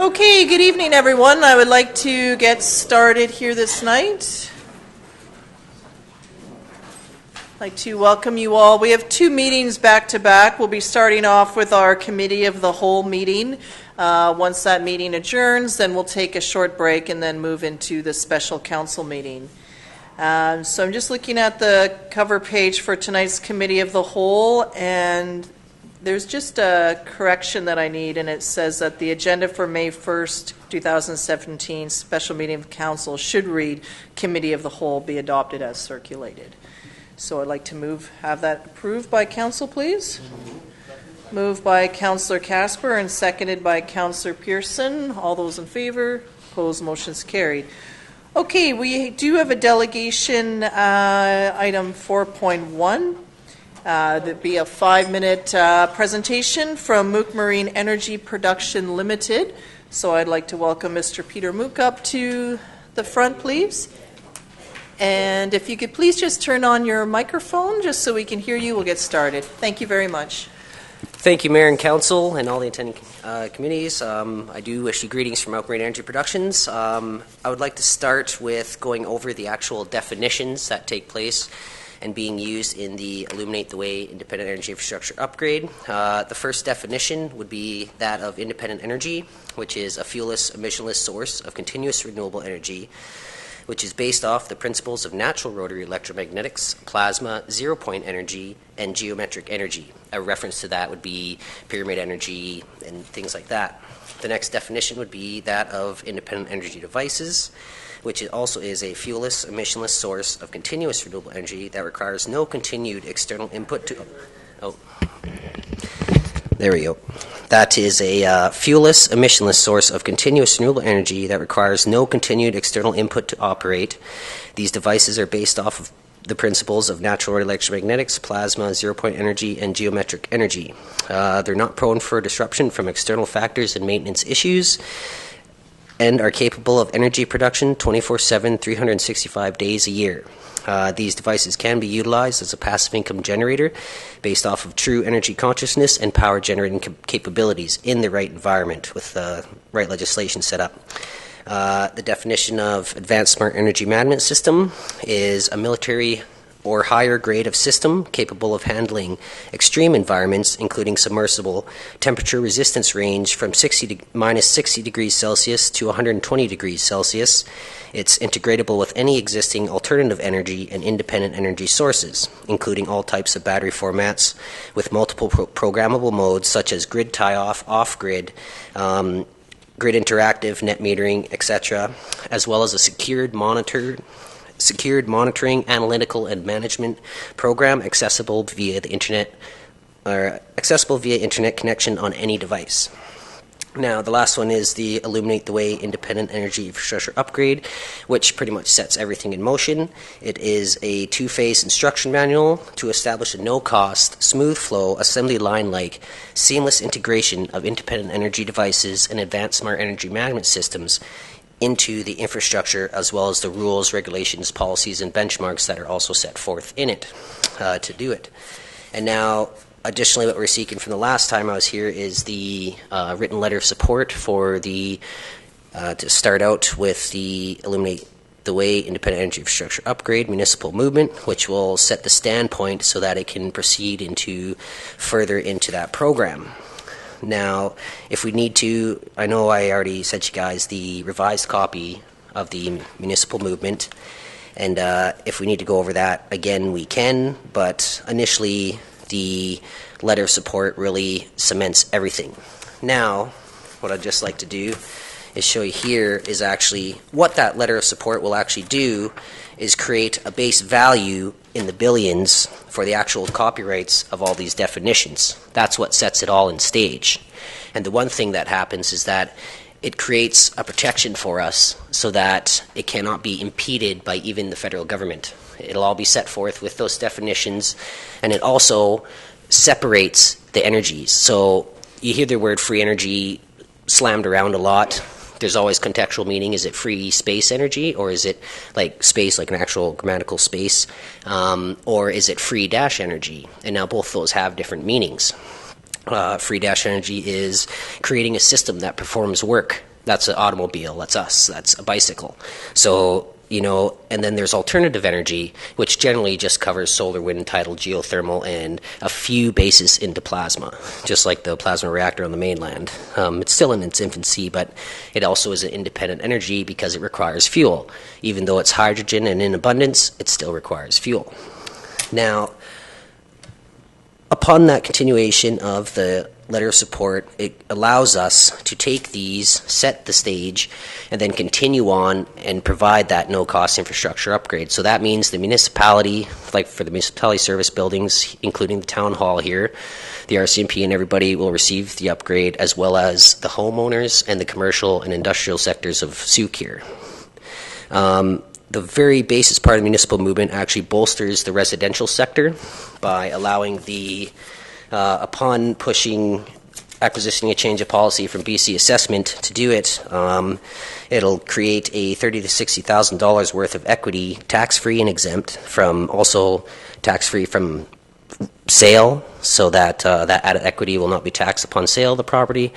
Okay, good evening, everyone. I would like to get started here this night. I'd like to welcome you all. We have two meetings back to back. We'll be starting off with our Committee of the Whole meeting. Once that meeting adjourns, then we'll take a short break and then move into the special council meeting. So I'm just looking at the cover page for tonight's Committee of the Whole, and there's just a correction that I need, and it says that the agenda for May 1st, 2017 special meeting of council should read Committee of the Whole be adopted as circulated. So I'd like to have that approved by council, please. Moved by Councillor Casper and seconded by Councillor Pearson. All those in favor? Opposed? Motion's carried. Okay, we do have a delegation item 4.1. That'd be a 5-minute presentation from Mouck Marine Energy Production Limited. So I'd like to welcome Mr. Peter Mouck up to the front, please. And if you could please just turn on your microphone just so we can hear you, we'll get started. Thank you very much. Thank you, Mayor and Council, and all the attending committees. I do wish you greetings from Mouck Marine Energy Productions. I would like to start with going over the actual definitions that take place and being used in the Illuminate the Way Independent Energy Infrastructure Upgrade. The first definition would be that of independent energy, which is a fuelless, emissionless source of continuous renewable energy, which is based off the principles of natural rotary electromagnetics, plasma, zero-point energy, and geometric energy. A reference to that would be pyramid energy and things like that. The next definition would be that of independent energy devices, which also is a fuelless, emissionless source of continuous renewable energy that requires no continued external input to... There we go. That is a fuelless, emissionless source of continuous renewable energy that requires no continued external input to operate. These devices are based off of the principles of natural electromagnetics, plasma, zero-point energy, and geometric energy. They're not prone for disruption from external factors and maintenance issues, and are capable of energy production 24/7, 365 days a year. These devices can be utilized as a passive income generator based off of true energy consciousness and power generating capabilities in the right environment with the right legislation set up. The definition of advanced smart energy management system is a military or higher grade of system capable of handling extreme environments, including submersible, temperature resistance range from minus 60 degrees Celsius to 120 degrees Celsius. It's integratable with any existing alternative energy and independent energy sources, including all types of battery formats with multiple programmable modes such as grid tie-off, off-grid, grid interactive, net metering, etc., as well as a secured monitoring, analytical, and management program accessible via internet connection on any device. Now, the last one is the Illuminate the Way Independent Energy Infrastructure Upgrade, which pretty much sets everything in motion. It is a 2-phase instruction manual to establish a no-cost, smooth flow, assembly line-like, seamless integration of independent energy devices and advanced smart energy management systems into the infrastructure, as well as the rules, regulations, policies, and benchmarks that are also set forth in it to do it. And now, additionally, what we're seeking from the last time I was here is the written letter of support for the to start out with the Illuminate the Way Independent Energy Infrastructure Upgrade municipal movement, which will set the standpoint so that it can proceed further into that program. Now, if we need to, I know I already sent you guys the revised copy of the municipal movement, and if we need to go over that again, we can, but initially the letter of support really cements everything. Now, what I'd just like to do is show you here is actually what that letter of support will actually do is create a base value in the billions for the actual copyrights of all these definitions. That's what sets it all in stage. And the one thing that happens is that it creates a protection for us so that it cannot be impeded by even the federal government. It'll all be set forth with those definitions, and it also separates the energies. So you hear the word free energy slammed around a lot. There's always contextual meaning. Is it free space energy, or is it like space, like an actual grammatical space, or is it free dash energy? And now both those have different meanings. Free Dash Energy is creating a system that performs work. That's an automobile, that's us, that's a bicycle. So, you know, and then there's alternative energy, which generally just covers solar, wind, tidal, geothermal, and a few bases into plasma, just like the plasma reactor on the mainland. It's still in its infancy, but it also is an independent energy because it requires fuel. Even though it's hydrogen and in abundance, it still requires fuel. Now, upon that continuation of the letter of support, it allows us to take these, set the stage, and then continue on and provide that no-cost infrastructure upgrade. So that means the municipality, like for the municipality service buildings, including the town hall here, the RCMP and everybody will receive the upgrade, as well as the homeowners and the commercial and industrial sectors of Souk here. The very basis part of the municipal movement actually bolsters the residential sector by allowing the, upon pushing acquisitioning a change of policy from BC Assessment to do it, it'll create a $30,000 to $60,000 worth of equity, tax-free and exempt, from also tax-free from sale, so that that added equity will not be taxed upon sale of the property,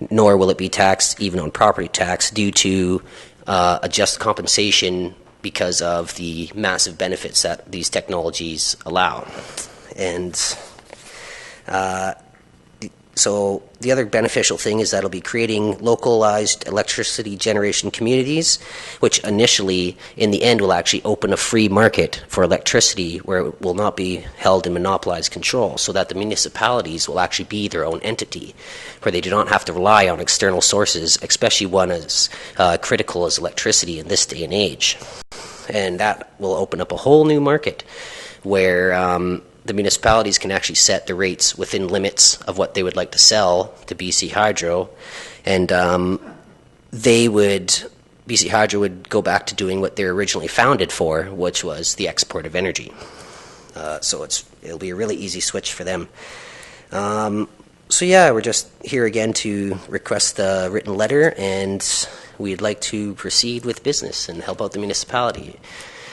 nor will it be taxed even on property tax due to a just compensation because of the massive benefits that these technologies allow. And so the other beneficial thing is that it'll be creating localized electricity generation communities, which initially, in the end, will actually open a free market for electricity where it will not be held in monopolized control, so that the municipalities will actually be their own entity, where they do not have to rely on external sources, especially one as critical as electricity in this day and age. And that will open up a whole new market where the municipalities can actually set the rates within limits of what they would like to sell to BC Hydro, and BC Hydro would go back to doing what they're originally founded for, which was the export of energy. So it'll be a really easy switch for them. So yeah, we're just here again to request the written letter, and we'd like to proceed with business and help out the municipality.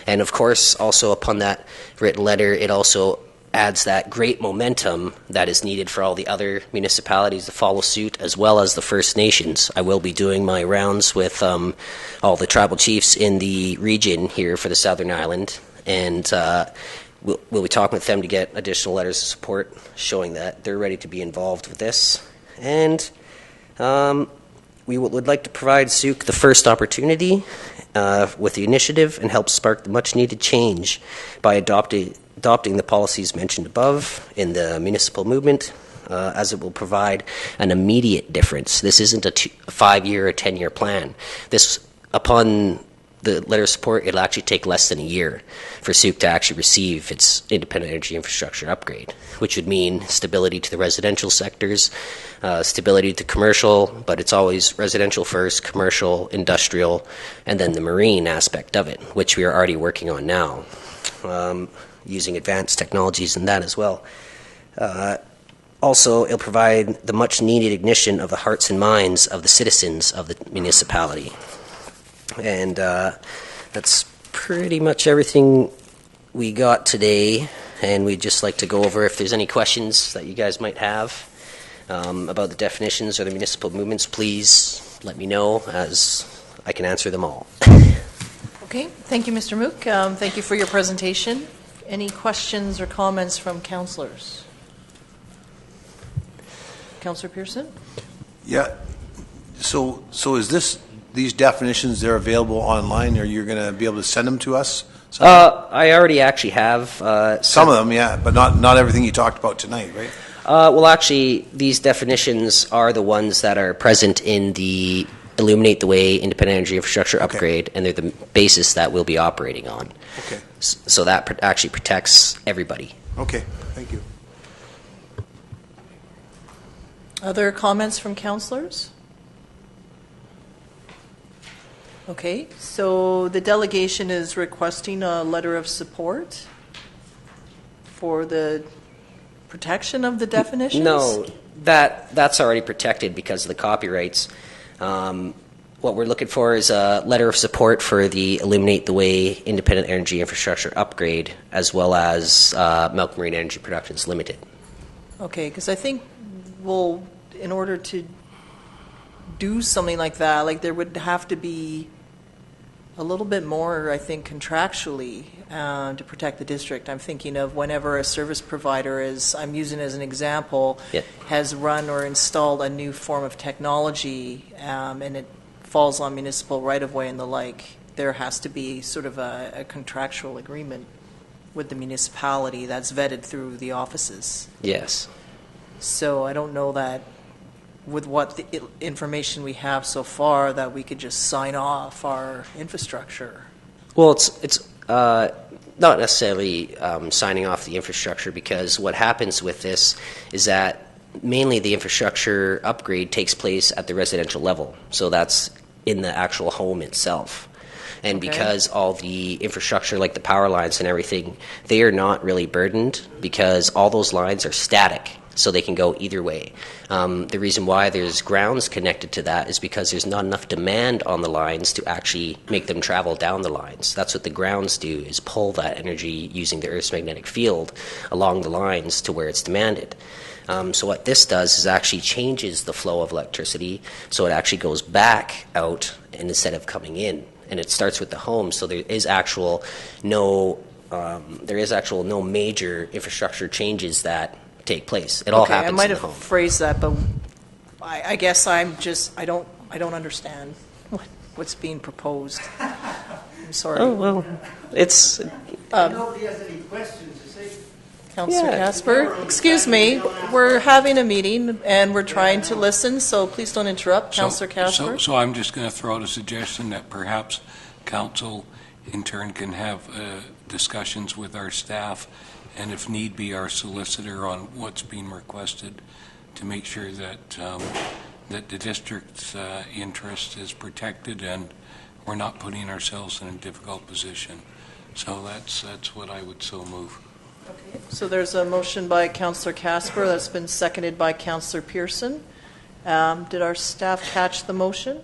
And of course, also upon that written letter, it also adds that great momentum that is needed for all the other municipalities to follow suit, as well as the First Nations. I will be doing my rounds with all the tribal chiefs in the region here for the Southern Island, and we'll be talking with them to get additional letters of support showing that they're ready to be involved with this. And we would like to provide Souk the first opportunity with the initiative and help spark the much-needed change by adopting the policies mentioned above in the municipal movement, as it will provide an immediate difference. This isn't a 5-year or 10-year plan. This, upon the letter of support, it'll actually take less than a year for Souk to actually receive its independent energy infrastructure upgrade, which would mean stability to the residential sectors, stability to commercial, but it's always residential first, commercial, industrial, and then the marine aspect of it, which we are already working on now, using advanced technologies in that as well. Also, it'll provide the much-needed ignition of the hearts and minds of the citizens of the municipality. And that's pretty much everything we got today, and we'd just like to go over if there's any questions that you guys might have about the definitions or the municipal movements. Please let me know, as I can answer them all. Okay, thank you, Mr. Mouck. Thank you for your presentation. Any questions or comments from councillors? Councillor Pearson? Yeah. So is these definitions, they're available online, or you're going to be able to send them to us? I already actually have some of them, yeah, but not everything you talked about tonight, right? Well, actually, these definitions are the ones that are present in the Illuminate the Way Independent Energy Infrastructure Upgrade, and they're the basis that we'll be operating on. Okay. So that actually protects everybody. Okay, thank you. Other comments from councillors? Okay, so the delegation is requesting a letter of support for the protection of the definitions? No, that's already protected because of the copyrights. What we're looking for is a letter of support for the Illuminate the Way Independent Energy Infrastructure Upgrade, as well as Mouck Marine Energy Productions Limited. Okay, because I think well, in order to do something like that, like there would have to be a little bit more, I think, contractually to protect the district. I'm thinking of whenever a service provider is, I'm using as an example, Yep. has run or installed a new form of technology and it falls on municipal right-of-way and the like, there has to be sort of a contractual agreement with the municipality that's vetted through the offices. Yes. So I don't know that with what the information we have so far that we could just sign off our infrastructure. Well, it's not necessarily signing off the infrastructure, because what happens with this is that mainly the infrastructure upgrade takes place at the residential level. So that's in the actual home itself. And Okay. because all the infrastructure, like the power lines and everything, they are not really burdened because all those lines are static, so they can go either way. The reason why there's grounds connected to that is because there's not enough demand on the lines to actually make them travel down the lines. That's what the grounds do, is pull that energy using the Earth's magnetic field along the lines to where it's demanded. So what this does is actually changes the flow of electricity, so it actually goes back out instead of coming in. And it starts with the home, so there is actual no major infrastructure changes that take place. It all Okay, happens I might in the have home. phrased that, but I guess I don't understand what's being proposed. I'm sorry. Oh well, it's Nobody has any questions, you see? Councillor Yeah. Casper, excuse me, we're having a meeting and we're trying to listen, so please don't interrupt. Councillor Casper? So I'm just going to throw out a suggestion that perhaps council in turn can have discussions with our staff, and if need be, our solicitor on what's being requested, to make sure that that the district's interest is protected and we're not putting ourselves in a difficult position. So that's what I would so move. So there's a motion by Councillor Casper that's been seconded by Councillor Pearson. Did our staff catch the motion?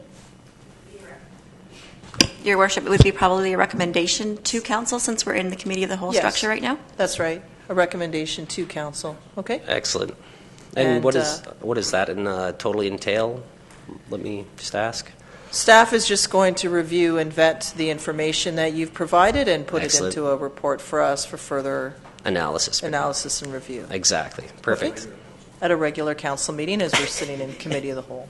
Your Worship, it would be probably a recommendation to council, since we're in the committee of the whole Yes. structure right now. That's right, a recommendation to council, okay? excellent. And, And, what does that totally entail? Let me just ask. Staff is just going to review and vet the information that you've provided and put Excellent. it into a report for us for further Analysis. analysis and review. Exactly. Perfect. Okay. At a regular council meeting as we're sitting in committee of the whole.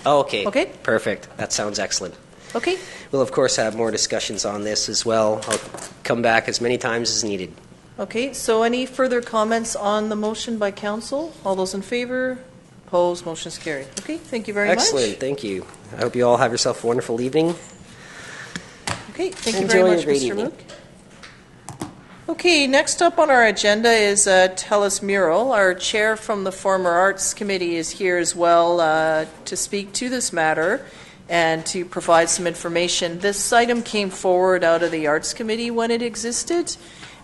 Oh, okay. Okay. Perfect. That sounds excellent. Okay, We'll, of course, have more discussions on this as well. I'll come back as many times as needed. okay, so any further comments on the motion by council? All those in favor? Opposed? Motion is carried. Okay, thank you very Excellent. much. Thank you. I hope you all have yourself a wonderful evening. Okay, thank you Enjoy very your much, great Mr. evening. Mook. Okay, next up on our agenda is Telus Mural. Our chair from the former Arts Committee is here as well to speak to this matter and to provide some information. This item came forward out of the Arts Committee when it existed,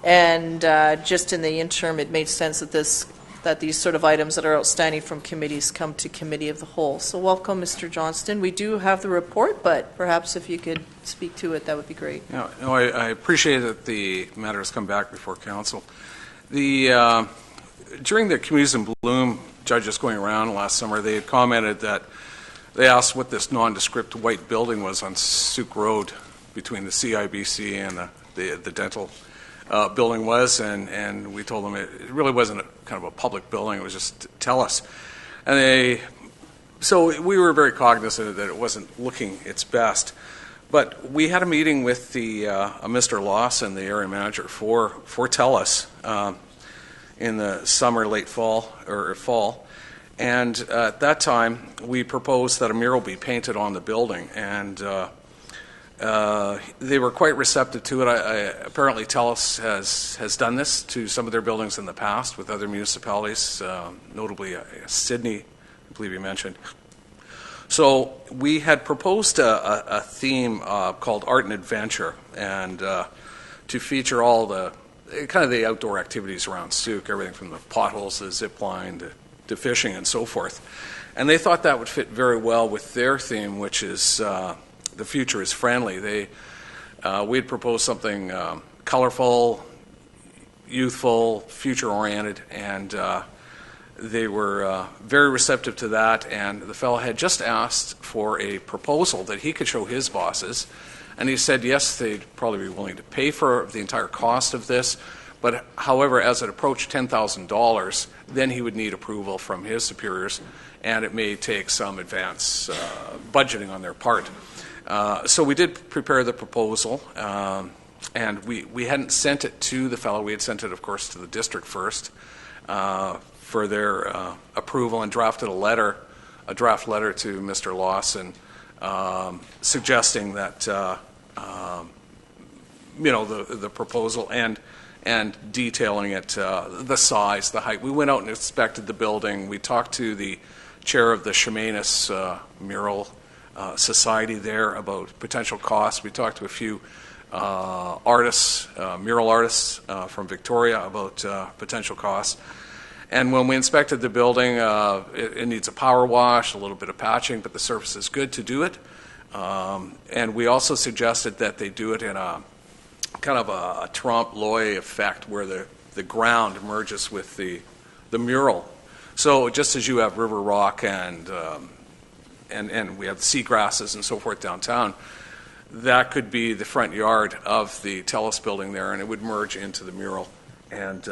and just in the interim, it made sense that these sort of items that are outstanding from committees come to committee of the whole. So welcome, Mr. Johnston. We do have the report, but perhaps if you could speak to it, that would be great. No, I appreciate that the matter has come back before council. During the Communities in Bloom judges going around last summer, they had commented that they asked what this nondescript white building was on Souk Road between the CIBC and the dental building was, and we told them it really wasn't kind of a public building, it was just Telus. So we were very cognizant that it wasn't looking its best. But we had a meeting with the Mr. Lawson, the area manager for Telus, in the summer, late fall, and at that time we proposed that a mural be painted on the building, and they were quite receptive to it. Apparently Telus has done this to some of their buildings in the past with other municipalities, notably Sydney, I believe you mentioned. So we had proposed a theme called Art and Adventure, and to feature all the kind of the outdoor activities around Souk, everything from the potholes, the zip line, to fishing and so forth. And they thought that would fit very well with their theme, which is the future is friendly. We had proposed something colorful, youthful, future-oriented, and They were very receptive to that, and the fellow had just asked for a proposal that he could show his bosses, and he said yes, they'd probably be willing to pay for the entire cost of this, but however, as it approached $10,000, then he would need approval from his superiors, and it may take some advance budgeting on their part. So we did prepare the proposal, and we hadn't sent it to the fellow. We had sent it, of course, to the district first for their approval, and drafted a draft letter to Mr. Lawson, suggesting that the proposal and detailing it, the size, the height. We went out and inspected the building. We talked to the chair of the Chemainus Mural Society there about potential costs. We talked to a few artists, mural artists from Victoria about potential costs. And when we inspected the building, it needs a power wash, a little bit of patching, but the surface is good to do it. And we also suggested that they do it in a kind of a trompe-l'oeil effect where the ground merges with the mural. So just as you have river rock and we have seagrasses and so forth downtown, that could be the front yard of the Telus building there, and it would merge into the mural and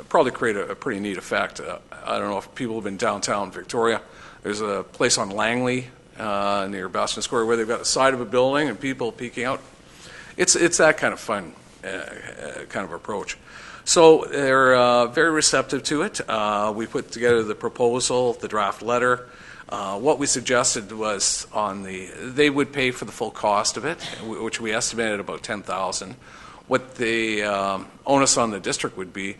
probably create a pretty neat effect. I don't know if people have been downtown Victoria. There's a place on Langley near Bastion Square where they've got the side of a building and people peeking out. It's that kind of fun kind of approach. So they're very receptive to it. We put together the proposal, the draft letter. What we suggested was they would pay for the full cost of it, which we estimated about $10,000. What the onus on the district would be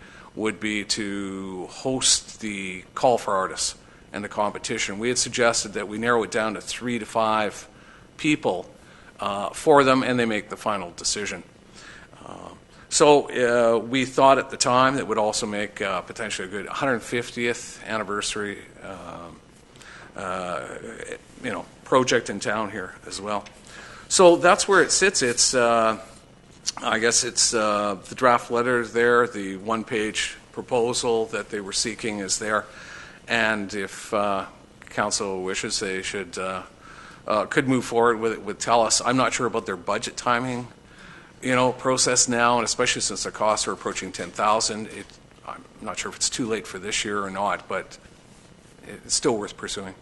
to host the call for artists and the competition. We had suggested that we narrow it down to 3 to 5 people for them, and they make the final decision. So we thought at the time that would also make potentially a good 150th anniversary project in town here as well. So that's where it sits. It's I guess it's the draft letter there, the one-page proposal that they were seeking is there, and if council wishes, they could move forward with it with Telus. I'm not sure about their budget timing, process now, and especially since the costs are approaching $10,000. I'm not sure if it's too late for this year or not, but it's still worth pursuing.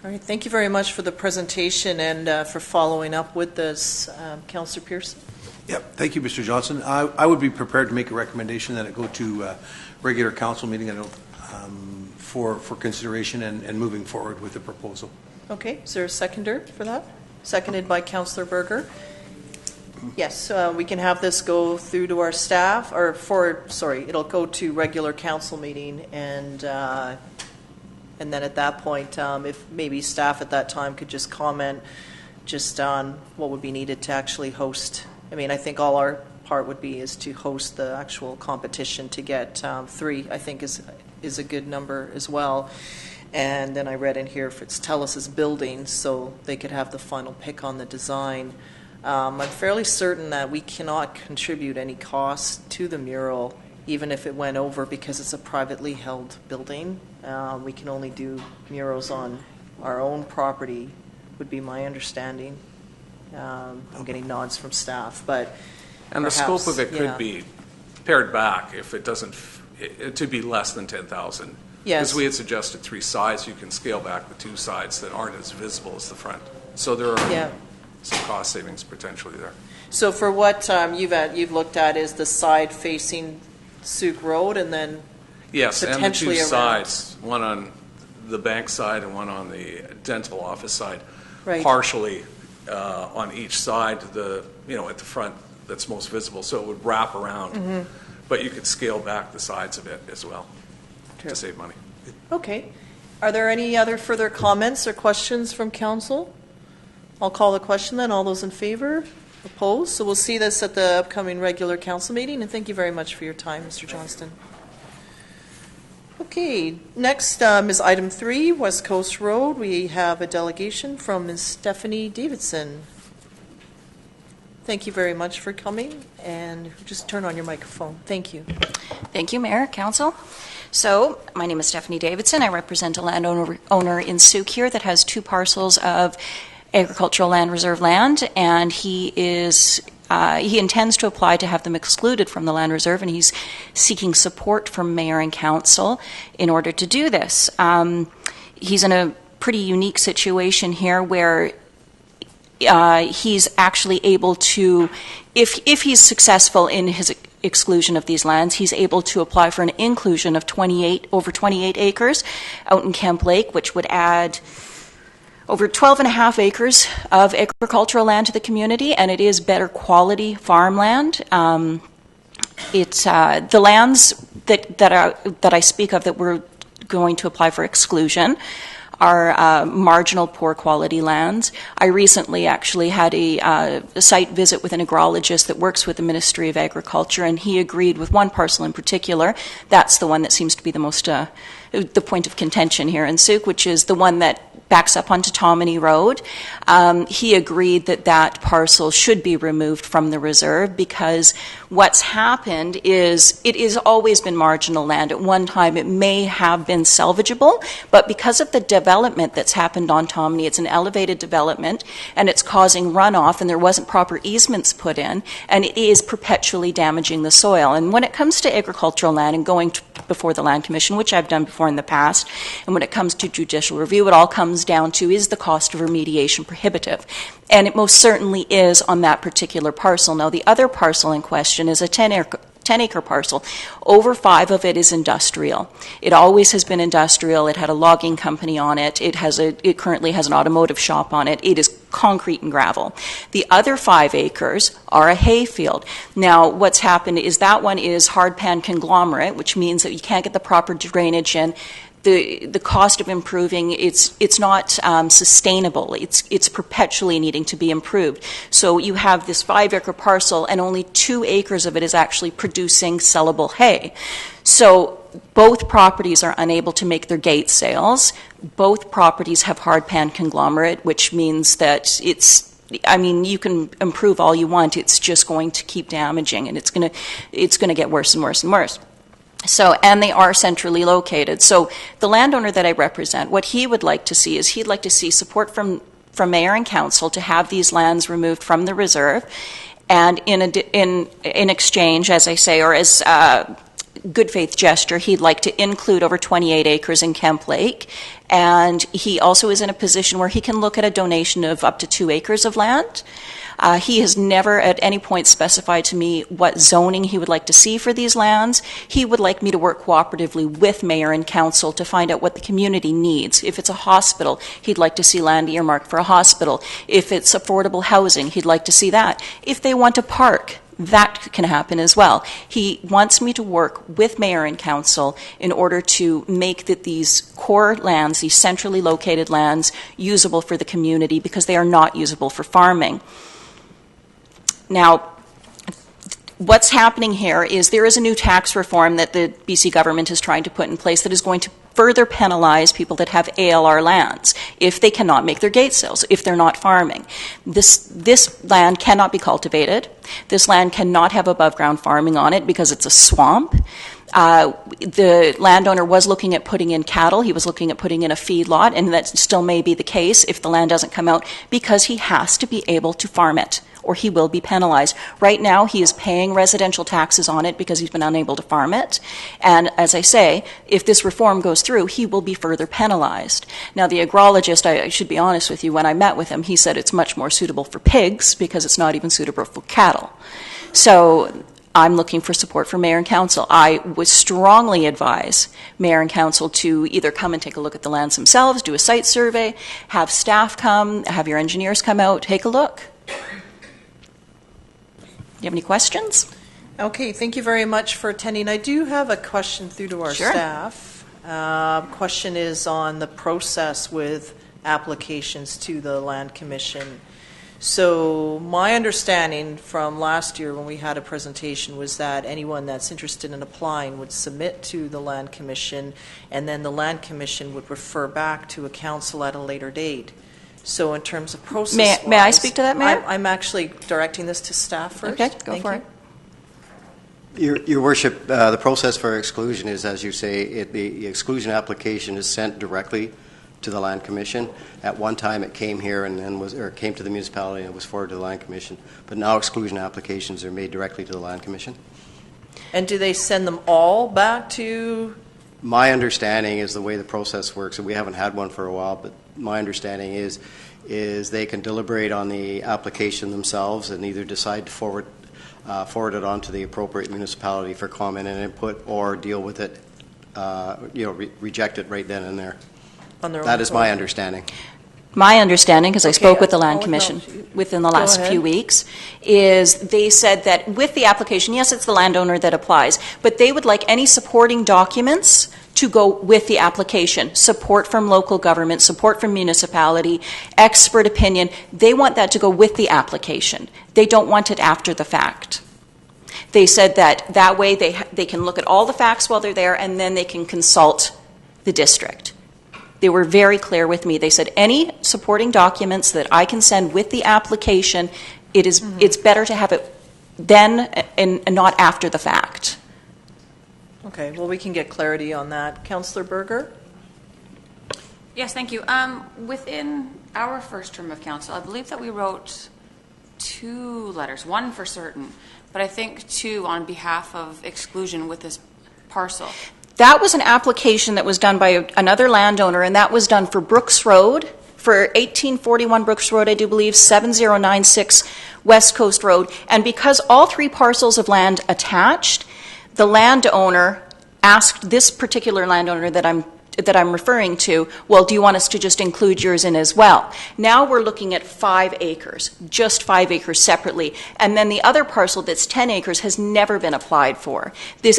All right, thank you very much for the presentation and for following up with this, Councillor Pearson. Yep, thank you, Mr. Johnson. I would be prepared to make a recommendation that it go to regular council meeting for consideration and moving forward with the proposal. Okay, is there a seconder for that? Seconded by Councillor Berger. Yes, we can have this go through to our staff, it'll go to regular council meeting, and then at that point, if maybe staff at that time could just comment just on what would be needed to actually host. I mean, I think all our part would be is to host the actual competition to get 3, I think is a good number as well. And then I read in here if it's Telus's building, so they could have the final pick on the design. I'm fairly certain that we cannot contribute any cost to the mural, even if it went over, because it's a privately held building. We can only do murals on our own property, would be my understanding. I'm getting nods from staff, but and perhaps, the scope of it could be pared back if it doesn't to be less than 10,000. Yes. Because we had suggested 3 sides, you can scale back the 2 sides that aren't as visible as the front. So there are some cost savings potentially there. So for what you've looked at is the side facing Souk Road, and then yes, and the 2 potentially sides, one on the bank side and one on the dental office side, right. Partially on each side, at the front that's most visible, so it would wrap around. But you could scale back the sides of it as well to save money. Okay. Are there any other further comments or questions from council? I'll call the question then. All those in favor? Opposed? So we'll see this at the upcoming regular council meeting, and thank you very much for your time, Mr. Johnston. Okay, next is item 3, West Coast Road. We have a delegation from Ms. Stephanie Davidson. Thank you very much for coming, and just turn on your microphone. Thank you. Thank you, Mayor, Council. So, my name is Stephanie Davidson. I represent a landowner in Souk here that has 2 parcels of agricultural land reserve land, and he intends to apply to have them excluded from the land reserve, and he's seeking support from mayor and council in order to do this. He's in a pretty unique situation here where he's actually able to, if he's successful in his exclusion of these lands, he's able to apply for an inclusion of over 28 acres out in Kemp Lake, which would add over 12.5 acres of agricultural land to the community, and it is better quality farmland. It's the lands that I speak of that we're going to apply for exclusion are marginal poor quality lands. I recently actually had a site visit with an agrologist that works with the Ministry of Agriculture, and he agreed with one parcel in particular. That's the one that seems to be the most the point of contention here in Souk, which is the one that backs up onto Tominey Road. He agreed that that parcel should be removed from the reserve because what's happened is it has always been marginal land. At one time it may have been salvageable, but because of the development that's happened on Tominey, it's an elevated development and it's causing runoff, and there wasn't proper easements put in, and it is perpetually damaging the soil. And when it comes to agricultural land and going before the Land Commission, which I've done before in the past, and when it comes to judicial review, it all comes down to, is the cost of remediation prohibitive? And it most certainly is on that particular parcel. Now, the other parcel in question is a 10-acre parcel. Over 5 of it is industrial. It always has been industrial. It had a logging company on it. It currently has an automotive shop on it. It is concrete and gravel. The other 5 acres are a hay field. Now, what's happened is that one is hard pan conglomerate, which means that you can't get the proper drainage in. The cost of improving, it's not sustainable. It's perpetually needing to be improved. So you have this 5-acre parcel, and only 2 acres of it is actually producing sellable hay. So both properties are unable to make their gate sales. Both properties have hard pan conglomerate, which means that you can improve all you want. It's just going to keep damaging, and it's going to get worse and worse and worse. So, and they are centrally located. So the landowner that I represent, what he would like to see is he'd like to see support from mayor and council to have these lands removed from the reserve. And in exchange, as I say, or as good faith gesture, he'd like to include over 28 acres in Kemp Lake. And he also is in a position where he can look at a donation of up to 2 acres of land. He has never at any point specified to me what zoning he would like to see for these lands. He would like me to work cooperatively with mayor and council to find out what the community needs. If it's a hospital, he'd like to see land earmarked for a hospital. If it's affordable housing, he'd like to see that. If they want a park, that can happen as well. He wants me to work with mayor and council in order to make these core lands, these centrally located lands, usable for the community because they are not usable for farming. Now, what's happening here is there is a new tax reform that the BC government is trying to put in place that is going to further penalize people that have ALR lands if they cannot make their gate sales, if they're not farming. This land cannot be cultivated. This land cannot have above ground farming on it because it's a swamp. The landowner was looking at putting in cattle. He was looking at putting in a feedlot, and that still may be the case if the land doesn't come out because he has to be able to farm it, or he will be penalized. Right now, he is paying residential taxes on it because he's been unable to farm it. And as I say, if this reform goes through, he will be further penalized. Now, the agrologist, I should be honest with you, when I met with him, he said it's much more suitable for pigs because it's not even suitable for cattle. So I'm looking for support from mayor and council. I would strongly advise mayor and council to either come and take a look at the lands themselves, do a site survey, have staff come, have your engineers come out, take a look. Do you have any questions? Okay, thank you very much for attending. I do have a question through to our Sure. staff. Question is on the process with applications to the Land Commission. So my understanding from last year when we had a presentation was that anyone that's interested in applying would submit to the Land Commission, and then the Land Commission would refer back to a council at a later date. So in terms of process, May I speak to that, Mayor? I'm actually directing this to staff first. Okay, go Thank for you. it. Your Worship, the process for exclusion is, as you say, the exclusion application is sent directly to the Land Commission. At one time, it came here and then came to the municipality and it was forwarded to the Land Commission. But now exclusion applications are made directly to the Land Commission. And do they send them all back to? My understanding is the way the process works, and we haven't had one for a while, but my understanding is they can deliberate on the application themselves and either decide to forward it on to the appropriate municipality for comment and input, or deal with it, reject it right then and there. That is my understanding. My understanding, because I spoke with the Land I'll Commission acknowledge you. within the Go last ahead. few weeks, is they said that with the application, yes, it's the landowner that applies, but they would like any supporting documents to go with the application. Support from local government, support from municipality, expert opinion. They want that to go with the application. They don't want it after the fact. They said that way they can look at all the facts while they're there, and then they can consult the district. They were very clear with me. They said any supporting documents that I can send with the application, it's better to have it then and not after the fact. Okay, well, we can get clarity on that. Councillor Berger? Yes, thank you. Within our first term of council, I believe that we wrote 2 letters, one for certain, but I think 2 on behalf of exclusion with this parcel. That was an application that was done by another landowner, and that was done for Brooks Road, for 1841 Brooks Road, I do believe, 7096 West Coast Road. And because all 3 parcels of land attached, the landowner asked this particular landowner that I'm referring to, well, do you want us to just include yours in as well? Now we're looking at 5 acres, just 5 acres separately. And then the other parcel that's 10 acres has never been applied for.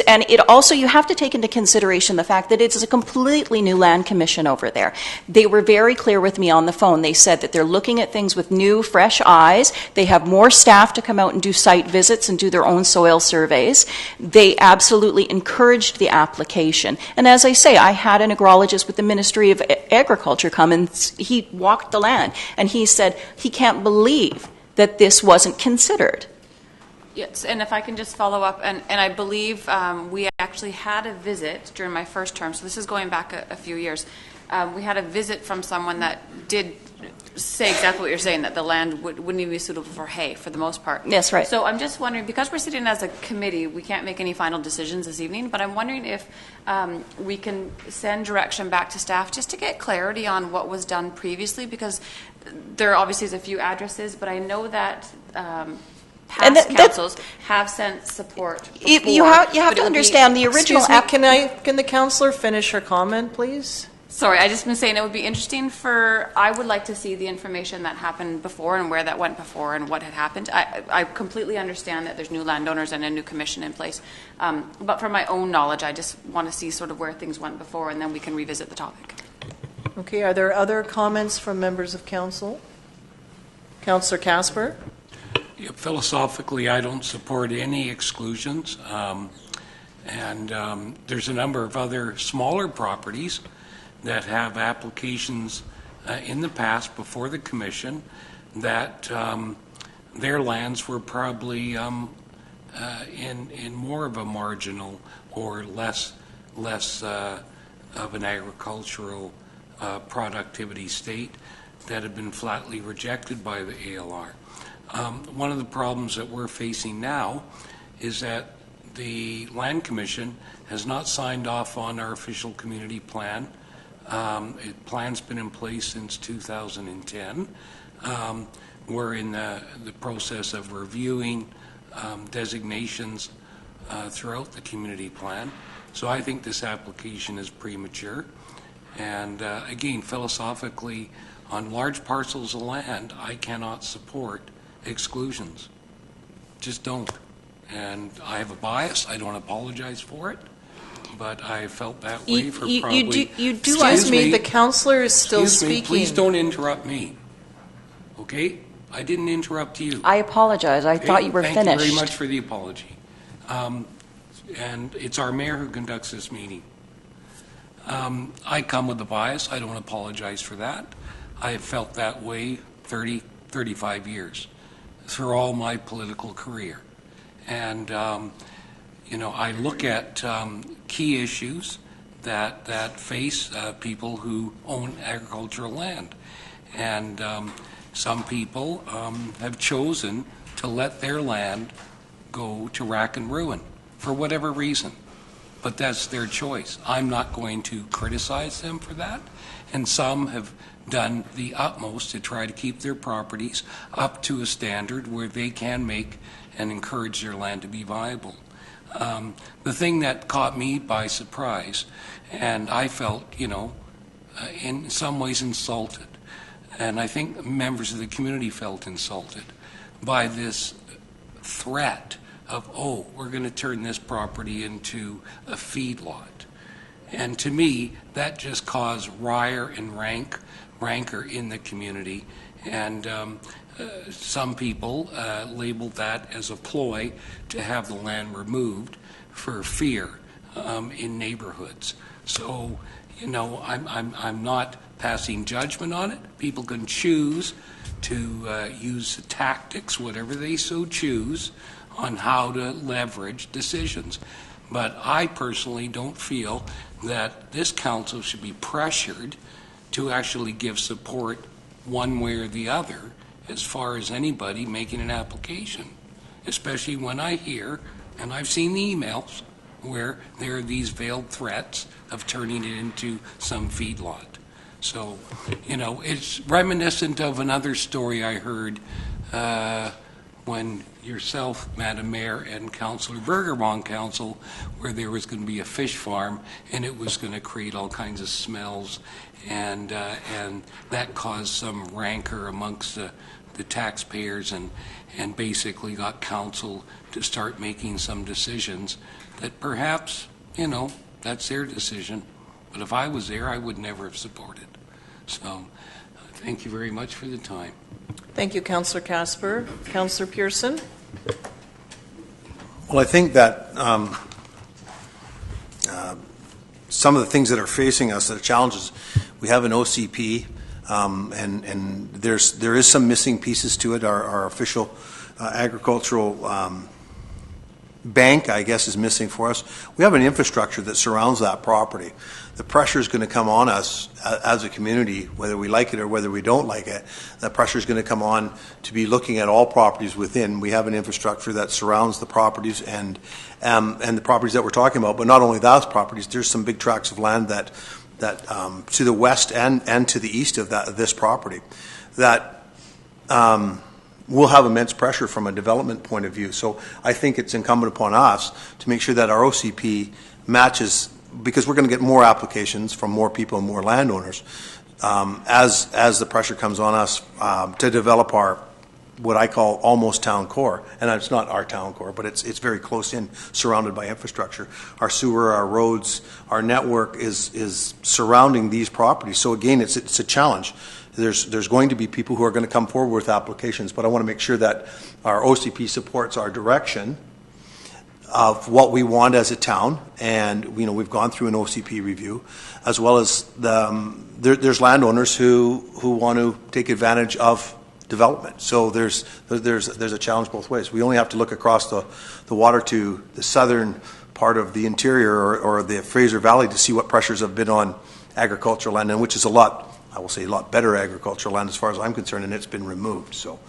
And it also, you have to take into consideration the fact that it's a completely new land commission over there. They were very clear with me on the phone. They said that they're looking at things with new, fresh eyes. They have more staff to come out and do site visits and do their own soil surveys. They absolutely encouraged the application. And as I say, I had an agrologist with the Ministry of Agriculture come, and he walked the land, and he said he can't believe that this wasn't considered. Yes, and if I can just follow up, and I believe we actually had a visit during my first term, so this is going back a few years. We had a visit from someone that did say exactly what you're saying, that the land wouldn't even be suitable for hay for the most part. Yes, right. So I'm just wondering, because we're sitting as a committee, we can't make any final decisions this evening, but I'm wondering if we can send direction back to staff just to get clarity on what was done previously, because there obviously is a few addresses, but I know that past councils have sent support before. You have to understand the original... Excuse me, can the councillor finish her comment, please? Sorry, I just been saying it would be interesting I would like to see the information that happened before and where that went before and what had happened. I completely understand that there's new landowners and a new commission in place. But for my own knowledge, I just want to see sort of where things went before, and then we can revisit the topic. Okay, are there other comments from members of council? Councillor Casper? Yeah, philosophically, I don't support any exclusions. And there's a number of other smaller properties that have applications in the past before the commission that their lands were probably in more of a marginal or less of an agricultural productivity state that have been flatly rejected by the ALR. One of the problems that we're facing now is that the Land Commission has not signed off on our official community plan. Plan's been in place since 2010. We're in the process of reviewing designations throughout the community plan. So I think this application is premature. And again, philosophically, on large parcels of land, I cannot support exclusions. Just don't. And I have a bias. I don't apologize for it. But I felt that way for probably... Excuse me, the councillor is still speaking. Please don't interrupt me. Okay? I didn't interrupt you. I apologize. I thought you were finished. Thank you very much for the apology. And it's our mayor who conducts this meeting. I come with a bias. I don't apologize for that. I have felt that way 30, 35 years through all my political career. And I look at key issues that face people who own agricultural land. And some people have chosen to let their land go to rack and ruin for whatever reason. But that's their choice. I'm not going to criticize them for that. And some have done the utmost to try to keep their properties up to a standard where they can make and encourage their land to be viable. The thing that caught me by surprise, and I felt, in some ways insulted, and I think members of the community felt insulted by this threat of, we're going to turn this property into a feedlot. And to me, that just caused ire and rancor in the community. And some people labeled that as a ploy to have the land removed for fear in neighborhoods. So, I'm not passing judgment on it. People can choose to use the tactics, whatever they so choose, on how to leverage decisions. But I personally don't feel that this council should be pressured to actually give support one way or the other as far as anybody making an application, especially when I hear, and I've seen the emails, where there are these veiled threats of turning it into some feedlot. So, it's reminiscent of another story I heard when yourself, Madam Mayor, and Councillor Berger were on council, where there was going to be a fish farm, and it was going to create all kinds of smells, and that caused some rancor amongst the taxpayers, and basically got council to start making some decisions that perhaps, that's their decision. But if I was there, I would never have supported. So, thank you very much for the time. Thank you, Councillor Casper. Councillor Pearson? Well, I think that some of the things that are facing us, that are challenges, we have an OCP, and there is some missing pieces to it. Our official agricultural bank, I guess, is missing for us. We have an infrastructure that surrounds that property. The pressure is going to come on us as a community, whether we like it or whether we don't like it. That pressure is going to come on to be looking at all properties within. We have an infrastructure that surrounds the properties and the properties that we're talking about. But not only those properties, there's some big tracts of land that to the west and to the east of this property that will have immense pressure from a development point of view. So I think it's incumbent upon us to make sure that our OCP matches, because we're going to get more applications from more people and more landowners as the pressure comes on us to develop our, what I call almost town core. And it's not our town core, but it's very close in, surrounded by infrastructure. Our sewer, our roads, our network is surrounding these properties. So again, it's a challenge. There's going to be people who are going to come forward with applications, but I want to make sure that our OCP supports our direction of what we want as a town, and we've gone through an OCP review, as well as there's landowners who want to take advantage of development. So there's a challenge both ways. We only have to look across the water to the southern part of the interior or the Fraser Valley to see what pressures have been on agricultural land, and which is a lot better agricultural land as far as I'm concerned, and it's been removed. So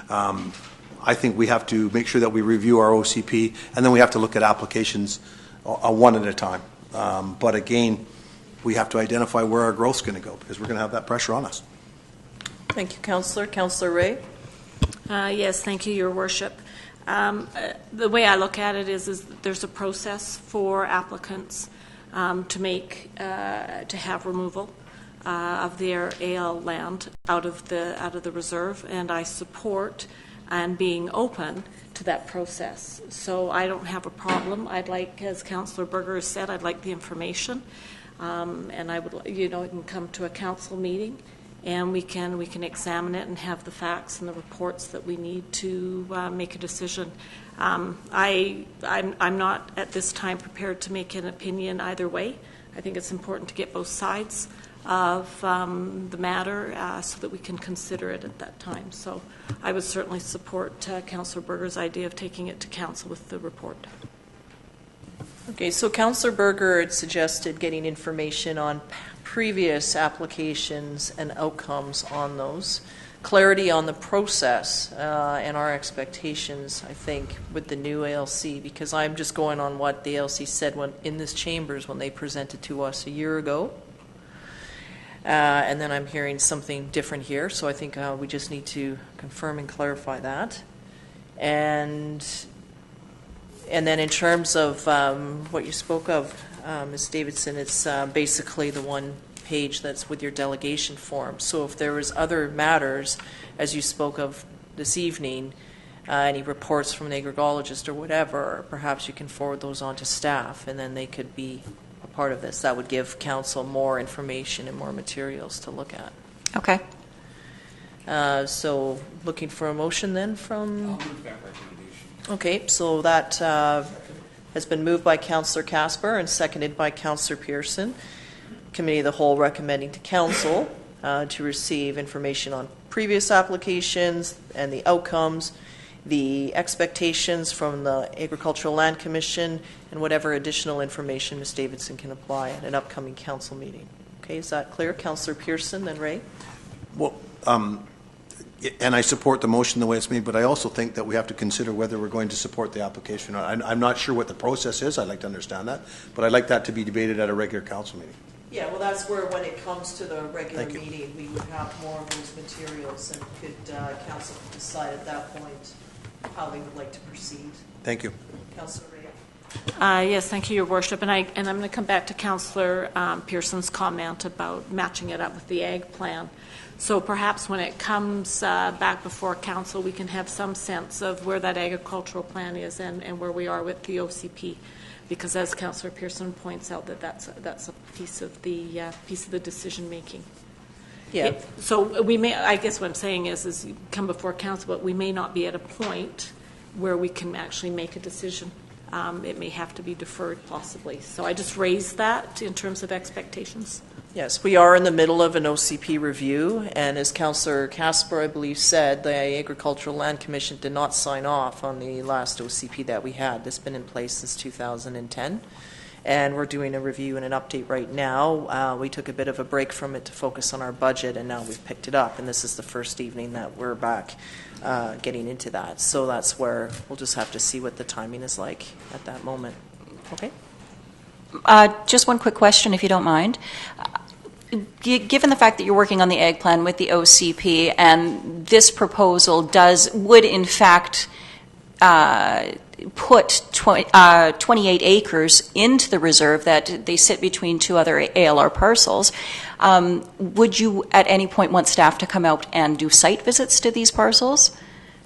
I think we have to make sure that we review our OCP, and then we have to look at applications one at a time. But again, we have to identify where our growth is going to go, because we're going to have that pressure on us. Thank you, Councillor. Councillor Ray? Yes, thank you, Your Worship. The way I look at it is there's a process for applicants to have removal of their AL land out of the reserve, and I support and being open to that process. So I don't have a problem. I'd like, as Councillor Berger has said, I'd like the information, and I would, it can come to a council meeting, and we can examine it and have the facts and the reports that we need to make a decision. I'm not at this time prepared to make an opinion either way. I think it's important to get both sides of the matter so that we can consider it at that time. So I would certainly support Councillor Berger's idea of taking it to council with the report. Okay, so Councillor Berger had suggested getting information on previous applications and outcomes on those. Clarity on the process and our expectations, I think, with the new ALC, because I'm just going on what the ALC said in this chambers when they presented to us a year ago. And then I'm hearing something different here, so I think we just need to confirm and clarify that. And then in terms of what you spoke of, Ms. Davidson, it's basically the one page that's with your delegation form. So if there was other matters, as you spoke of this evening, any reports from an agrichologist or whatever, perhaps you can forward those on to staff, and then they could be a part of this. That would give council more information and more materials to look at. Okay. So looking for a motion then from... I'll move that recommendation. Okay, so that has been moved by Councillor Casper and seconded by Councillor Pearson. Committee of the Whole recommending to Council to receive information on previous applications and the outcomes, the expectations from the Agricultural Land Commission, and whatever additional information Ms. Davidson can apply at an upcoming council meeting. Okay, is that clear? Councillor Pearson, then Ray? Well, and I support the motion the way it's made, but I also think that we have to consider whether we're going to support the application. I'm not sure what the process is. I'd like to understand that, but I'd like that to be debated at a regular council meeting. Yeah, well, that's where, when it comes to the regular meeting, we would have more of those materials, and could council decide at that point how they would like to proceed. Thank you. Councillor Ray. Yes, thank you, Your Worship. And I'm going to come back to Councillor Pearson's comment about matching it up with the ag plan. So perhaps when it comes back before council, we can have some sense of where that agricultural plan is and where we are with the OCP. Because as Councillor Pearson points out, that's a piece of the decision making. Yeah. So we may, I guess what I'm saying is come before council, but we may not be at a point where we can actually make a decision. It may have to be deferred possibly. So I just raised that in terms of expectations. Yes, we are in the middle of an OCP review, and as Councillor Casper, I believe, said, the Agricultural Land Commission did not sign off on the last OCP that we had. This has been in place since 2010, and we're doing a review and an update right now. We took a bit of a break from it to focus on our budget, and now we've picked it up, and this is the first evening that we're back getting into that. So that's where we'll just have to see what the timing is like at that moment. Okay? Just one quick question, if you don't mind. Given the fact that you're working on the ag plan with the OCP, and this proposal would in fact put 28 acres into the reserve that they sit between two other ALR parcels, would you at any point want staff to come out and do site visits to these parcels?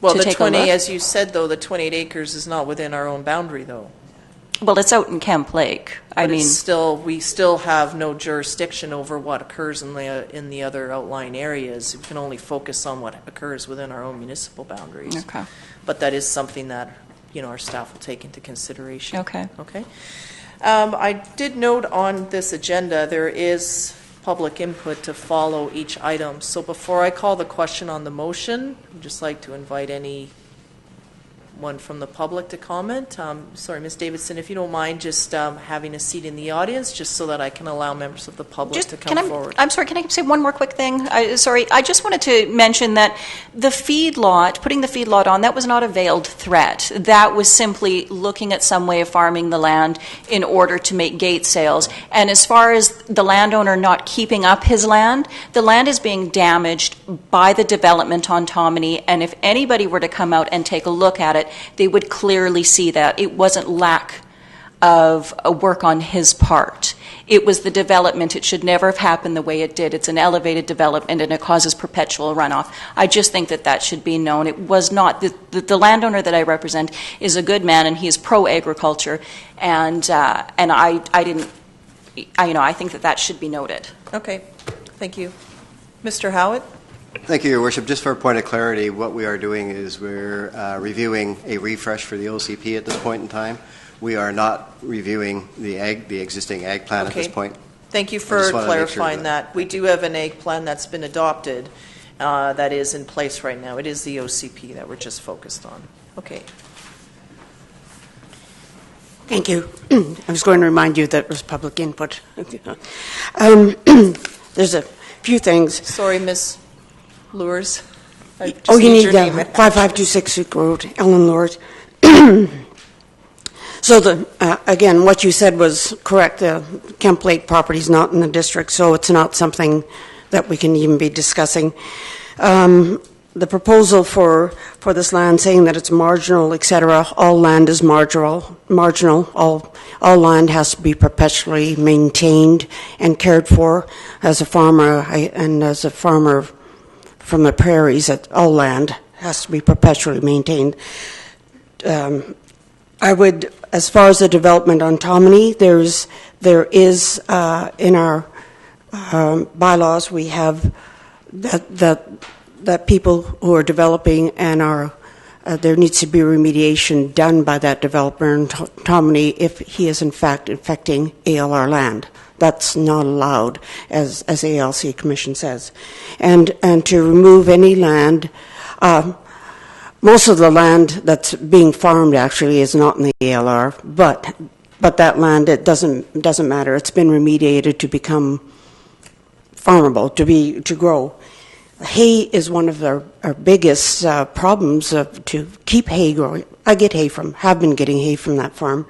Well, the 20, as you said, though, the 28 acres is not within our own boundary, though. Well, it's out in Kemp Lake. We still have no jurisdiction over what occurs in the other outlying areas. We can only focus on what occurs within our own municipal boundaries. Okay. But that is something that our staff will take into consideration. Okay. Okay. I did note on this agenda there is public input to follow each item. So before I call the question on the motion, I'd just like to invite anyone from the public to comment. Sorry, Ms. Davidson, if you don't mind just having a seat in the audience, just so that I can allow members of the public to come forward. I'm sorry, can I say one more quick thing? I just wanted to mention that the feedlot, putting the feedlot on, that was not a veiled threat. That was simply looking at some way of farming the land in order to make gate sales. And as far as the landowner not keeping up his land, the land is being damaged by the development on Tominey, and if anybody were to come out and take a look at it, they would clearly see that it wasn't lack of work on his part. It was the development. It should never have happened the way it did. It's an elevated development, and it causes perpetual runoff. I just think that should be known. It was not the landowner that I represent is a good man, and he is pro-agriculture, and I think that should be noted. Okay, thank you, Mr. Howitt. Thank you, Your Worship. Just for a point of clarity, what we are doing is we're reviewing a refresh for the OCP at this point in time. We are not reviewing the existing ag plan at this point. Thank you for clarifying that. We do have an ag plan that's been adopted that is in place right now. It is the OCP that we're just focused on. Okay. Thank you. I was going to remind you that it was public input. There's a few things. Sorry, Ms. Lures. I just Oh, you need your name. 5526 Suk Road, Ellen Lord. So, again, what you said was correct. The Kemp Lake property is not in the district, so it's not something that we can even be discussing. The proposal for this land saying that it's marginal, etc., all land is marginal. All land has to be perpetually maintained and cared for. As a farmer, from the prairies, that all land has to be perpetually maintained. I would, as far as the development autonomy, there is in our bylaws we have that people who are developing and there needs to be remediation done by that developer in autonomy if he is in fact affecting ALR land. That's not allowed, as ALC Commission says. And to remove any land, most of the land that's being farmed actually is not in the ALR, but that land, it doesn't matter. It's been remediated to become farmable, to grow. Hay is one of our biggest problems to keep hay growing. I get hay have been getting hay from that farm.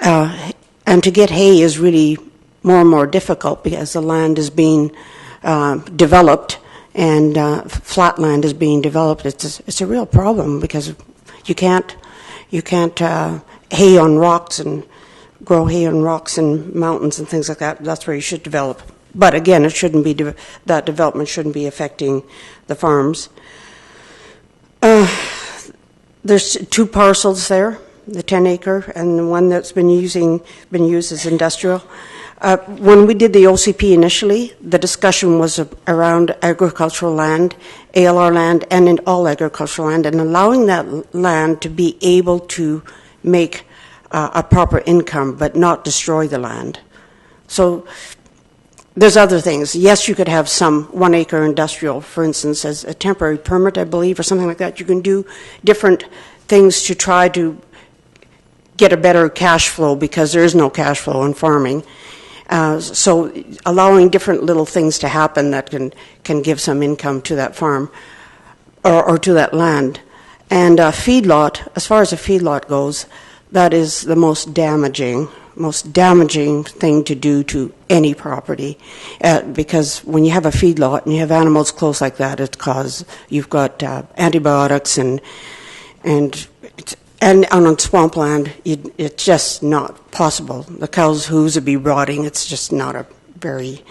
And to get hay is really more and more difficult because the land is being developed and flat land is being developed. It's a real problem because you can't hay on rocks and grow hay on rocks and mountains and things like that. That's where you should develop. But again, it shouldn't be that development shouldn't be affecting the farms. There's two parcels there, the 10-acre and the one that's been used as industrial. When we did the OCP initially, the discussion was around agricultural land, ALR land, and in all agricultural land, and allowing that land to be able to make a proper income, but not destroy the land. So there's other things. Yes, you could have some 1-acre industrial, for instance, as a temporary permit, I believe, or something like that. You can do different things to try to get a better cash flow because there is no cash flow in farming. So allowing different little things to happen that can give some income to that farm or to that land. And feedlot, as far as a feedlot goes, that is the most damaging thing to do to any property, because when you have a feedlot and you have animals close like that, you've got antibiotics and on swampland, it's just not possible. The cows' hooves would be rotting. It's just not a very.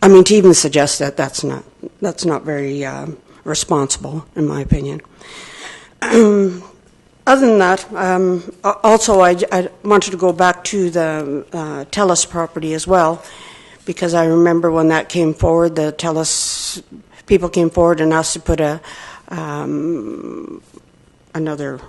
I mean, to even suggest that's not very responsible, in my opinion. Other than that, also I wanted to go back to the Telus property as well, because I remember when that came forward, the Telus people came forward and asked to put another,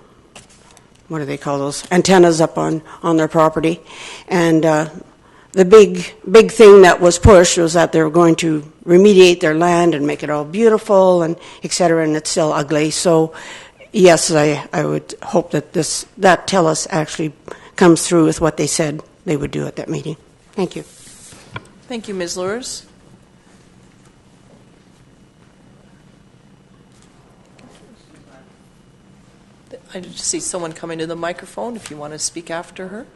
what do they call those, antennas up on their property. And the big thing that was pushed was that they were going to remediate their land and make it all beautiful and et cetera, and it's still ugly. So yes, I would hope that that Telus actually comes through with what they said they would do at that meeting. Thank you. Thank you, Ms. Lures. I just see someone coming to the microphone if you want to speak after her.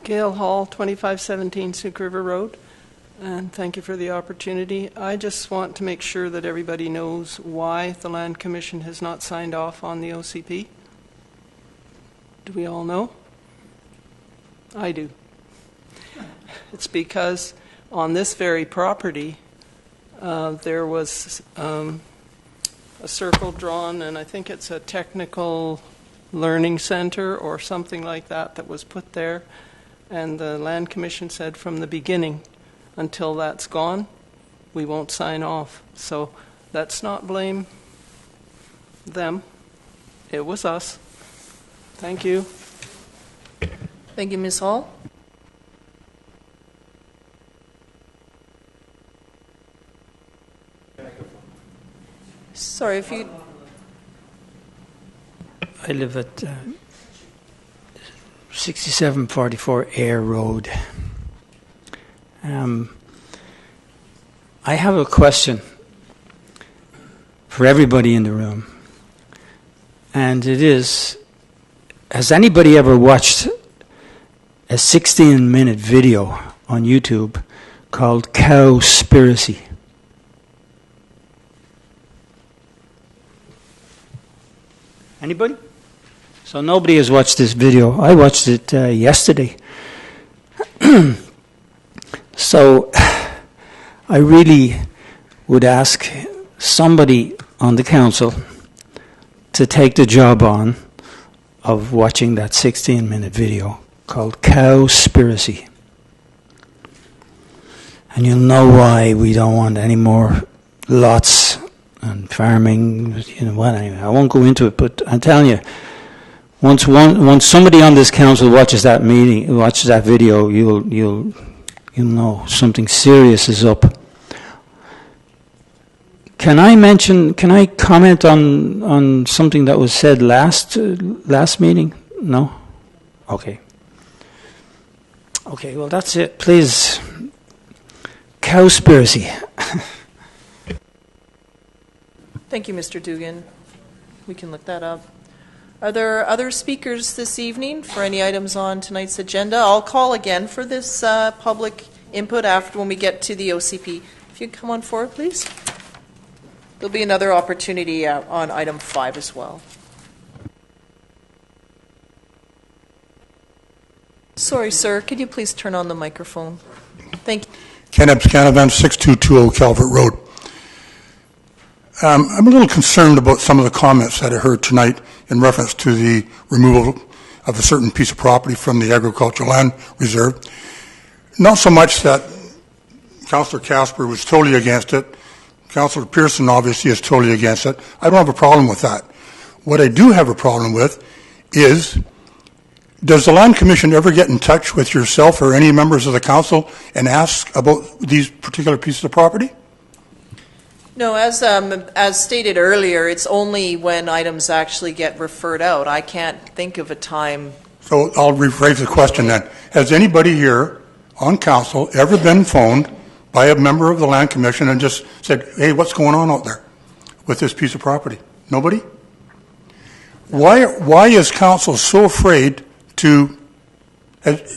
Gail Hall, 2517 Suk River Road. And thank you for the opportunity. I just want to make sure that everybody knows why the Land Commission has not signed off on the OCP. Do we all know? I do. It's because on this very property, there was a circle drawn, and I think it's a technical learning center or something like that was put there. And the Land Commission said from the beginning, until that's gone, we won't sign off. So let's not blame them. It was us. Thank you. Thank you, Ms. Hall. Sorry, if you... I live at 6744 Air Road. I have a question for everybody in the room. And it is, has anybody ever watched a 16-minute video on YouTube called Cowspiracy? Anybody? So nobody has watched this video. I watched it yesterday. So I really would ask somebody on the council to take the job on of watching that 16-minute video called Cowspiracy. And you'll know why we don't want any more lots and farming. You know what? I won't go into it, but I'm telling you, once somebody on this council watches that video, you'll know something serious is up. Can I comment on something that was said last meeting? No? Okay. Okay, well that's it. Please. Cowspiracy. Thank you, Mr. Dugan. We can look that up. Are there other speakers this evening for any items on tonight's agenda? I'll call again for this public input after when we get to the OCP. If you come on forward, please. There'll be another opportunity on item 5 as well. Sorry, sir. Could you please turn on the microphone? Thank you. Kenneth Scanavan, 6220 Calvert Road. I'm a little concerned about some of the comments that I heard tonight in reference to the removal of a certain piece of property from the agricultural land reserve. Not so much that Councillor Casper was totally against it. Councillor Pearson obviously is totally against it. I don't have a problem with that. What I do have a problem with is, does the Land Commission ever get in touch with yourself or any members of the council and ask about these particular pieces of property? No, as stated earlier, it's only when items actually get referred out. I can't think of a time. So I'll rephrase the question then. Has anybody here on council ever been phoned by a member of the Land Commission and just said, hey, what's going on out there with this piece of property? Nobody? Why is council so afraid to...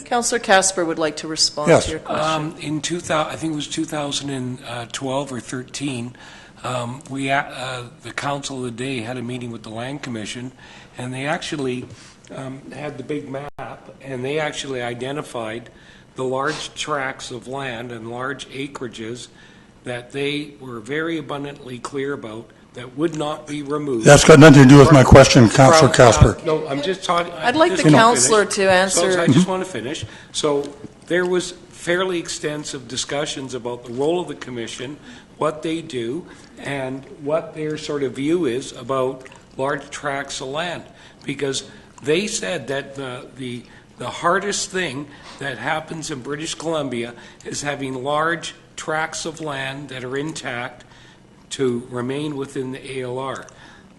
Councillor Casper would like to respond to your question. In I think it was 2012 or 13, the council of the day had a meeting with the Land Commission, and they actually had the big map, and they actually identified the large tracts of land and large acreages that they were very abundantly clear about that would not be removed. That's got nothing to do with my question, Councillor Casper. No, I'm just talking. I'd like the councillor to answer. So I just want to finish. So there was fairly extensive discussions about the role of the commission, what they do, and what their sort of view is about large tracts of land. Because they said that the hardest thing that happens in British Columbia is having large tracts of land that are intact to remain within the ALR.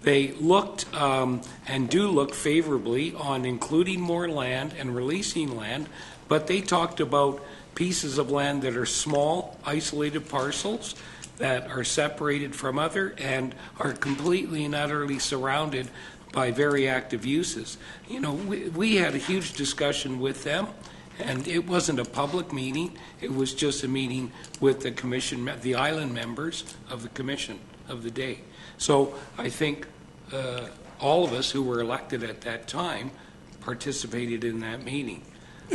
They looked and do look favorably on including more land and releasing land, but they talked about pieces of land that are small, isolated parcels that are separated from other and are completely and utterly surrounded by very active uses. You know, we had a huge discussion with them, and it wasn't a public meeting. It was just a meeting with the commission, the island members of the commission of the day. So I think all of us who were elected at that time participated in that meeting.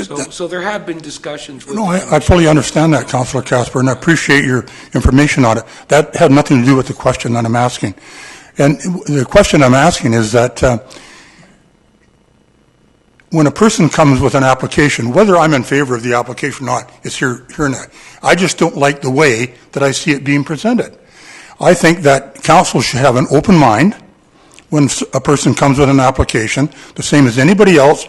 So there have been discussions with I fully understand that, Councillor Casper, and I appreciate your information on it. That had nothing to do with the question that I'm asking. And the question I'm asking is that when a person comes with an application, whether I'm in favor of the application or not, it's here and there. I just don't like the way that I see it being presented. I think that council should have an open mind when a person comes with an application, the same as anybody else,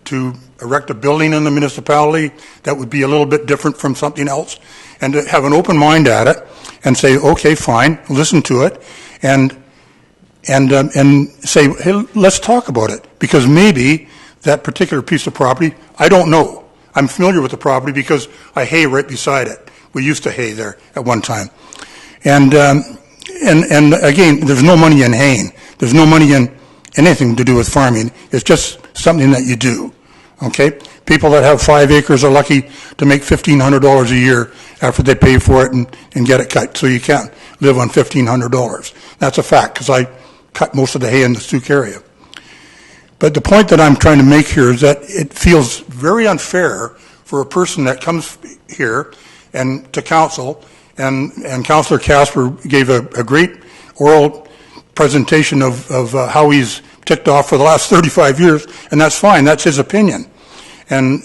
to erect a building in the municipality that would be a little bit different from something else, and to have an open mind at it and say, okay, fine, listen to it, and and say, hey, let's talk about it, because maybe that particular piece of property, I don't know. I'm familiar with the property because I hay right beside it. We used to hay there at one time. And again, there's no money in haying. There's no money in anything to do with farming. It's just something that you do. Okay? People that have 5 acres are lucky to make $1,500 a year after they pay for it and get it cut. So you can't live on $1,500. That's a fact, because I cut most of the hay in the Sooke area. But the point that I'm trying to make here is that it feels very unfair for a person that comes here and to council, and Councillor Casper gave a great oral presentation of how he's ticked off for the last 35 years, and that's fine. That's his opinion. And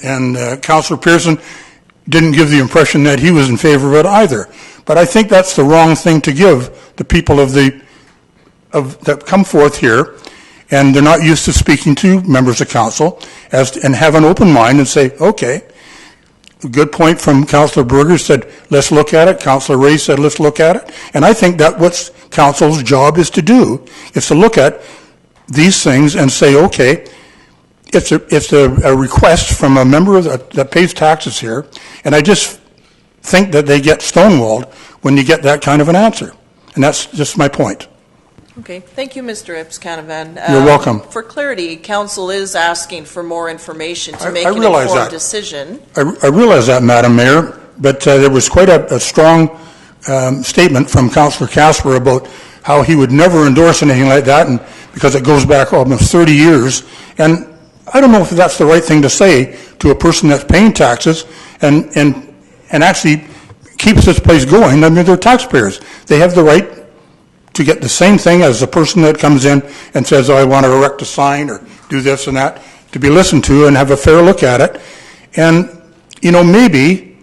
Councillor Pearson didn't give the impression that he was in favor of it either. But I think that's the wrong thing to give the people that come forth here, and they're not used to speaking to members of council, and have an open mind and say, okay, good point from Councillor Berger said, let's look at it. Councillor Ray said, let's look at it. And I think that what council's job is to do, is to look at these things and say, okay, it's a request from a member that pays taxes here, and I just think that they get stonewalled when you get that kind of an answer. And that's just my point. Okay, thank you, Mr. Ipps-Canavan. You're welcome. For clarity, council is asking for more information to make an informed decision. I realize that, Madam Mayor, but there was quite a strong statement from Councillor Casper about how he would never endorse anything like that, and because it goes back almost 30 years. And I don't know if that's the right thing to say to a person that's paying taxes and actually keeps this place going. I mean, they're taxpayers. They have the right to get the same thing as the person that comes in and says, oh, I want to erect a sign or do this and that, to be listened to and have a fair look at it. And, you know, maybe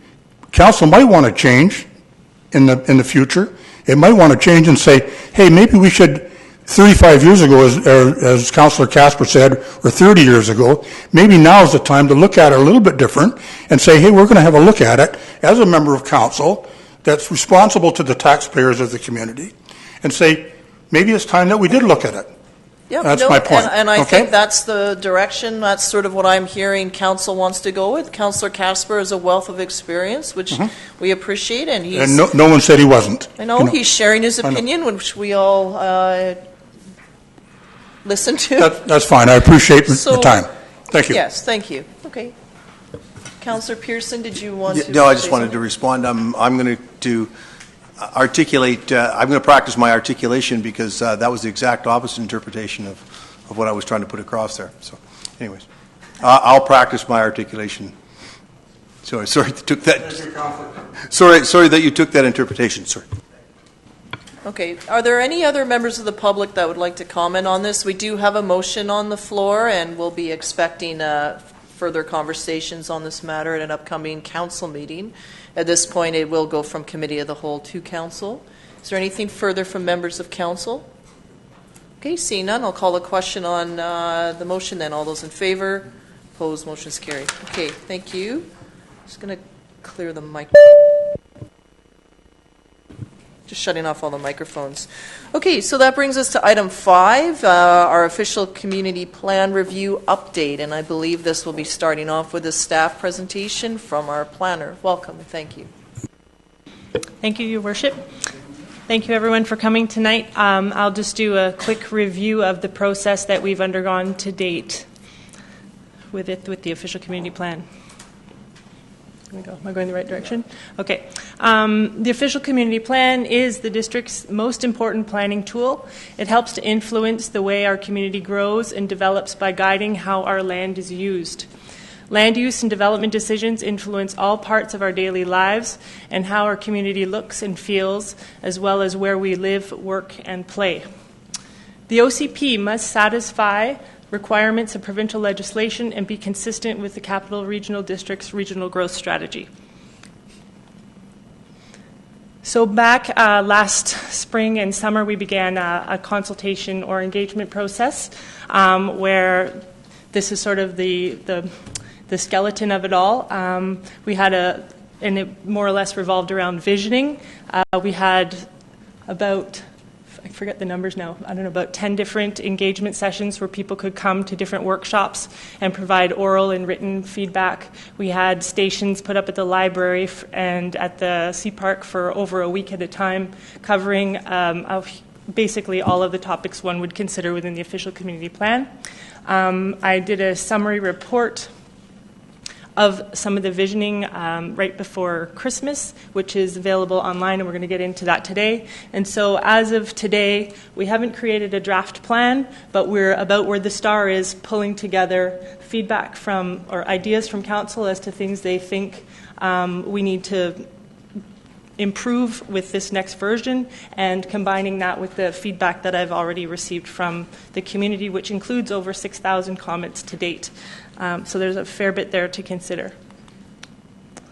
council might want to change in the future. It might want to change and say, hey, maybe we should, 35 years ago, as Councillor Casper said, or 30 years ago, maybe now is the time to look at it a little bit different and say, hey, we're going to have a look at it as a member of council that's responsible to the taxpayers of the community, and say, maybe it's time that we did look at it. Yep, that's my point. And I think that's the direction, that's sort of what I'm hearing council wants to go with. Councillor Casper is a wealth of experience, which we appreciate, and he's... And no one said he wasn't. I know, he's sharing his opinion, which we all listen to. That's fine. I appreciate the time. Thank you. Yes, thank you. Okay. Councillor Pearson, did you want to... No, I just wanted to respond. I'm going to articulate, I'm going to practice my articulation, because that was the exact opposite interpretation of what I was trying to put across there. So, anyways, I'll practice my articulation. Sorry that took that. Sorry that you took that interpretation. Sorry. Okay. Are there any other members of the public that would like to comment on this? We do have a motion on the floor, and we'll be expecting further conversations on this matter at an upcoming council meeting. At this point, it will go from committee of the whole to council. Is there anything further from members of council? Okay, seeing none, I'll call a question on the motion then. All those in favor? Opposed? Motion's carried. Okay, thank you. Just going to clear the mic. Just shutting off all the microphones. Okay, so that brings us to item 5, our official community plan review update, and I believe this will be starting off with a staff presentation from our planner. Welcome and thank you. Thank you, Your Worship. Thank you, everyone, for coming tonight. I'll just do a quick review of the process that we've undergone to date with the official community plan. Am I going the right direction? Okay. The official community plan is the district's most important planning tool. It helps to influence the way our community grows and develops by guiding how our land is used. Land use and development decisions influence all parts of our daily lives and how our community looks and feels, as well as where we live, work, and play. The OCP must satisfy requirements of provincial legislation and be consistent with the Capital Regional District's regional growth strategy. So back last spring and summer, we began a consultation or engagement process where this is sort of the skeleton of it all. We had and it more or less revolved around visioning. We had about I forget the numbers now, I don't know, about 10 different engagement sessions where people could come to different workshops and provide oral and written feedback. We had stations put up at the library and at the Sea Park for over a week at a time, covering basically all of the topics one would consider within the official community plan. I did a summary report of some of the visioning right before Christmas, which is available online, and we're going to get into that today. And so as of today, we haven't created a draft plan, but we're about where the star is, pulling together feedback from or ideas from council as to things they think we need to improve with this next version, and combining that with the feedback that I've already received from the community, which includes over 6,000 comments to date. So there's a fair bit there to consider.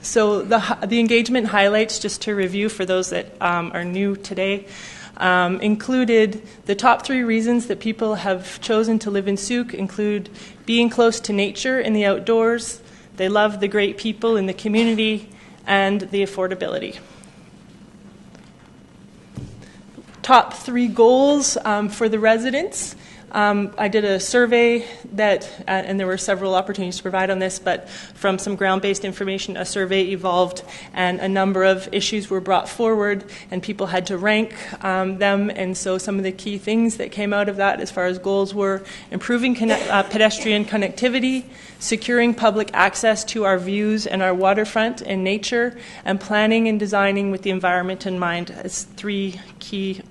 So the engagement highlights, just to review for those that are new today, included the top 3 reasons that people have chosen to live in Souk include being close to nature in the outdoors, they love the great people in the community, and the affordability. Top 3 goals for the residents. I did a survey that, and there were several opportunities to provide on this, but from some ground-based information, a survey evolved and a number of issues were brought forward and people had to rank them. And so some of the key things that came out of that as far as goals were improving pedestrian connectivity, securing public access to our views and our waterfront and nature, and planning and designing with the environment in mind as 3 key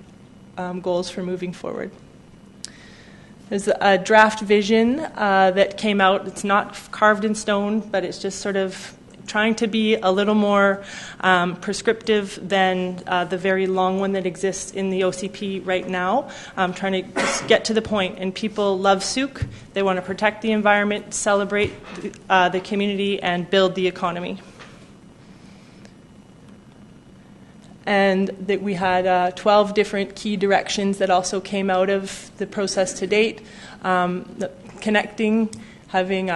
goals for moving forward. There's a draft vision that came out. It's not carved in stone, but it's just sort of trying to be a little more prescriptive than the very long one that exists in the OCP right now. I'm trying to just get to the point. And people love Souk. They want to protect the environment, celebrate the community, and build the economy. And that we had 12 different key directions that also came out of the process to date. Connecting, having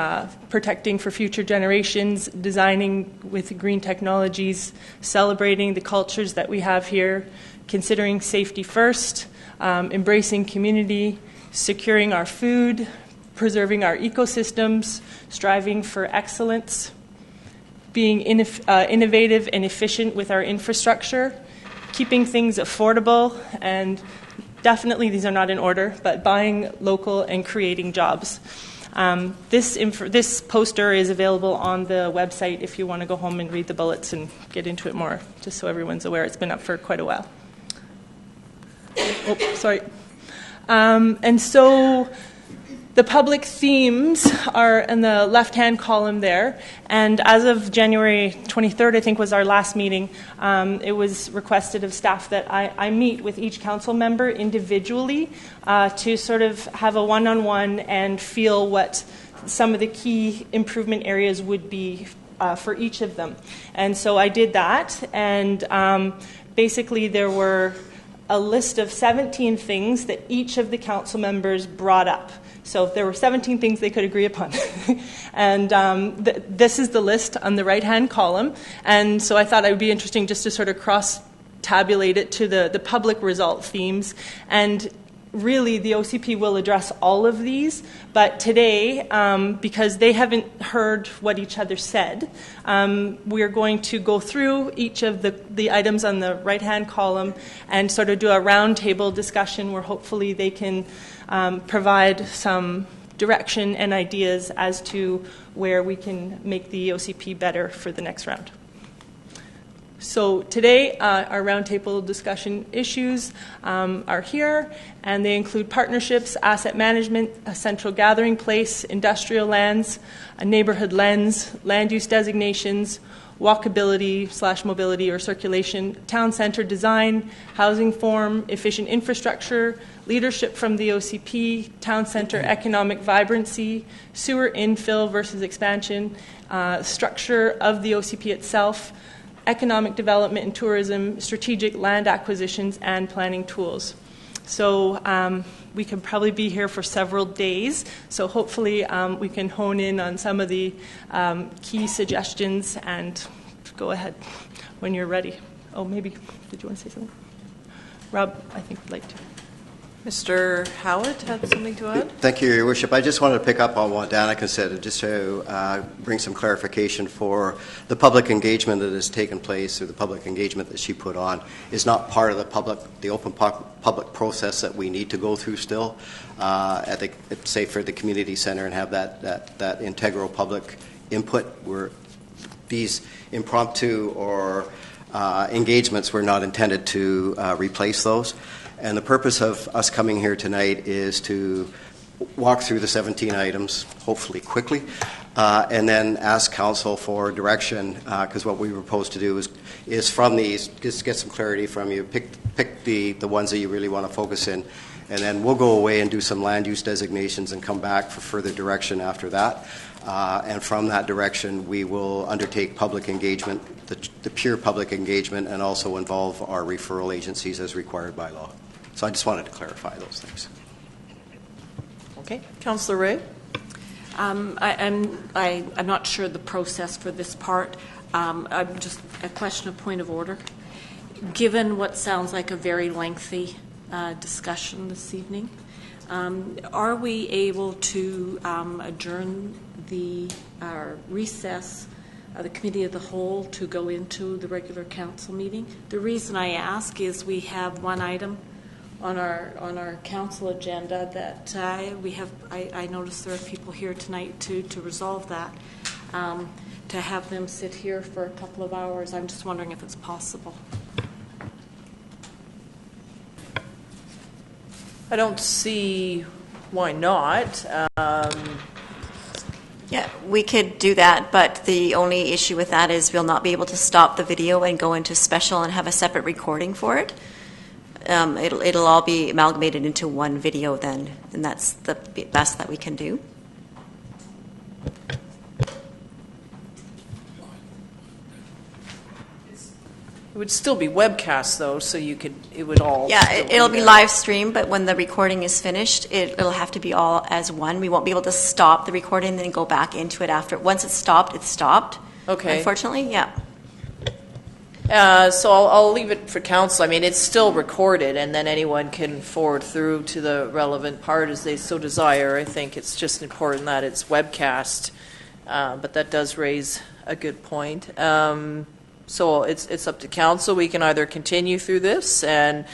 protecting for future generations, designing with green technologies, celebrating the cultures that we have here, considering safety first, embracing community, securing our food, preserving our ecosystems, striving for excellence, being innovative and efficient with our infrastructure, keeping things affordable, and definitely these are not in order, but buying local and creating jobs. This poster is available on the website if you want to go home and read the bullets and get into it more, just so everyone's aware. It's been up for quite a while. Oh, sorry. And so the public themes are in the left-hand column there, and as of January 23rd, I think was our last meeting, it was requested of staff that I meet with each council member individually to sort of have a one-on-one and feel what some of the key improvement areas would be for each of them. And so I did that, and basically there were a list of 17 things that each of the council members brought up. So there were 17 things they could agree upon. And this is the list on the right-hand column. And so I thought it would be interesting just to sort of cross-tabulate it to the public result themes. And really, the OCP will address all of these. But today, because they haven't heard what each other said, we're going to go through each of the items on the right-hand column and sort of do a roundtable discussion where hopefully they can provide some direction and ideas as to where we can make the OCP better for the next round. So today, our roundtable discussion issues are here, and they include partnerships, asset management, a central gathering place, industrial lands, a neighborhood lens, land use designations, walkability/mobility or circulation, town center design, housing form, efficient infrastructure, leadership from the OCP, town center economic vibrancy, sewer infill versus expansion, structure of the OCP itself, economic development and tourism, strategic land acquisitions, and planning tools. So we could probably be here for several days. So hopefully we can hone in on some of the key suggestions and go ahead when you're ready. Oh, maybe, did you want to say something? Rob, I think would like to. Mr. Howitt had something to add? Thank you, Your Worship. I just wanted to pick up on what Danica said, just to bring some clarification for the public engagement that has taken place, or the public engagement that she put on, is not part of the open public process that we need to go through still, say for the community center, and have that integral public input. Where these impromptu or engagements were not intended to replace those. And the purpose of us coming here tonight is to walk through the 17 items, hopefully quickly, and then ask council for direction, because what we propose to do is from these, just get some clarity from you, pick the ones that you really want to focus in, and then we'll go away and do some land use designations and come back for further direction after that. And from that direction, we will undertake public engagement, the pure public engagement, and also involve our referral agencies as required by law. So I just wanted to clarify those things. Okay. Councillor Ray? I'm not sure the process for this part. I'm just a question of point of order. Given what sounds like a very lengthy discussion this evening, are we able to adjourn the recess the Committee of the Whole to go into the regular council meeting? The reason I ask is we have one item on our council agenda that I noticed there are people here tonight to resolve that. To have them sit here for a couple of hours, I'm just wondering if it's possible. I don't see why not. Yeah, we could do that, but the only issue with that is we'll not be able to stop the video and go into special and have a separate recording for it. It'll all be amalgamated into one video then, and that's the best that we can do. It would still be webcast though, so it would all. Yeah, it'll be live streamed, but when the recording is finished, it'll have to be all as one. We won't be able to stop the recording and then go back into it after. Once it's stopped, it's stopped. Okay. Unfortunately, yeah. So I'll leave it for council. I mean, it's still recorded, and then anyone can forward through to the relevant part as they so desire. I think it's just important that it's webcast, but that does raise a good point. So it's up to council. We can either continue through this and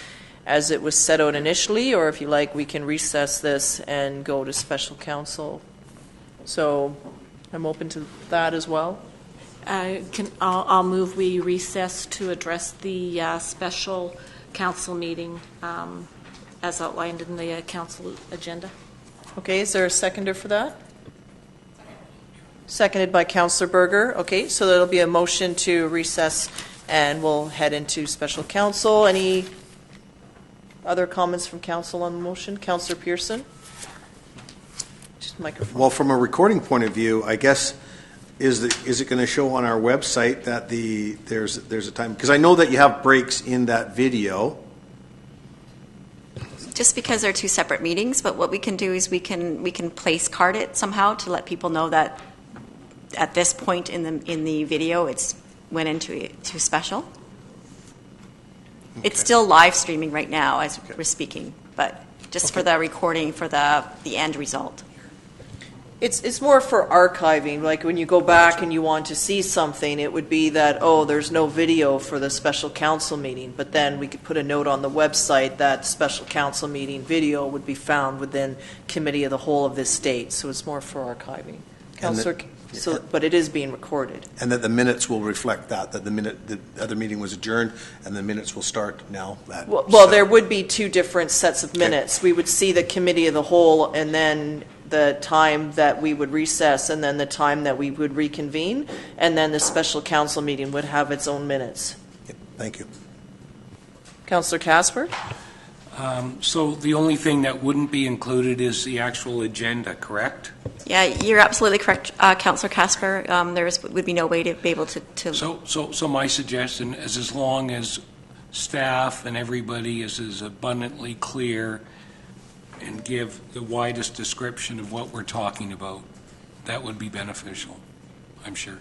as it was set out initially, or if you like, we can recess this and go to special council. So I'm open to that as well. I'll move we recess to address the special council meeting as outlined in the council agenda. Okay, is there a seconder for that? Seconded by Councillor Berger. Okay, so there'll be a motion to recess and we'll head into special council. Any other comments from council on the motion? Councillor Pearson? Just microphone. Well, from a recording point of view, I guess, is it going to show on our website that there's a time? Because I know that you have breaks in that video. Just because they're two separate meetings, but what we can do is we can place card it somehow to let people know that at this point in the video it's went into special. Okay. It's still live streaming right now as we're speaking, but just for the recording for the end result. It's more for archiving, like when you go back and you want to see something, it would be that, oh, there's no video for the special council meeting, but then we could put a note on the website that special council meeting video would be found within Committee of the Whole of this date, so it's more for archiving. Councillor, but it is being recorded. And that the minutes will reflect that the other meeting was adjourned, and the minutes will start now. Well, there would be two different sets of minutes. Okay. We would see the Committee of the Whole, and then the time that we would recess, and then the time that we would reconvene, and then the special council meeting would have its own minutes. Yep. Thank you. Councillor Casper? So the only thing that wouldn't be included is the actual agenda, correct? Yeah, you're absolutely correct, Councillor Casper. There would be no way to be able to... So my suggestion is, as long as staff and everybody is as abundantly clear and give the widest description of what we're talking about, that would be beneficial, I'm sure.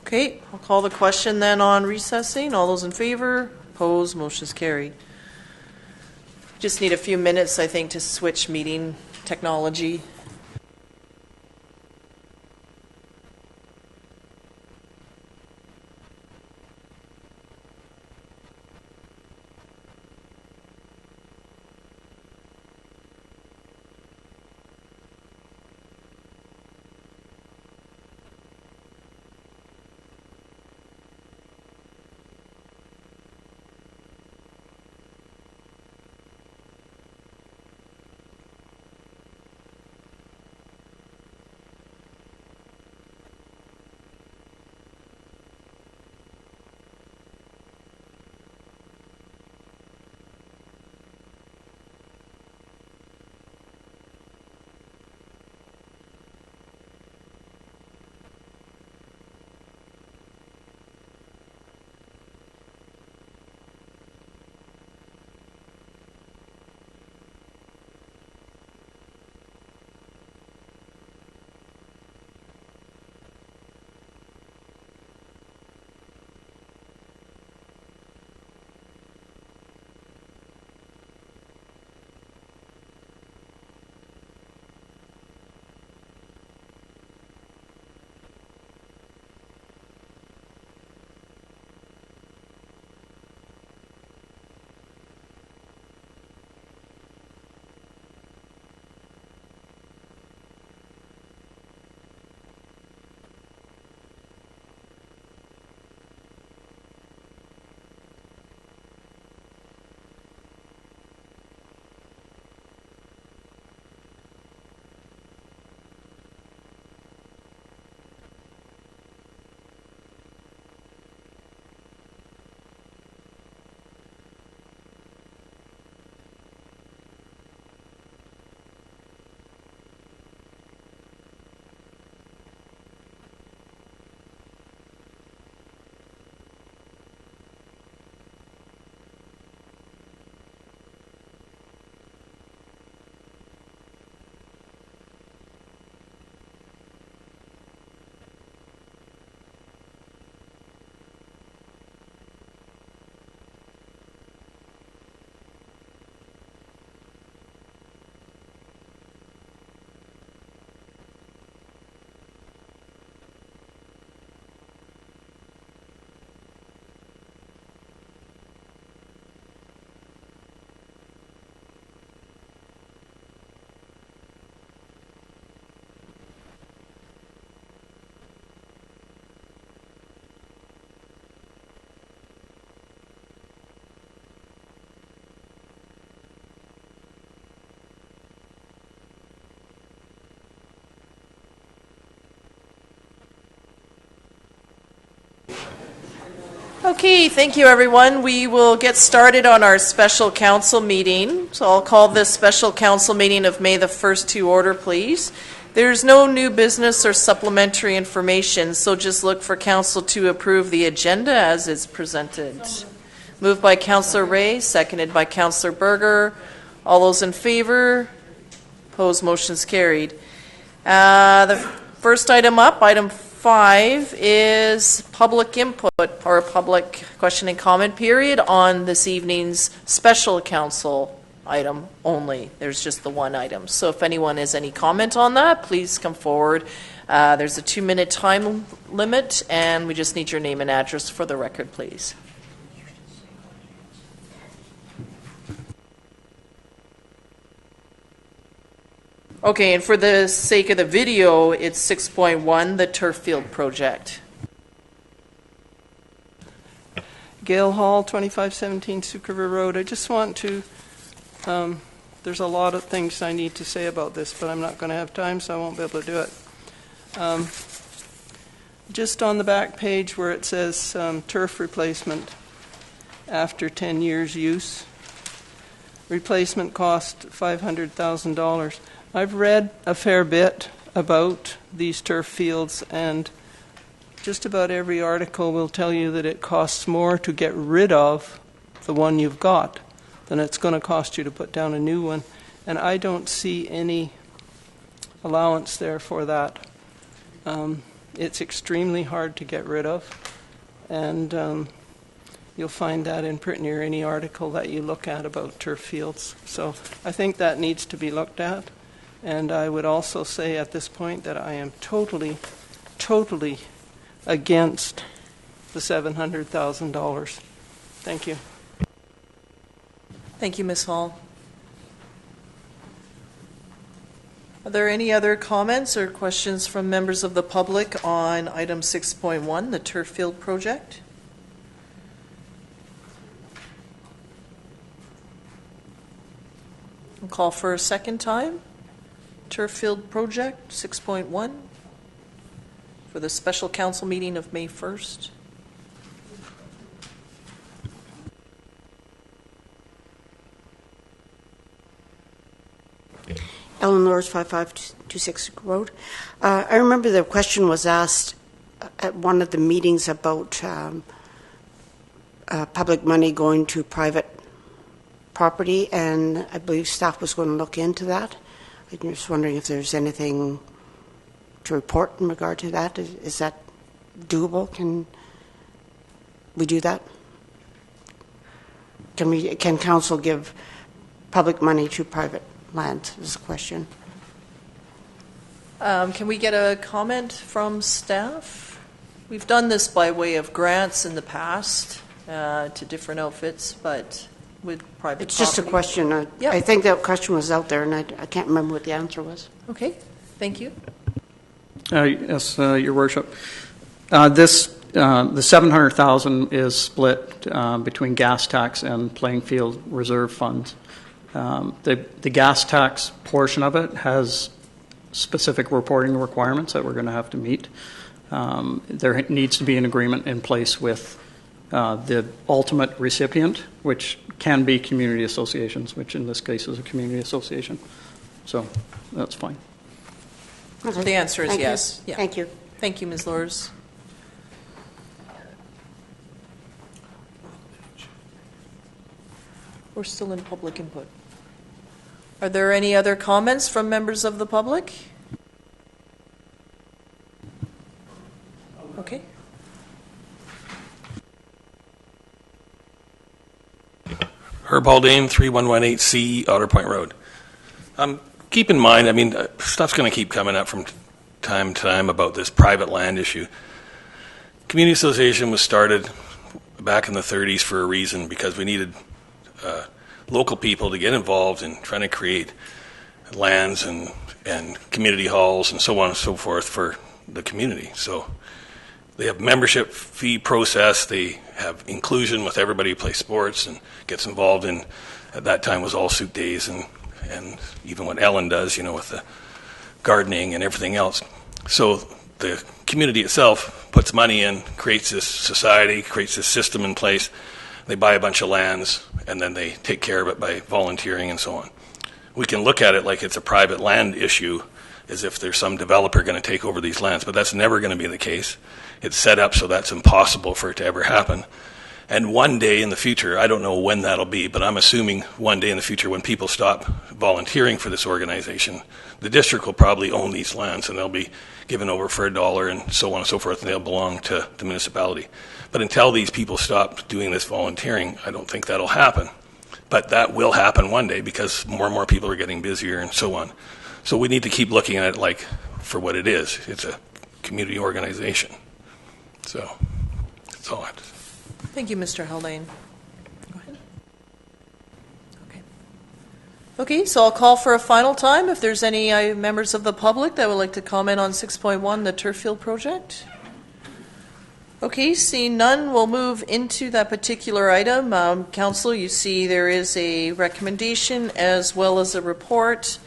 Okay, I'll call the question then on recessing. All those in favor? Opposed? Motion is carried. Just need a few minutes, I think, to switch meeting technology. Okay, thank you, everyone. We will get started on our special council meeting. So I'll call this special council meeting of May the 1st to order, please. There's no new business or supplementary information, so just look for council to approve the agenda as it's presented. Moved by Councillor Ray, seconded by Councillor Berger. All those in favor? Opposed, motion's carried. The first item up, item 5, is public input or public question and comment period on this evening's special council item only. There's just the one item. So if anyone has any comment on that, please come forward. There's a 2-minute time limit, and we just need your name and address for the record, please. Okay, and for the sake of the video, it's 6.1, the turf field project. Gail Hall, 2517 Souk River Road. I just want to, there's a lot of things I need to say about this, but I'm not going to have time, so I won't be able to do it. Just on the back page where it says turf replacement after 10 years use, replacement cost $500,000. I've read a fair bit about these turf fields, and just about every article will tell you that it costs more to get rid of the one you've got than it's going to cost you to put down a new one. And I don't see any allowance there for that. It's extremely hard to get rid of. And You'll find that in pretty near any article that you look at about turf fields. So I think that needs to be looked at. And I would also say at this point that I am totally against the $700,000. Thank you. Thank you, Ms. Hall. Are there any other comments or questions from members of the public on item 6.1, the turf field project? I'll call for a second time. Turf field project 6.1 for the special council meeting of May 1st. Ellen Lors, 5526 Road. I remember the question was asked at one of the meetings about public money going to private property, and I believe staff was going to look into that. I'm just wondering if there's anything to report in regard to that. Is that doable? Can we do that? Can council give public money to private land is the question. Can we get a comment from staff? We've done this by way of grants in the past to different outfits, but with private It's just a question. I think that question was out there, and I can't remember what the answer was. Okay, thank you. Yes, Your Worship. The $700,000 is split between gas tax and playing field reserve funds. The gas tax portion of it has specific reporting requirements that we're going to have to meet. There needs to be an agreement in place with the ultimate recipient, which can be community associations, which in this case is a community association. So that's fine. Okay. The answer is yes. Yeah. Thank you. Thank you, Ms. Lors. We're still in public input. Are there any other comments from members of the public? Okay. Herb Haldane, 3118C Otter Point Road. Keep in mind, stuff's going to keep coming up from time to time about this private land issue. Community association was started back in the 30s for a reason, because we needed local people to get involved in trying to create lands and community halls and so on and so forth for the community. So they have membership fee process. They have inclusion with everybody who plays sports and gets involved in, at that time was all suit days and even what Ellen does, with the gardening and everything else. So the community itself puts money in, creates this society, creates this system in place. They buy a bunch of lands, and then they take care of it by volunteering and so on. We can look at it like it's a private land issue, as if there's some developer going to take over these lands, but that's never going to be the case. It's set up so that's impossible for it to ever happen. And one day in the future, I don't know when that'll be, but I'm assuming one day in the future when people stop volunteering for this organization, the district will probably own these lands, and they'll be given over for $1 and so on and so forth, and they'll belong to the municipality. But until these people stop doing this volunteering, I don't think that'll happen. But that will happen one day, because more and more people are getting busier and so on. So we need to keep looking at it like for what it is. It's a community organization. So that's all I have to say. Thank you, Mr. Haldane. Go ahead. Okay, so I'll call for a final time if there's any members of the public that would like to comment on 6.1, the turf field project. Okay, seeing none, we'll move into that particular item. Council, you see there is a recommendation as well as a report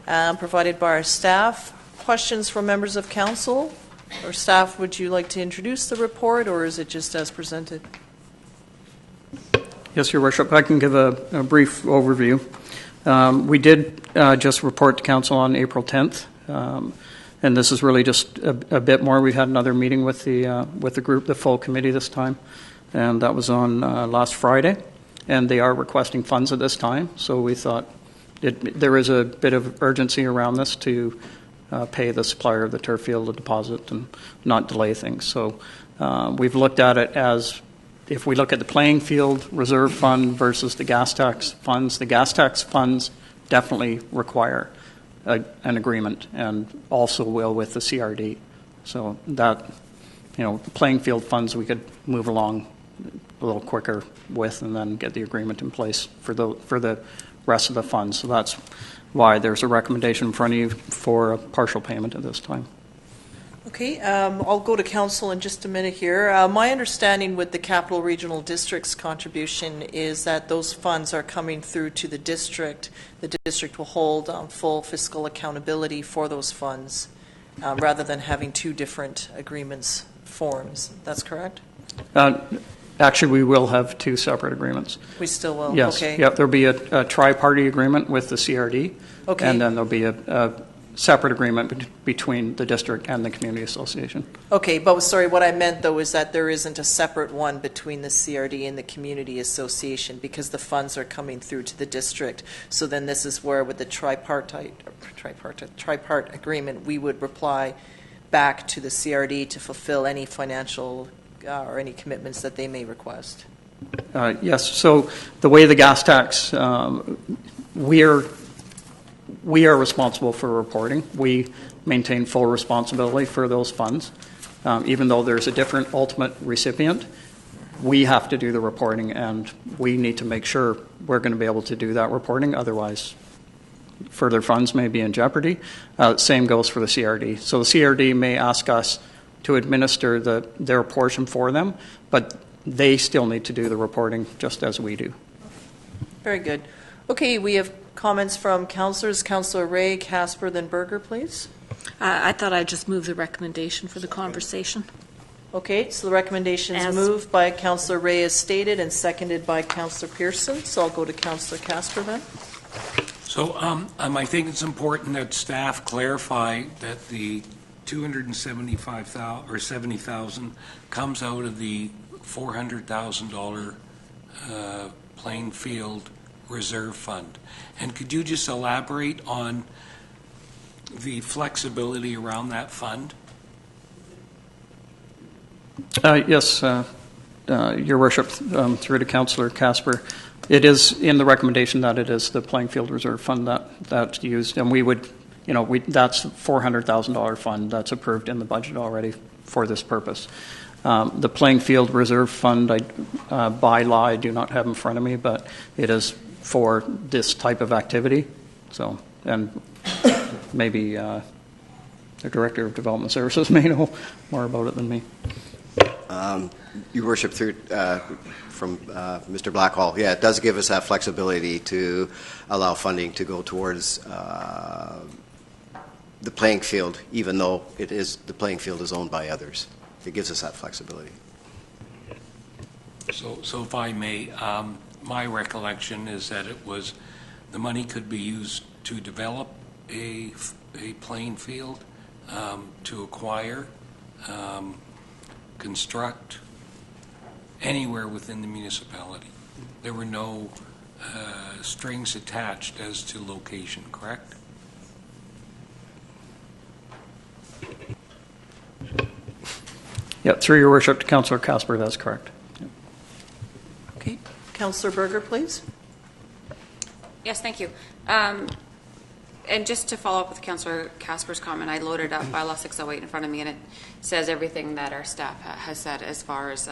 provided by our staff. Questions from members of council or staff? Would you like to introduce the report, or is it just as presented? Yes, Your Worship, I can give a brief overview. We did just report to council on April 10th. And this is really just a bit more. We had another meeting with the group, the full committee this time, and that was on last Friday. And they are requesting funds at this time, so we thought there is a bit of urgency around this to pay the supplier of the turf field a deposit and not delay things. So we've looked at it as if we look at the playing field reserve fund versus the gas tax funds definitely require an agreement, and also will with the CRD. So that, playing field funds we could move along a little quicker with, and then get the agreement in place for the rest of the funds. So that's why there's a recommendation in front of you for a partial payment at this time. Okay, I'll go to council in just a minute here. My understanding with the Capital Regional District's contribution is that those funds are coming through to the district. The district will hold full fiscal accountability for those funds, rather than having two different agreements forms. That's correct? Actually, we will have two separate agreements. We still will? Yes. Okay. Yep, there'll be a tri-party agreement with the CRD. Okay. And then there'll be a separate agreement between the district and the community association. Okay, but sorry, what I meant though is that there isn't a separate one between the CRD and the community association, because the funds are coming through to the district. So then this is where with the tripart agreement, we would reply back to the CRD to fulfill any financial or any commitments that they may request. Yes, so the way the gas tax, we are responsible for reporting. We maintain full responsibility for those funds. Even though there's a different ultimate recipient, we have to do the reporting, and we need to make sure we're going to be able to do that reporting. Otherwise, further funds may be in jeopardy. Same goes for the CRD. So the CRD may ask us to administer their portion for them, but they still need to do the reporting just as we do. Very good. Okay, we have comments from councillors. Councillor Ray, Casper, then Berger, please. I thought I'd just move the recommendation for the conversation. Okay, so the recommendation is moved by Councillor Ray as stated and seconded by Councillor Pearson. So I'll go to Councillor Casper then. So I think it's important that staff clarify that the $275,000 or $70,000 comes out of the $400,000 playing field reserve fund. And could you just elaborate on the flexibility around that fund? Yes, Your Worship, through to Councillor Casper. It is in the recommendation that it is the playing field reserve fund that's used, and we would, that's $400,000 fund that's approved in the budget already for this purpose. The playing field reserve fund, by law, I do not have in front of me, but it is for this type of activity. So, and maybe the Director of Development Services may know more about it than me. Your Worship, through from Mr. Blackhall, yeah, it does give us that flexibility to allow funding to go towards the playing field, even though the playing field is owned by others. It gives us that flexibility. So if I may, my recollection is that the money could be used to develop a playing field, to acquire, construct, anywhere within the municipality. There were no strings attached as to location, correct? Yeah, through Your Worship to Councillor Casper, that's correct. Yeah. Okay. Councillor Berger, please. Yes, thank you. And just to follow up with Councillor Casper's comment, I loaded up bylaw 608 in front of me, and it says everything that our staff has said as far as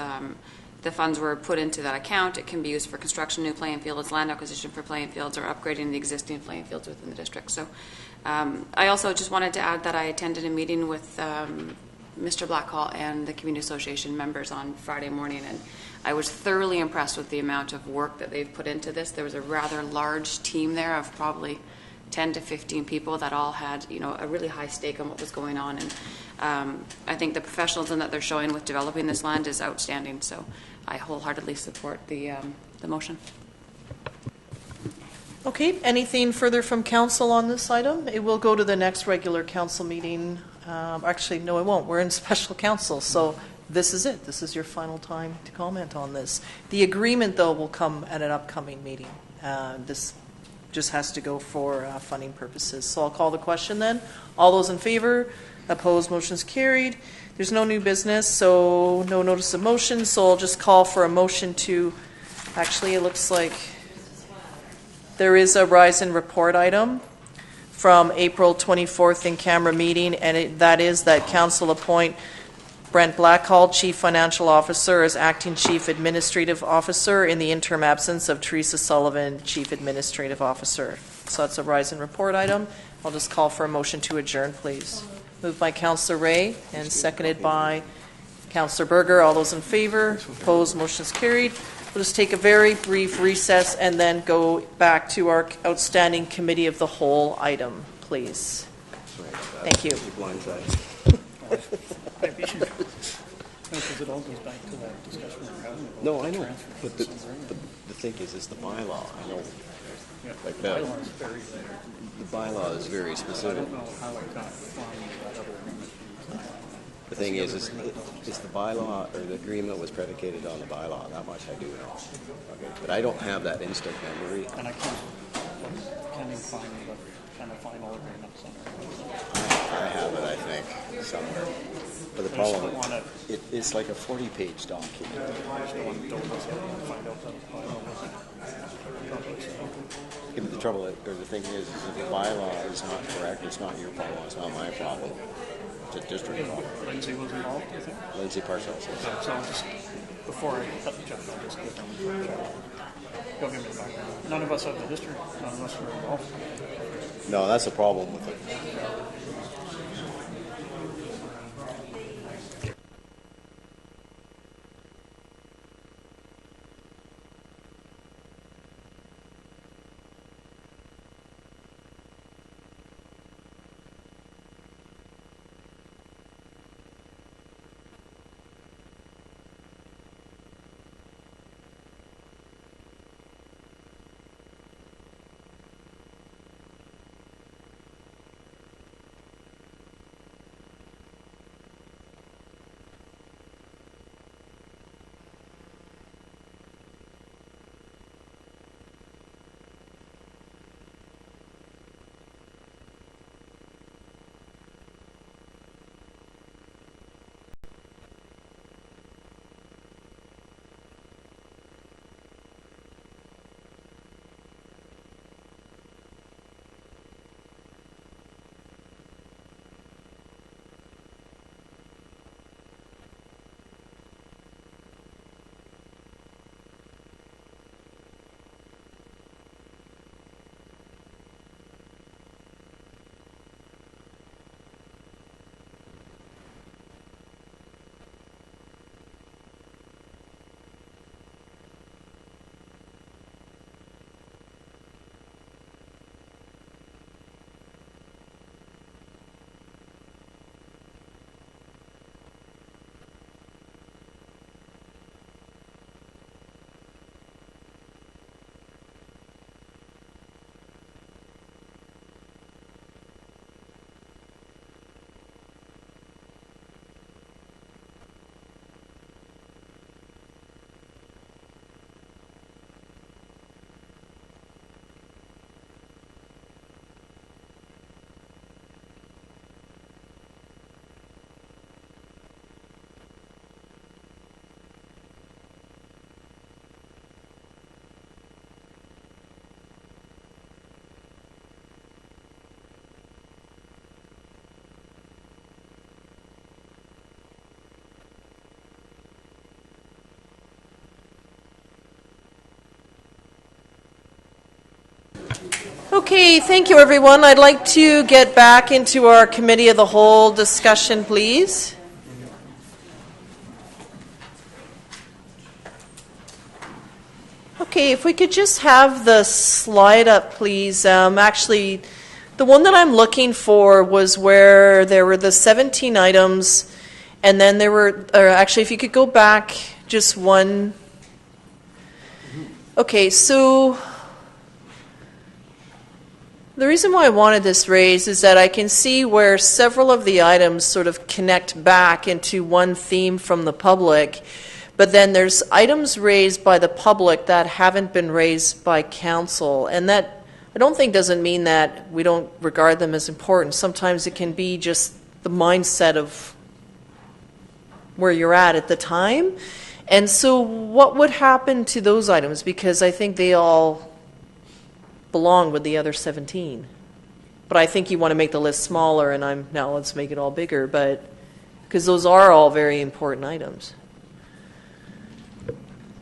the funds were put into that account. It can be used for construction, new playing fields, land acquisition for playing fields, or upgrading the existing playing fields within the district. So I also just wanted to add that I attended a meeting with Mr. Blackhall and the Community Association members on Friday morning, and I was thoroughly impressed with the amount of work that they've put into this. There was a rather large team there of probably 10 to 15 people that all had, a really high stake on what was going on, and I think the professionalism that they're showing with developing this land is outstanding. So I wholeheartedly support the motion. Okay, anything further from council on this item? It will go to the next regular council meeting. Actually, no, it won't. We're in special council, so this is it. This is your final time to comment on this. The agreement, though, will come at an upcoming meeting. This just has to go for funding purposes. So I'll call the question then. All those in favor? Opposed? Motion's carried. There's no new business, so no notice of motion, so I'll just call for a motion to, actually, it looks like there is a rise and report item from April 24th in-camera meeting, and that is that council appoint Brent Blackhall, Chief Financial Officer, as Acting Chief Administrative Officer in the interim absence of Teresa Sullivan, Chief Administrative Officer. So that's a rise and report item. I'll just call for a motion to adjourn, please. Moved by Councillor Ray and seconded by Councillor Berger. All those in favor? Opposed? Motion is carried. We'll just take a very brief recess and then go back to our outstanding committee of the whole item, please. Thank you. No, I know. But the thing is, it's the bylaw. I know. Like that. The bylaw is very specific. The thing is the bylaw, or the agreement was predicated on the bylaw. That much I do know. Okay. But I don't have that instant memory. And I can't even find all agreements somewhere. I have it, I think, somewhere. But the problem, it's like a 40-page document. Yeah, but the trouble, or the thing is if the bylaw is not correct, it's not your problem, it's not my problem. It's a district problem. Lindsay was involved, you think? Lindsay Parcells. Yeah, so I'll just, before I cut the check, I'll just give them the check. Go give me the background. None of us have the history. None of us are involved. No, that's the problem with it. Okay, thank you, everyone. I'd like to get back into our committee of the whole discussion, please. Okay, if we could just have the slide up, please. Actually, the one that I'm looking for was where there were the 17 items, and then there were, or actually, if you could go back just one. Okay, so the reason why I wanted this raised is that I can see where several of the items sort of connect back into one theme from the public, but then there's items raised by the public that haven't been raised by council, and that I don't think doesn't mean that we don't regard them as important. Sometimes it can be just the mindset of where you're at the time. And so what would happen to those items? Because I think they all belong with the other 17. But I think you want to make the list smaller, and now let's make it all bigger, but because those are all very important items.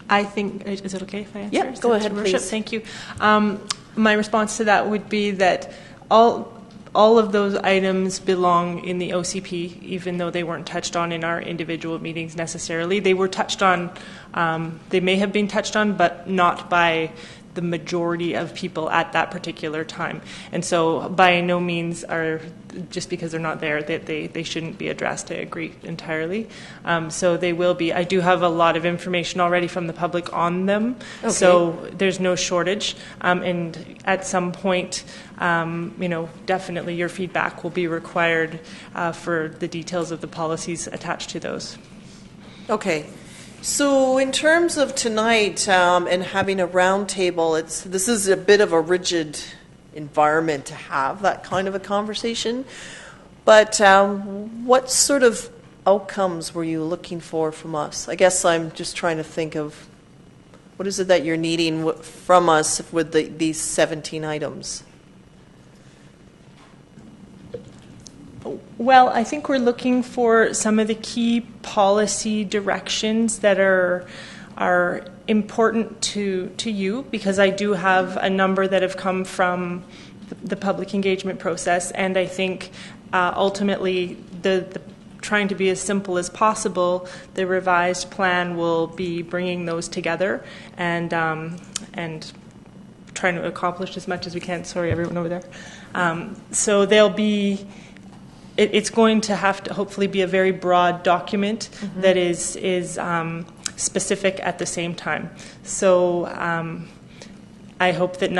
I think, is it okay if I answer? Yeah, go ahead, Your Worship? please. Thank you. My response to that would be that all of those items belong in the OCP, even though they weren't touched on in our individual meetings necessarily. They were touched on, they may have been touched on, but not by the majority of people at that particular time. And so by no means are, just because they're not there, that they shouldn't be addressed. I agree entirely. So they will be. I do have a lot of information already from the public on them, Okay. so there's no shortage. And at some point, definitely your feedback will be required for the details of the policies attached to those. Okay. So in terms of tonight and having a round table, this is a bit of a rigid environment to have that kind of a conversation. But what sort of outcomes were you looking for from us? I guess I'm just trying to think of what is it that you're needing from us with these 17 items? Well, I think we're looking for some of the key policy directions that are important to you, because I do have a number that have come from the public engagement process, and I think ultimately the trying to be as simple as possible, the revised plan will be bringing those together and trying to accomplish as much as we can. Sorry, everyone over there. So there'll be. It's going to have to hopefully be a very broad document that is specific at the same time. So I hope that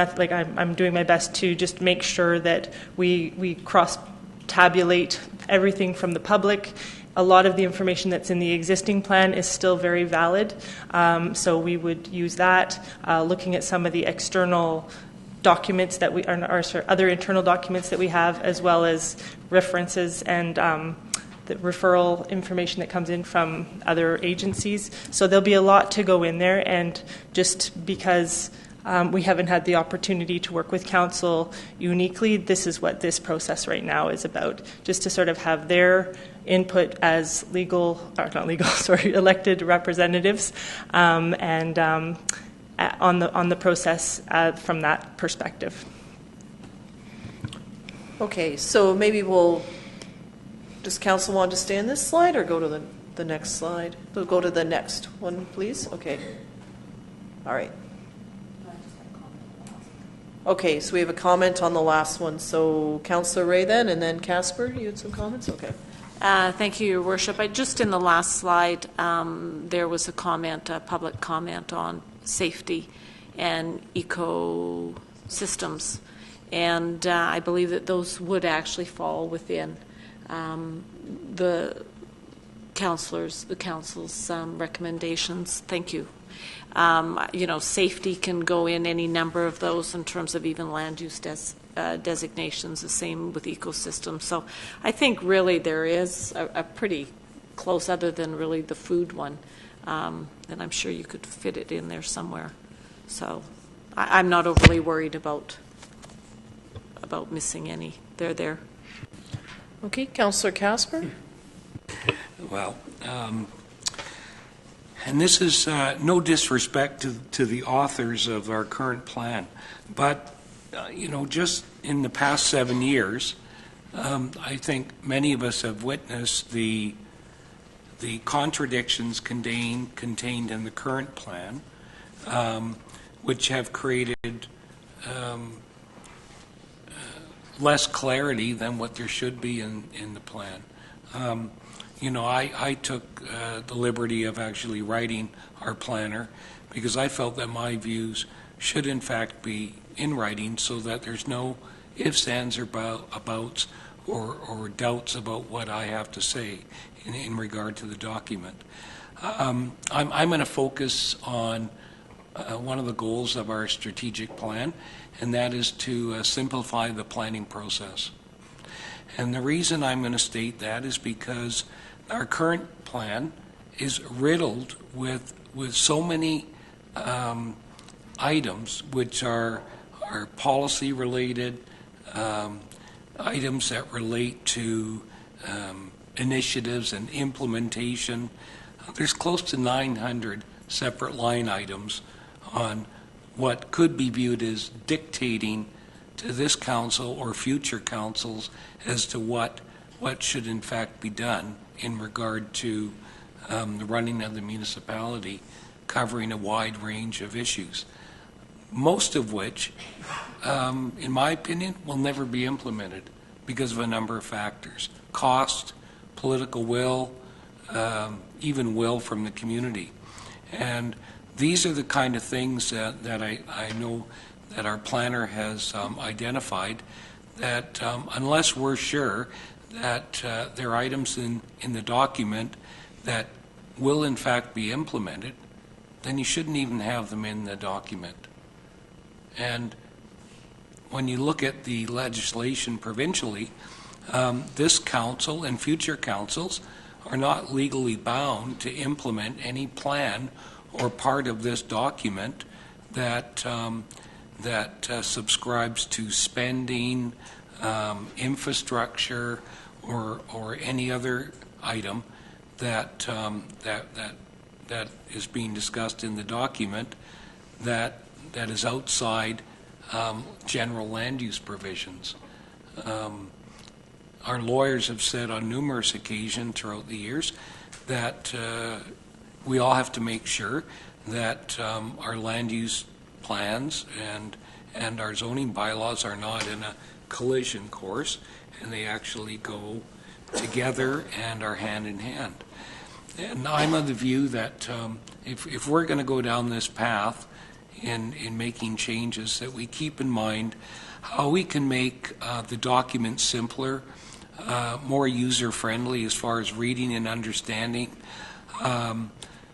I'm doing my best to just make sure that we cross-tabulate everything from the public. A lot of the information that's in the existing plan is still very valid, so we would use that. Looking at some of the external documents that other internal documents that we have, as well as references and the referral information that comes in from other agencies. So there'll be a lot to go in there, and just because we haven't had the opportunity to work with council uniquely, this is what this process right now is about, just to sort of have their input as elected representatives, and on the process from that perspective. Okay, so maybe does council want to stay on this slide or go to the next slide? We'll go to the next one, please. Okay. All right. Okay, so we have a comment on the last one. So Councillor Ray then, and then Casper, you had some comments? Okay. Thank you, Your Worship. Just in the last slide, there was a public comment on safety and ecosystems, and I believe that those would actually fall within the council's recommendations. Thank you. Safety can go in any number of those in terms of even land use designations, the same with ecosystems. So I think really there is a pretty close, other than really the food one, and I'm sure you could fit it in there somewhere. So I'm not overly worried about missing any. They're there. Okay, Councillor Casper. Well, and this is no disrespect to the authors of our current plan, but just in the past 7 years, I think many of us have witnessed the contradictions contained in the current plan, which have created less clarity than what there should be in the plan. I took the liberty of actually writing our planner because I felt that my views should in fact be in writing so that there's no ifs, ands, or abouts or doubts about what I have to say in regard to the document. I'm going to focus on one of the goals of our strategic plan, and that is to simplify the planning process. And the reason I'm going to state that is because our current plan is riddled with so many items which are policy related, items that relate to initiatives and implementation. There's close to 900 separate line items on what could be viewed as dictating to this council or future councils as to what should in fact be done in regard to the running of the municipality, covering a wide range of issues, most of which, in my opinion, will never be implemented because of a number of factors: cost, political will, even will from the community. And these are the kind of things that I know that our planner has identified, that unless we're sure that there are items in the document that will in fact be implemented, then you shouldn't even have them in the document. And when you look at the legislation provincially, this council and future councils are not legally bound to implement any plan or part of this document that subscribes to spending, infrastructure, or any other item that is being discussed in the document that is outside general land use provisions. Our lawyers have said on numerous occasions throughout the years that we all have to make sure that our land use plans and our zoning bylaws are not in a collision course, and they actually go together and are hand in hand. And I'm of the view that if we're going to go down this path in making changes, that we keep in mind how we can make the document simpler, more user-friendly as far as reading and understanding,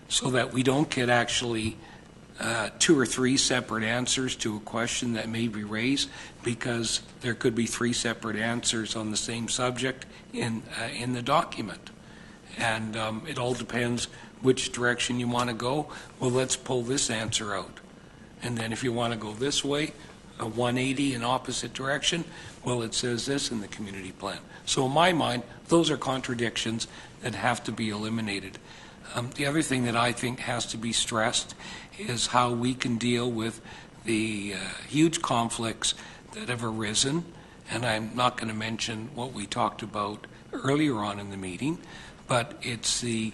so that we don't get actually 2 or 3 separate answers to a question that may be raised, because there could be 3 separate answers on the same subject in the document. And it all depends which direction you want to go. Well, let's pull this answer out. And then if you want to go this way, a 180 in opposite direction, well, it says this in the community plan. So in my mind, those are contradictions that have to be eliminated. The other thing that I think has to be stressed is how we can deal with the huge conflicts that have arisen. And I'm not going to mention what we talked about earlier on in the meeting, but it's the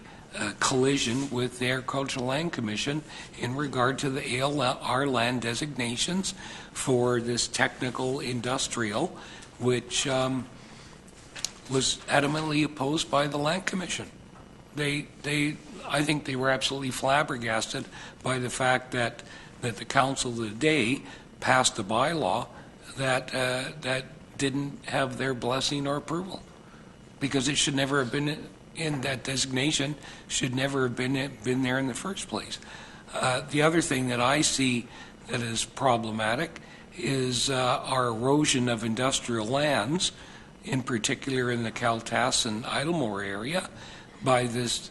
collision with the Agricultural Land Commission in regard to the ALR land designations for this technical industrial, which was adamantly opposed by the Land Commission. I think they were absolutely flabbergasted by the fact that the council of the day passed a bylaw that didn't have their blessing or approval, because it should never have been in that designation, should never have been there in the first place. The other thing that I see that is problematic is our erosion of industrial lands, in particular in the Kaltass and Idlemore area, by this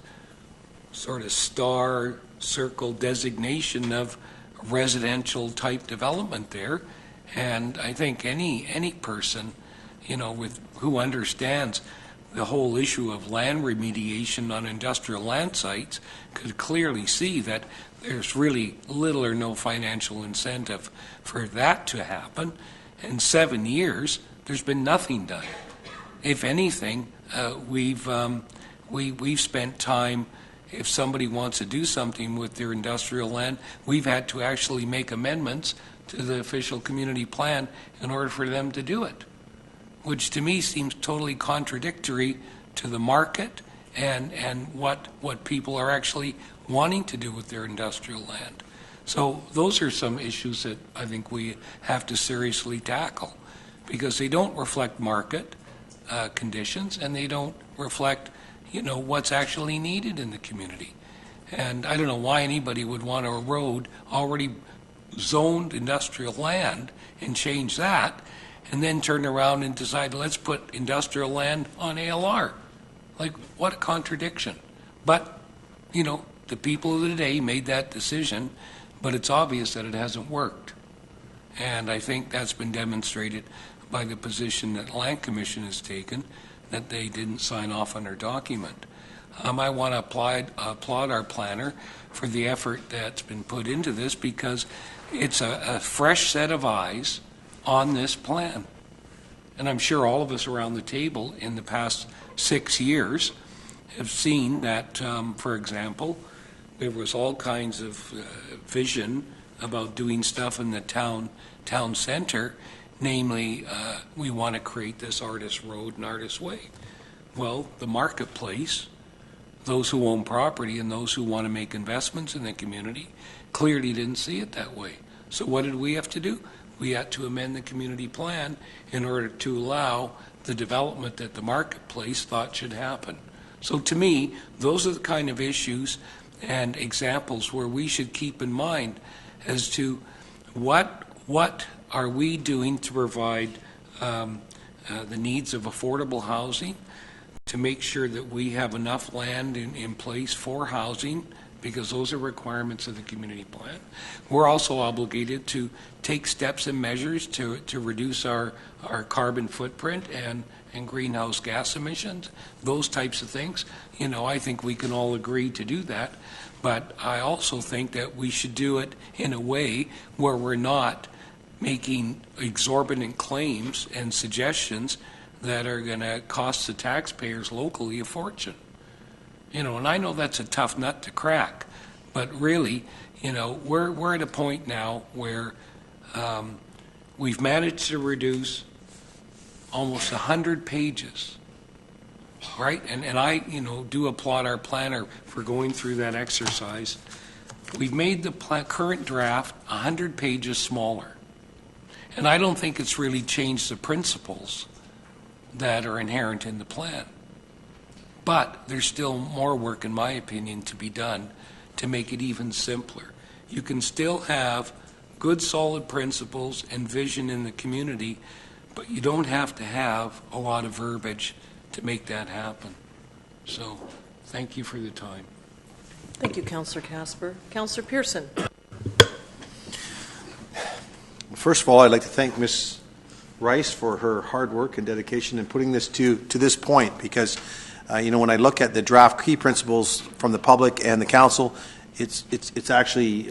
sort of star circle designation of residential type development there. And I think any person, who understands the whole issue of land remediation on industrial land sites could clearly see that there's really little or no financial incentive for that to happen. In 7 years, there's been nothing done. If anything, we've spent time. If somebody wants to do something with their industrial land, we've had to actually make amendments to the official community plan in order for them to do it, which to me seems totally contradictory to the market and what people are actually wanting to do with their industrial land. So those are some issues that I think we have to seriously tackle, because they don't reflect market conditions, and they don't reflect what's actually needed in the community. And I don't know why anybody would want to erode already zoned industrial land and change that, and then turn around and decide, let's put industrial land on ALR. Like, what a contradiction. But You know, the people of the day made that decision, but it's obvious that it hasn't worked. And I think that's been demonstrated by the position that Land Commission has taken, that they didn't sign off on their document. I want to applaud our planner for the effort that's been put into this, because it's a fresh set of eyes on this plan. And I'm sure all of us around the table in the past 6 years have seen that, for example, there was all kinds of vision about doing stuff in the town center, namely, we want to create this artist road and artist way. Well, the marketplace, those who own property and those who want to make investments in the community, clearly didn't see it that way. So what did we have to do? We had to amend the community plan in order to allow the development that the marketplace thought should happen. So to me, those are the kind of issues and examples where we should keep in mind as to what are we doing to provide the needs of affordable housing, to make sure that we have enough land in place for housing, because those are requirements of the community plan. We're also obligated to take steps and measures to reduce our carbon footprint and greenhouse gas emissions, those types of things. You know, I think we can all agree to do that, but I also think that we should do it in a way where we're not making exorbitant claims and suggestions that are going to cost the taxpayers locally a fortune. You know, and I know that's a tough nut to crack, but really, you know, we're at a point now where we've managed to reduce almost 100 pages, right? And I, you know, do applaud our planner for going through that exercise. We've made the current draft 100 pages smaller, and I don't think it's really changed the principles that are inherent in the plan. But there's still more work, in my opinion, to be done to make it even simpler. You can still have good, solid principles and vision in the community, but you don't have to have a lot of verbiage to make that happen. So, thank you for the time. Thank you, Councillor Casper. Councillor Pearson. First of all, I'd like to thank Ms. Rice for her hard work and dedication in putting this to this point, because you know, when I look at the draft key principles from the public and the council, it's actually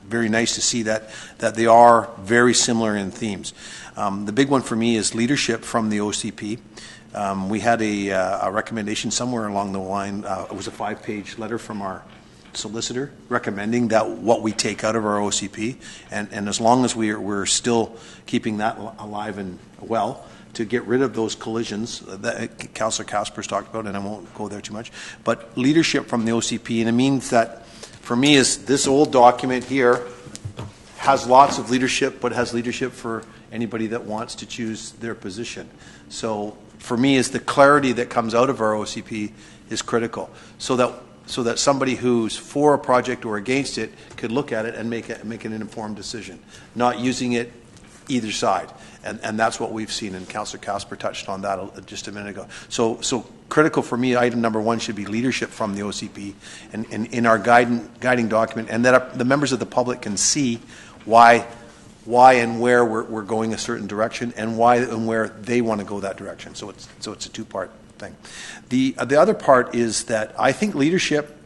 very nice to see that they are very similar in themes. The big one for me is leadership from the OCP. We had a recommendation somewhere along the line. It was a 5-page letter from our solicitor recommending that what we take out of our OCP, and as long as we're still keeping that alive and well, to get rid of those collisions that Councillor Casper's talked about, and I won't go there too much, but leadership from the OCP. And it means that, for me, is this old document here has lots of leadership, but has leadership for anybody that wants to choose their position. So for me, is the clarity that comes out of our OCP is critical, so that somebody who's for a project or against it could look at it and make an informed decision, not using it either side. And that's what we've seen, and Councillor Casper touched on that just a minute ago. So critical for me, item number 1 should be leadership from the OCP and in our guiding document, and that the members of the public can see why and where we're going a certain direction, and why and where they want to go that direction. So it's a two-part thing. The other part is that I think leadership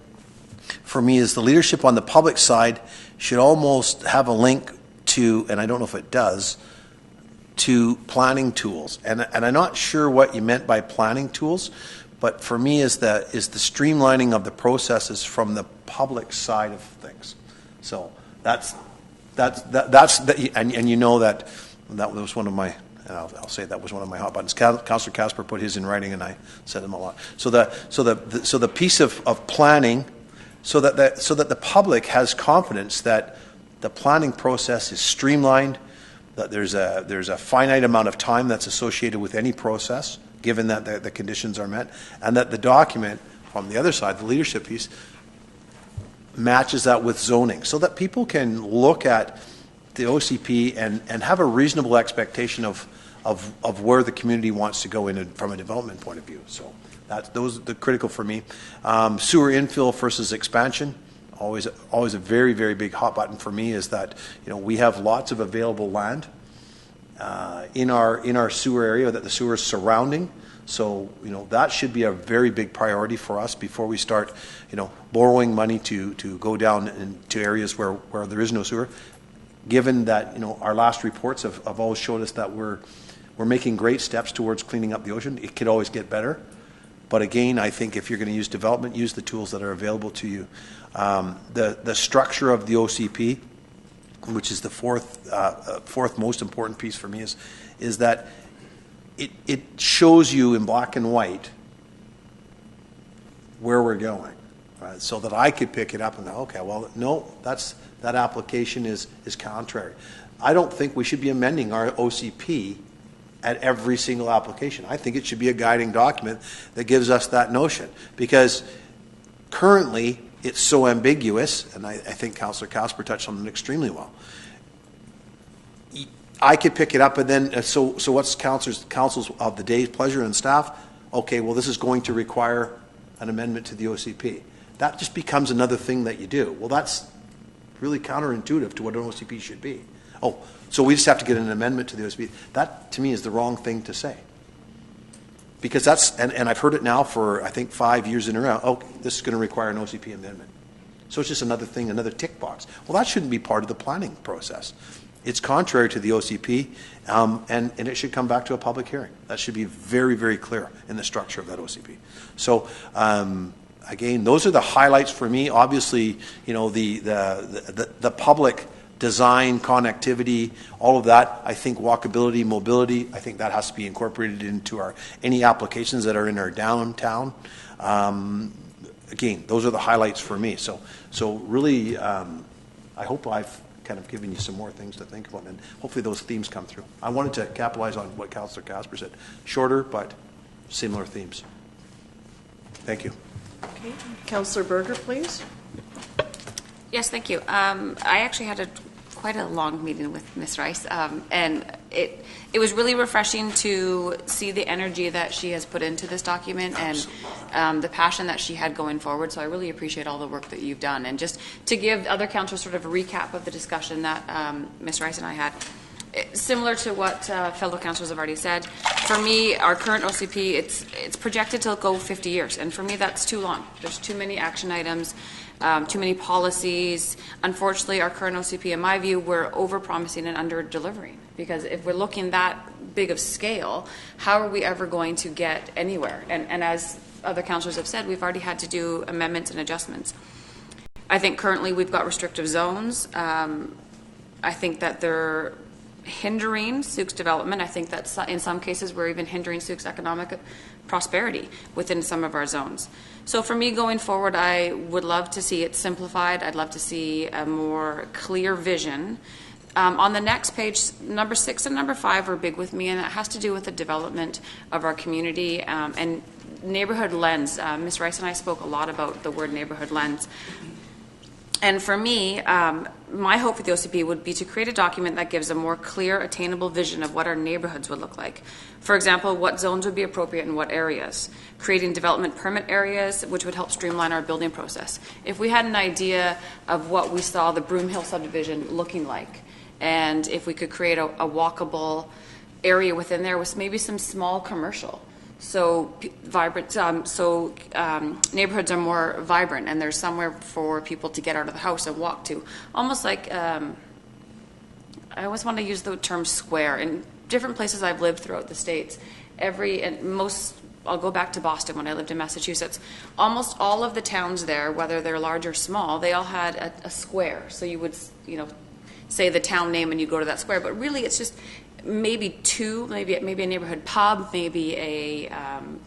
for me is the leadership on the public side should almost have a link to, and I don't know if it does, to planning tools. And I'm not sure what you meant by planning tools, but for me is the streamlining of the processes from the public side of things. So that's and you know that was one of my, I'll say that was one of my hot buttons. Councillor Casper put his in writing, and I said him a lot. So the piece of planning, so that the public has confidence that the planning process is streamlined, that there's a finite amount of time that's associated with any process, given that the conditions are met, and that the document from the other side, the leadership piece, matches that with zoning, so that people can look at the OCP and have a reasonable expectation of of where the community wants to go in from a development point of view. So those are the critical for me. Sewer infill versus expansion. Always a very, very big hot button for me is that, we have lots of available land in our sewer area that the sewer is surrounding. So, that should be a very big priority for us before we start, borrowing money to go down into areas where there is no sewer. Given that, our last reports have always showed us that we're making great steps towards cleaning up the ocean. It could always get better. But again, I think if you're going to use development, use the tools that are available to you. The structure of the OCP, which is the fourth most important piece for me, is that it shows you in black and white where we're going, right? So that I could pick it up and go, okay, well, no, that application is contrary. I don't think we should be amending our OCP at every single application. I think it should be a guiding document that gives us that notion, because currently it's so ambiguous, and I think Councillor Casper touched on it extremely well. I could pick it up and then, so what's council's of the day's pleasure and staff? Okay, well, this is going to require an amendment to the OCP. That just becomes another thing that you do. Well, that's really counterintuitive to what an OCP should be. Oh, so we just have to get an amendment to the OCP. That, to me, is the wrong thing to say. Because that's, and I've heard it now for, I think, 5 years in a row. Oh, this is going to require an OCP amendment. So it's just another thing, another tick box. Well, that shouldn't be part of the planning process. It's contrary to the OCP, and it should come back to a public hearing. That should be very, very clear in the structure of that OCP. So, again, those are the highlights for me. Obviously, the public design, connectivity, all of that. I think walkability, mobility, I think that has to be incorporated into any applications that are in our downtown. Again, those are the highlights for me. So really, I hope I've kind of given you some more things to think about, and hopefully those themes come through. I wanted to capitalize on what Councillor Casper said. Shorter, but similar themes. Thank you. Okay. Councillor Berger, please. Yes, thank you. I actually had quite a long meeting with Ms. Rice, and it was really refreshing to see the energy that she has put into this document and the passion that she had going forward. So I really appreciate all the work that you've done. And just to give other councillors sort of a recap of the discussion that Ms. Rice and I had, similar to what fellow councillors have already said, for me, our current OCP, it's projected to go 50 years. And for me, that's too long. There's too many action items. Too many policies. Unfortunately, our current OCP, in my view, we're over-promising and under-delivering. Because if we're looking that big of scale, how are we ever going to get anywhere? And as other councillors have said, we've already had to do amendments and adjustments. I think currently we've got restrictive zones. I think that they're hindering Souk's development. I think that in some cases we're even hindering Souk's economic prosperity within some of our zones. So for me going forward, I would love to see it simplified. I'd love to see a more clear vision. On the next page, number 6 and number 5 are big with me, and that has to do with the development of our community and neighborhood lens. Ms. Rice and I spoke a lot about the word neighborhood lens. And for me, my hope for the OCP would be to create a document that gives a more clear, attainable vision of what our neighborhoods would look like. For example, what zones would be appropriate in what areas. Creating development permit areas, which would help streamline our building process. If we had an idea of what we saw the Broomhill subdivision looking like, and if we could create a walkable area within there with maybe some small commercial, so vibrant, neighborhoods are more vibrant, and there's somewhere for people to get out of the house and walk to. Almost like, I always want to use the term square. In different places I've lived throughout the States, I'll go back to Boston when I lived in Massachusetts. Almost all of the towns there, whether they're large or small, they all had a square. So you would, say the town name and you go to that square, but really it's just maybe a neighborhood pub, maybe a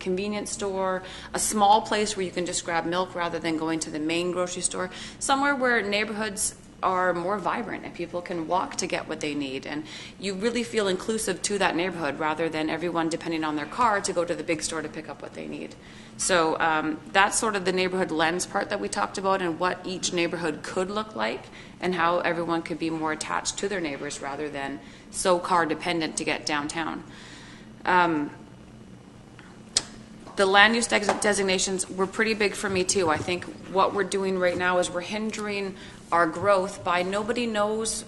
convenience store, a small place where you can just grab milk rather than going to the main grocery store, somewhere where neighborhoods are more vibrant and people can walk to get what they need. And you really feel inclusive to that neighborhood rather than everyone depending on their car to go to the big store to pick up what they need. So that's sort of the neighborhood lens part that we talked about and what each neighborhood could look like and how everyone could be more attached to their neighbors rather than so car dependent to get downtown. The land use designations were pretty big for me too. I think what we're doing right now is we're hindering our growth by nobody knows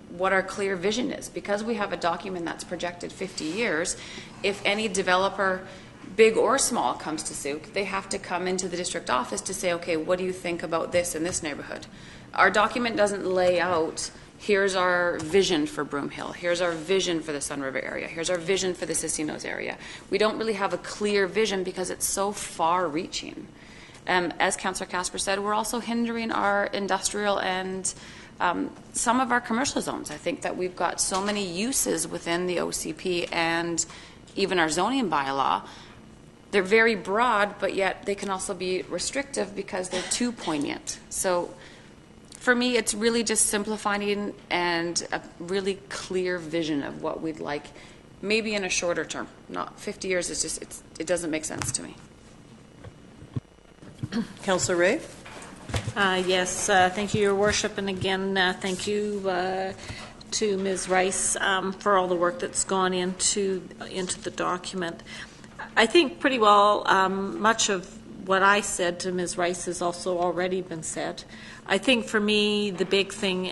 what our clear vision is. Because we have a document that's projected 50 years, if any developer, big or small, comes to Souk, they have to come into the district office to say, okay, what do you think about this in this neighborhood? Our document doesn't lay out, here's our vision for Broomhill, here's our vision for the Sun River area, here's our vision for the Sissynos area. We don't really have a clear vision because it's so far-reaching. As Councillor Casper said, we're also hindering our industrial and some of our commercial zones. I think that we've got so many uses within the OCP and even our zoning bylaw. They're very broad, but yet they can also be restrictive because they're too poignant. So for me, it's really just simplifying and a really clear vision of what we'd like, maybe in a shorter term. Not 50 years, it's just, it doesn't make sense to me. Councillor Ray? Yes, thank you, Your Worship, and again, thank you to Ms. Rice for all the work that's gone into the document. I think pretty well much of what I said to Ms. Rice has also already been said. I think for me, the big thing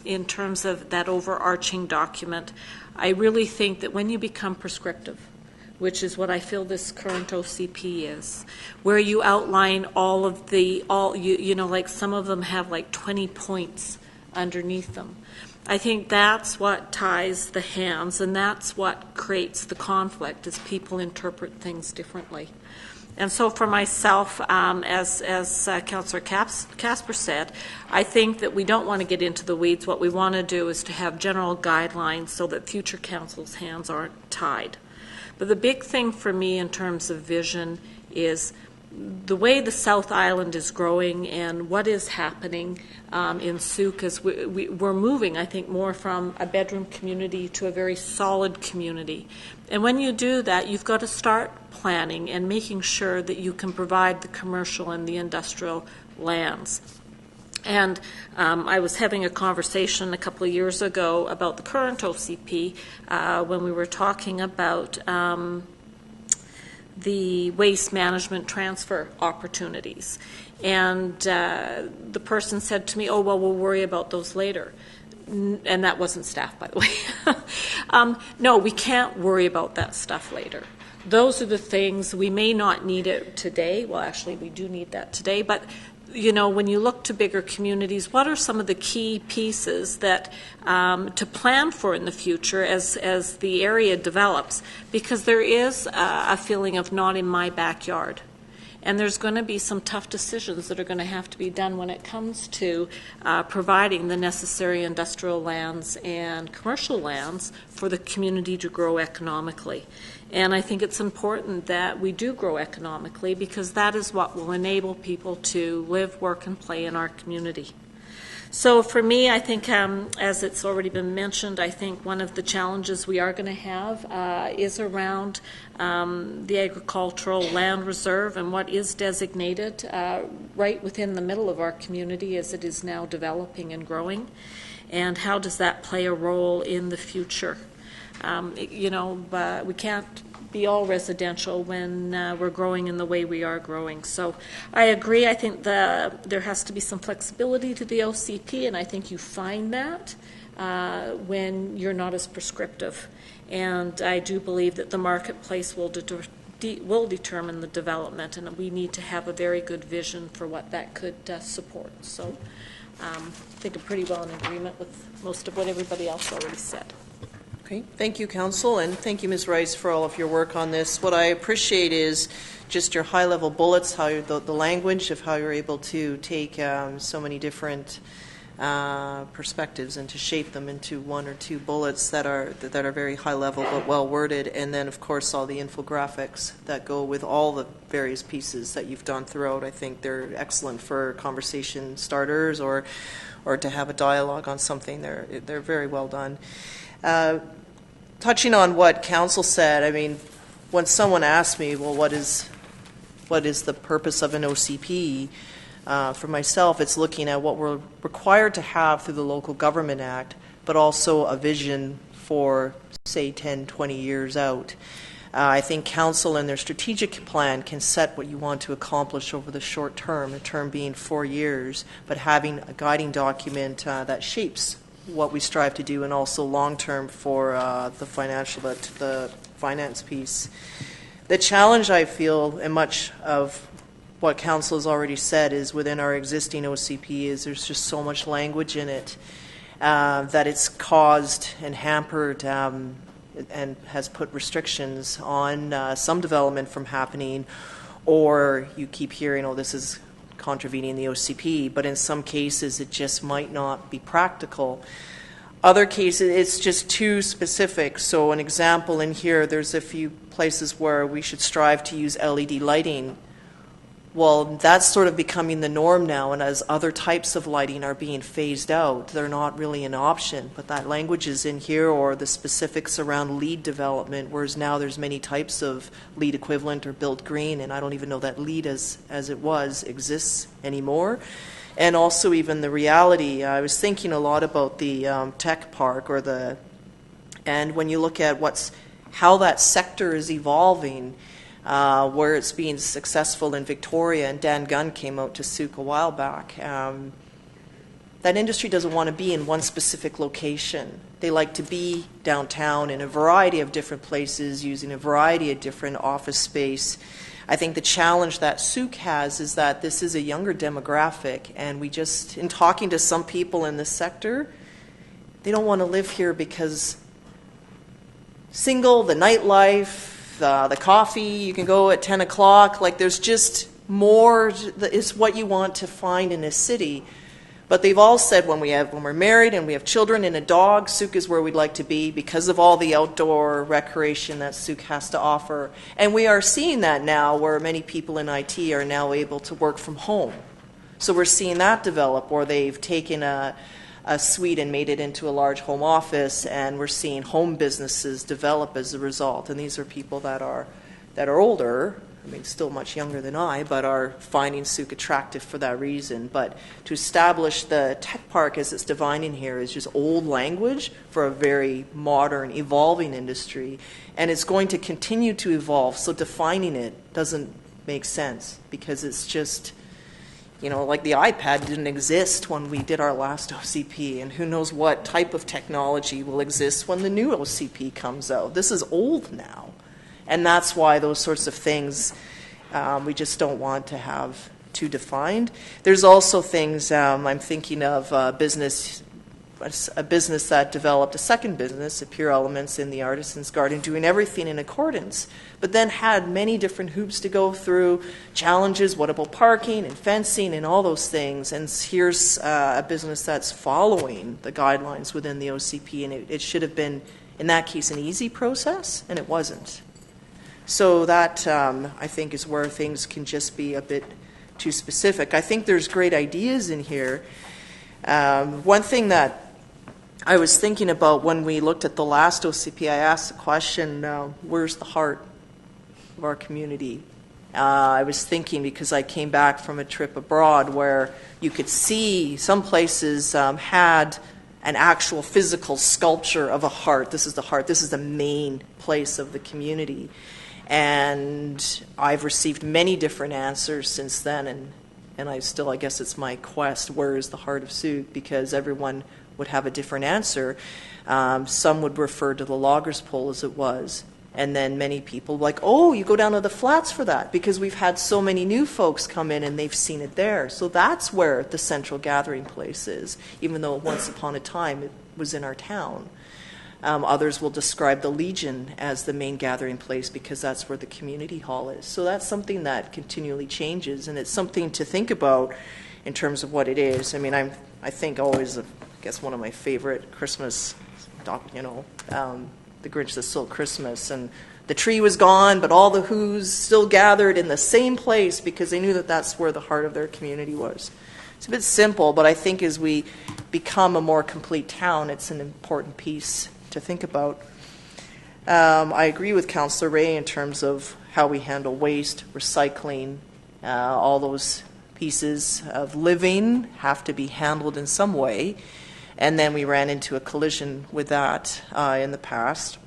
in terms of that overarching document, I really think that when you become prescriptive, which is what I feel this current OCP is, where you outline all of the, you know, like some of them have like 20 points underneath them. I think that's what ties the hands, and that's what creates the conflict, is people interpret things differently. And so for myself, as Councillor Casper said, I think that we don't want to get into the weeds. What we want to do is to have general guidelines so that future council's hands aren't tied. But the big thing for me in terms of vision is the way the South Island is growing and what is happening in Souk is we're moving, I think, more from a bedroom community to a very solid community. And when you do that, you've got to start planning and making sure that you can provide the commercial and the industrial lands. And I was having a conversation a couple of years ago about the current OCP when we were talking about the waste management transfer opportunities. And the person said to me, oh, well, we'll worry about those later. And that wasn't staff, by the way. No, we can't worry about that stuff later. Those are the things, we may not need it today. Well, actually, we do need that today. But, you know, when you look to bigger communities, what are some of the key pieces that to plan for in the future as the area develops? Because there is a feeling of not in my backyard. And there's going to be some tough decisions that are going to have to be done when it comes to providing the necessary industrial lands and commercial lands for the community to grow economically. And I think it's important that we do grow economically because that is what will enable people to live, work, and play in our community. So for me, I think, as it's already been mentioned, I think one of the challenges we are going to have is around the agricultural land reserve and what is designated right within the middle of our community as it is now developing and growing. And how does that play a role in the future? You know, we can't be all residential when we're growing in the way we are growing. So I agree. I think there has to be some flexibility to the OCP, and I think you find that when you're not as prescriptive. And I do believe that the marketplace will determine the development, and we need to have a very good vision for what that could support. So I think I'm pretty well in agreement with most of what everybody else already said. Okay, thank you, Council, and thank you, Ms. Rice, for all of your work on this. What I appreciate is just your high-level bullets, how the language of how you're able to take so many different perspectives and to shape them into one or two bullets that are very high level but well worded, and then of course all the infographics that go with all the various pieces that you've done throughout. I think they're excellent for conversation starters or to have a dialogue on something. They're very well done. Touching on what Council said, I mean, when someone asks me, well, what is the purpose of an OCP? For myself, it's looking at what we're required to have through the Local Government Act, but also a vision for, say, 10, 20 years out. I think Council and their strategic plan can set what you want to accomplish over the short term, the term being 4 years, but having a guiding document that shapes what we strive to do, and also long term for the finance piece. The challenge I feel, and much of what Council has already said, is within our existing OCP is there's just so much language in it that it's caused and hampered and has put restrictions on some development from happening, or you keep hearing, oh, this is contravening the OCP, but in some cases it just might not be practical. Other cases, it's just too specific. So an example in here, there's a few places where we should strive to use LED lighting. Well, that's sort of becoming the norm now, and as other types of lighting are being phased out, they're not really an option. But that language is in here, or the specifics around LEED development, whereas now there's many types of LEED equivalent or built green, and I don't even know that LEED as it was exists anymore. And also even the reality, I was thinking a lot about the tech park, and when you look at how that sector is evolving, where it's being successful in Victoria, and Dan Gunn came out to Souk a while back. That industry doesn't want to be in one specific location. They like to be downtown in a variety of different places, using a variety of different office space. I think the challenge that Souk has is that this is a younger demographic, and we just, in talking to some people in this sector, they don't want to live here because the nightlife, the coffee, you can go at 10 o'clock, like there's just more, it's what you want to find in a city. But they've all said when we're married and we have children and a dog, Souk is where we'd like to be because of all the outdoor recreation that Souk has to offer. And we are seeing that now, where many people in IT are now able to work from home. So we're seeing that develop, or they've taken a suite and made it into a large home office, and we're seeing home businesses develop as a result. And these are people that are older, I mean, still much younger than I, but are finding Souk attractive for that reason. But to establish the tech park as it's defined in here is just old language for a very modern, evolving industry, and it's going to continue to evolve. So defining it doesn't make sense, because it's just, like the iPad didn't exist when we did our last OCP, and who knows what type of technology will exist when the new OCP comes out. This is old now, and that's why those sorts of things we just don't want to have too defined. There's also things, I'm thinking of a business that developed a second business, Pure Elements in the Artisan's Garden, doing everything in accordance, but then had many different hoops to go through, challenges, what about parking and fencing and all those things. And here's a business that's following the guidelines within the OCP, and it should have been, in that case, an easy process, and it wasn't. So that, I think, is where things can just be a bit too specific. I think there's great ideas in here. One thing that I was thinking about when we looked at the last OCP, I asked the question, where's the heart of our community? I was thinking, because I came back from a trip abroad where you could see some places had an actual physical sculpture of a heart. This is the heart. This is the main place of the community. And I've received many different answers since then, and I guess it's my quest, where is the heart of Souk? Because everyone would have a different answer. Some would refer to the loggers pole as it was, and then many people like, oh, you go down to the flats for that, because we've had so many new folks come in and they've seen it there. So that's where the central gathering place is, even though once upon a time it was in our town. Others will describe the Legion as the main gathering place because that's where the community hall is. So that's something that continually changes, and it's something to think about in terms of what it is. I mean, I think always, I guess, one of my favorite Christmas, The Grinch That Stole Christmas, and the tree was gone, but all the Who's still gathered in the same place because they knew that that's where the heart of their community was. It's a bit simple, but I think as we become a more complete town, it's an important piece to think about. I agree with Councillor Ray in terms of how we handle waste, recycling, all those pieces of living have to be handled in some way. And then we ran into a collision with that in the past.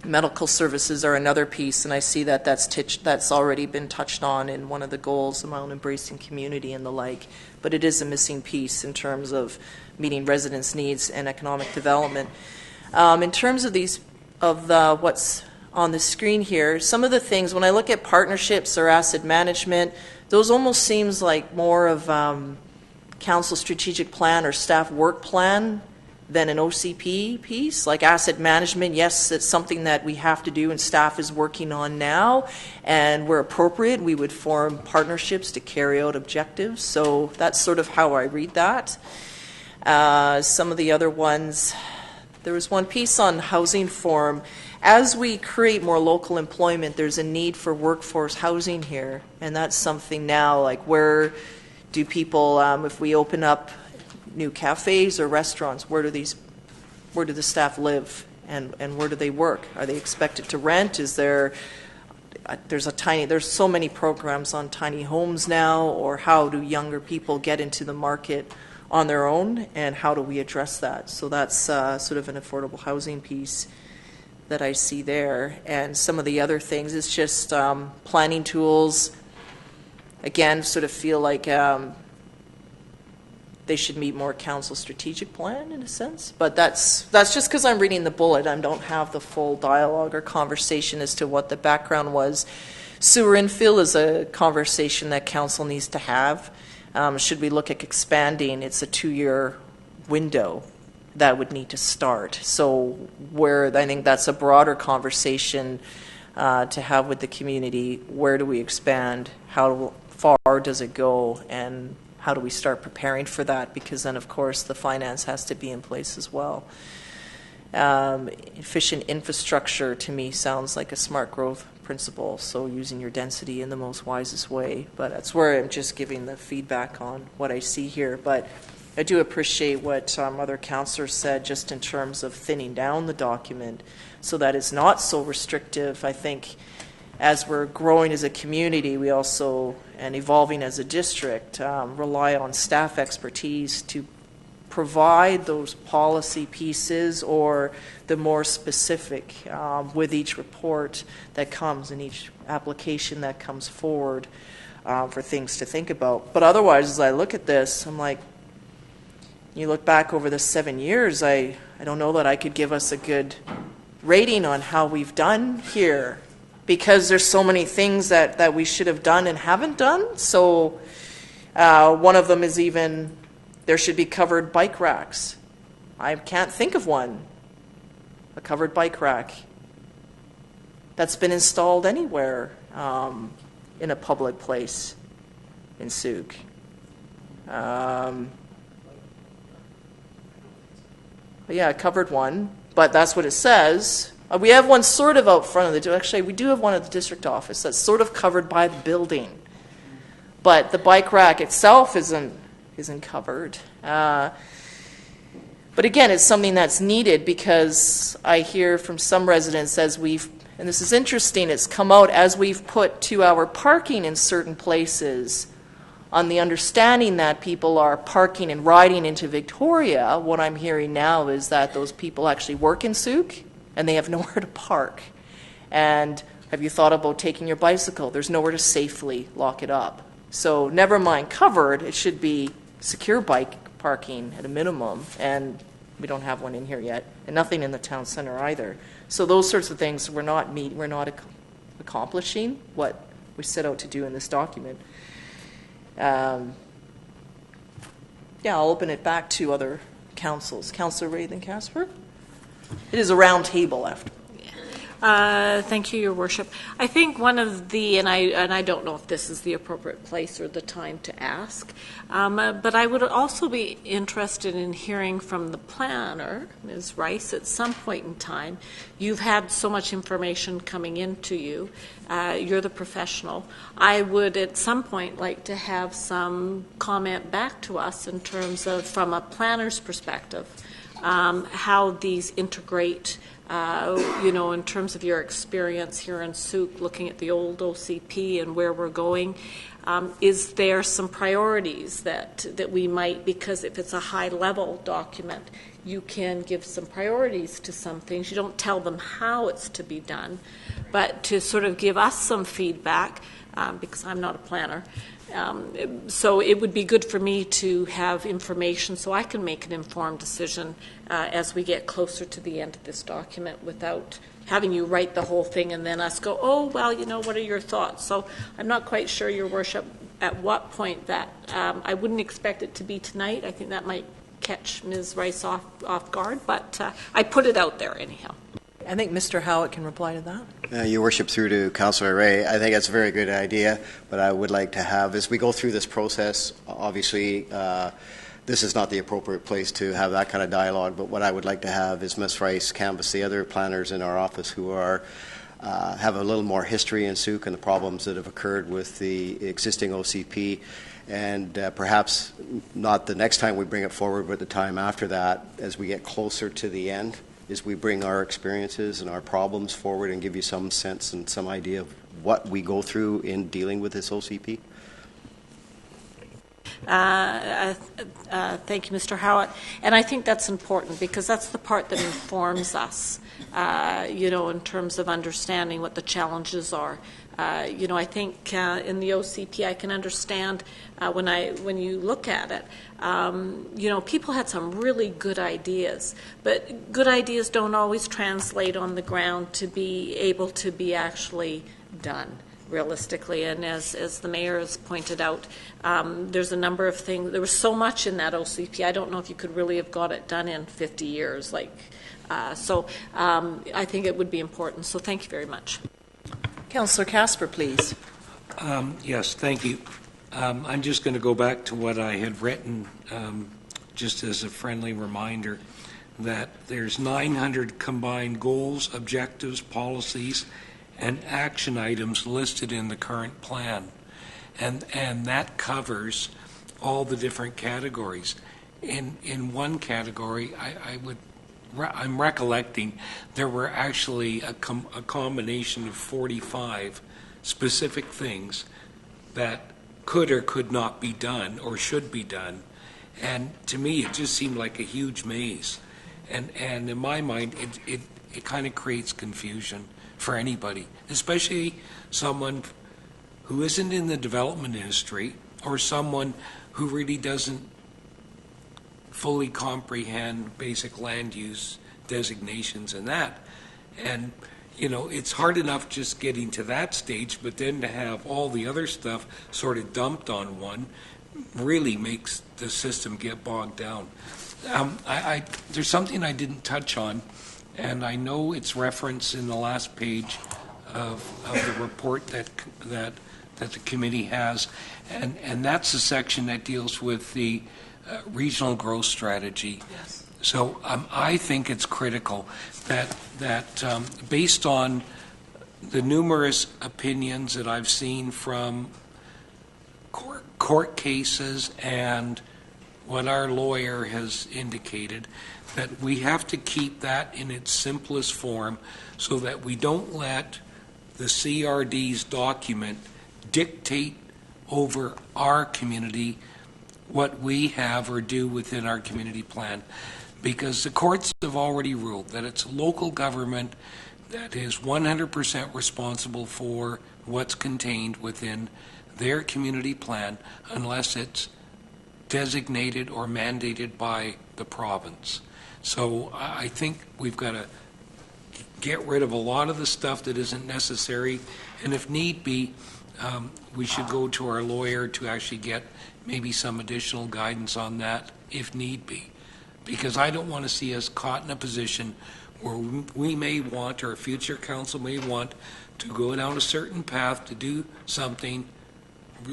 Medical services are another piece, and I see that that's already been touched on in one of the goals, around embracing community and the like. But it is a missing piece in terms of meeting residents' needs and economic development. In terms of what's on the screen here, some of the things, when I look at partnerships or asset management, those almost seems like more of council strategic plan or staff work plan than an OCP piece. Like asset management, yes, it's something that we have to do and staff is working on now, and where appropriate, we would form partnerships to carry out objectives. So that's sort of how I read that. Some of the other ones, there was one piece on housing form. As we create more local employment, there's a need for workforce housing here, and that's something now, like where do people, if we open up new cafes or restaurants, where do the staff live, and where do they work? Are they expected to rent? There's so many programs on tiny homes now, or how do younger people get into the market on their own, and how do we address that? So that's sort of an affordable housing piece that I see there. And some of the other things, it's just planning tools. Again, sort of feel like they should meet more council strategic plan in a sense. But that's just because I'm reading the bullet. I don't have the full dialogue or conversation as to what the background was. Sewer infill is a conversation that council needs to have. Should we look at expanding? It's a 2-year window that would need to start. So where I think that's a broader conversation to have with the community. Where do we expand? How far does it go? And how do we start preparing for that? Because then, of course, the finance has to be in place as well. Efficient infrastructure, to me, sounds like a smart growth principle, so using your density in the most wisest way. But that's where I'm just giving the feedback on what I see here. But I do appreciate what other councillors said just in terms of thinning down the document so that it's not so restrictive. I think as we're growing as a community, we also, and evolving as a district, rely on staff expertise to provide those policy pieces or the more specific with each report that comes and each application that comes forward for things to think about. But otherwise, as I look at this, I'm like, you look back over the 7 years, I don't know that I could give us a good rating on how we've done here, because there's so many things that we should have done and haven't done. So one of them is even, there should be covered bike racks. I can't think of one, a covered bike rack that's been installed anywhere in a public place in Souk. Yeah, a covered one, but that's what it says. We have one sort of out front of the, actually we do have one at the district office that's sort of covered by the building. But the bike rack itself isn't covered. But again, it's something that's needed, because I hear from some residents as we've, and this is interesting, it's come out as we've put 2-hour parking in certain places, on the understanding that people are parking and riding into Victoria. What I'm hearing now is that those people actually work in Souk and they have nowhere to park. And have you thought about taking your bicycle? There's nowhere to safely lock it up. So never mind covered, it should be secure bike parking at a minimum, and we don't have one in here yet, and nothing in the town center either. So those sorts of things we're not accomplishing what we set out to do in this document. Yeah, I'll open it back to other councils. Councillor Ray, then Casper. It is a round table after. Thank you, Your Worship. I think one of the, and I don't know if this is the appropriate place or the time to ask, but I would also be interested in hearing from the planner, Ms. Rice, at some point in time. You've had so much information coming into you. You're the professional. I would at some point like to have some comment back to us in terms of, from a planner's perspective, how these integrate, in terms of your experience here in Souk, looking at the old OCP and where we're going. Is there some priorities that we might, because if it's a high-level document, you can give some priorities to some things. You don't tell them how it's to be done, but to sort of give us some feedback, because I'm not a planner. So it would be good for me to have information so I can make an informed decision as we get closer to the end of this document without having you write the whole thing and then us go, oh, well, what are your thoughts? So I'm not quite sure, Your Worship, at what point that, I wouldn't expect it to be tonight. I think that might catch Ms. Rice off guard, but I put it out there anyhow. I think Mr. Howitt can reply to that. Your Worship, through to Councillor Ray, I think that's a very good idea, but I would like to have, as we go through this process, obviously this is not the appropriate place to have that kind of dialogue, but what I would like to have is Ms. Rice canvass the other planners in our office who are have a little more history in Souk and the problems that have occurred with the existing OCP, and perhaps not the next time we bring it forward, but the time after that, as we get closer to the end, is we bring our experiences and our problems forward and give you some sense and some idea of what we go through in dealing with this OCP. Thank you, Mr. Howitt. And I think that's important because that's the part that informs us, in terms of understanding what the challenges are. I think in the OCP I can understand when you look at it, people had some really good ideas, but good ideas don't always translate on the ground to be able to be actually done realistically. And as the mayor has pointed out, there's a number of things. There was so much in that OCP. I don't know if you could really have got it done in 50 years. So I think it would be important. So thank you very much. Councillor Casper, please. Yes, thank you. I'm just going to go back to what I had written, just as a friendly reminder, that there's 900 combined goals, objectives, policies, and action items listed in the current plan. And that covers all the different categories. In one category, I'm recollecting there were actually a combination of 45 specific things that could or could not be done or should be done. And to me, it just seemed like a huge maze. And in my mind, it kind of creates confusion for anybody, especially someone who isn't in the development industry or someone who really doesn't fully comprehend basic land use designations and that. And, it's hard enough just getting to that stage, but then to have all the other stuff sort of dumped on one really makes the system get bogged down. There's something I didn't touch on, and I know it's referenced in the last page of the report that the committee has, and that's the section that deals with the regional growth strategy. Yes. So I think it's critical that based on the numerous opinions that I've seen from court cases and what our lawyer has indicated, that we have to keep that in its simplest form so that we don't let the CRD's document dictate over our community what we have or do within our community plan. Because the courts have already ruled that it's local government that is 100% responsible for what's contained within their community plan unless it's designated or mandated by the province. So I think we've got to get rid of a lot of the stuff that isn't necessary, and if need be, we should go to our lawyer to actually get maybe some additional guidance on that if need be. Because I don't want to see us caught in a position where we may want, or a future council may want, to go down a certain path to do something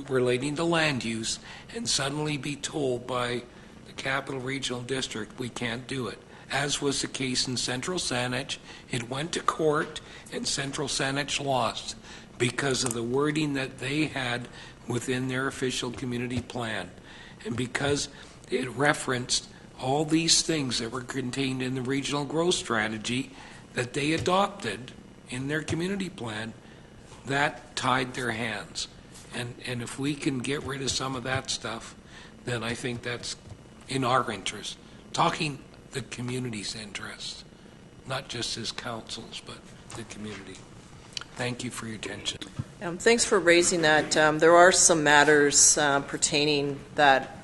relating to land use, and suddenly be told by the Capital Regional District we can't do it, as was the case in Central Saanich. It went to court, and Central Saanich lost because of the wording that they had within their official community plan, and because it referenced all these things that were contained in the regional growth strategy that they adopted in their community plan. That tied their hands. And if we can get rid of some of that stuff, then I think that's in our interest. Talking the community's interest, not just as councils, but the community. Thank you for your attention. Thanks for raising that. There are some matters pertaining that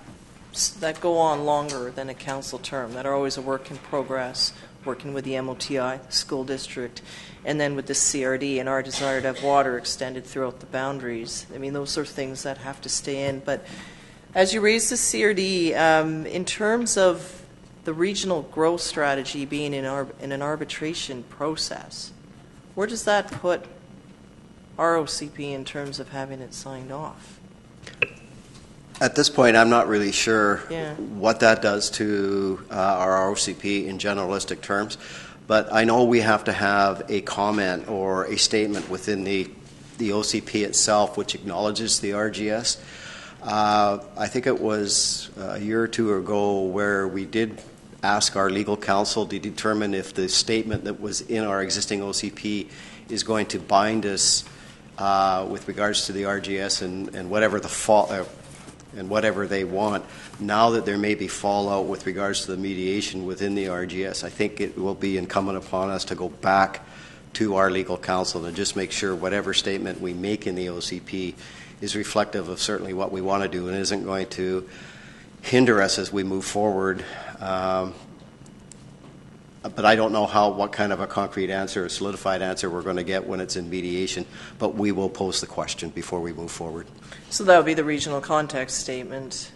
go on longer than a council term, that are always a work in progress, working with the MOTI, the school district, and then with the CRD and our desire to have water extended throughout the boundaries. I mean, those are things that have to stay in. But as you raise the CRD, in terms of the regional growth strategy being in an arbitration process, where does that put ROCP in terms of having it signed off? At this point, I'm not really sure Yeah. what that does to our ROCP in generalistic terms, but I know we have to have a comment or a statement within the OCP itself which acknowledges the RGS. I think it was a year or two ago where we did ask our legal counsel to determine if the statement that was in our existing OCP is going to bind us with regards to the RGS and whatever the and whatever they want. Now that there may be fallout with regards to the mediation within the RGS, I think it will be incumbent upon us to go back to our legal counsel and just make sure whatever statement we make in the OCP is reflective of certainly what we want to do and isn't going to hinder us as we move forward. But I don't know what kind of a concrete answer, a solidified answer we're going to get when it's in mediation, but we will pose the question before we move forward. So that would be the regional context statement.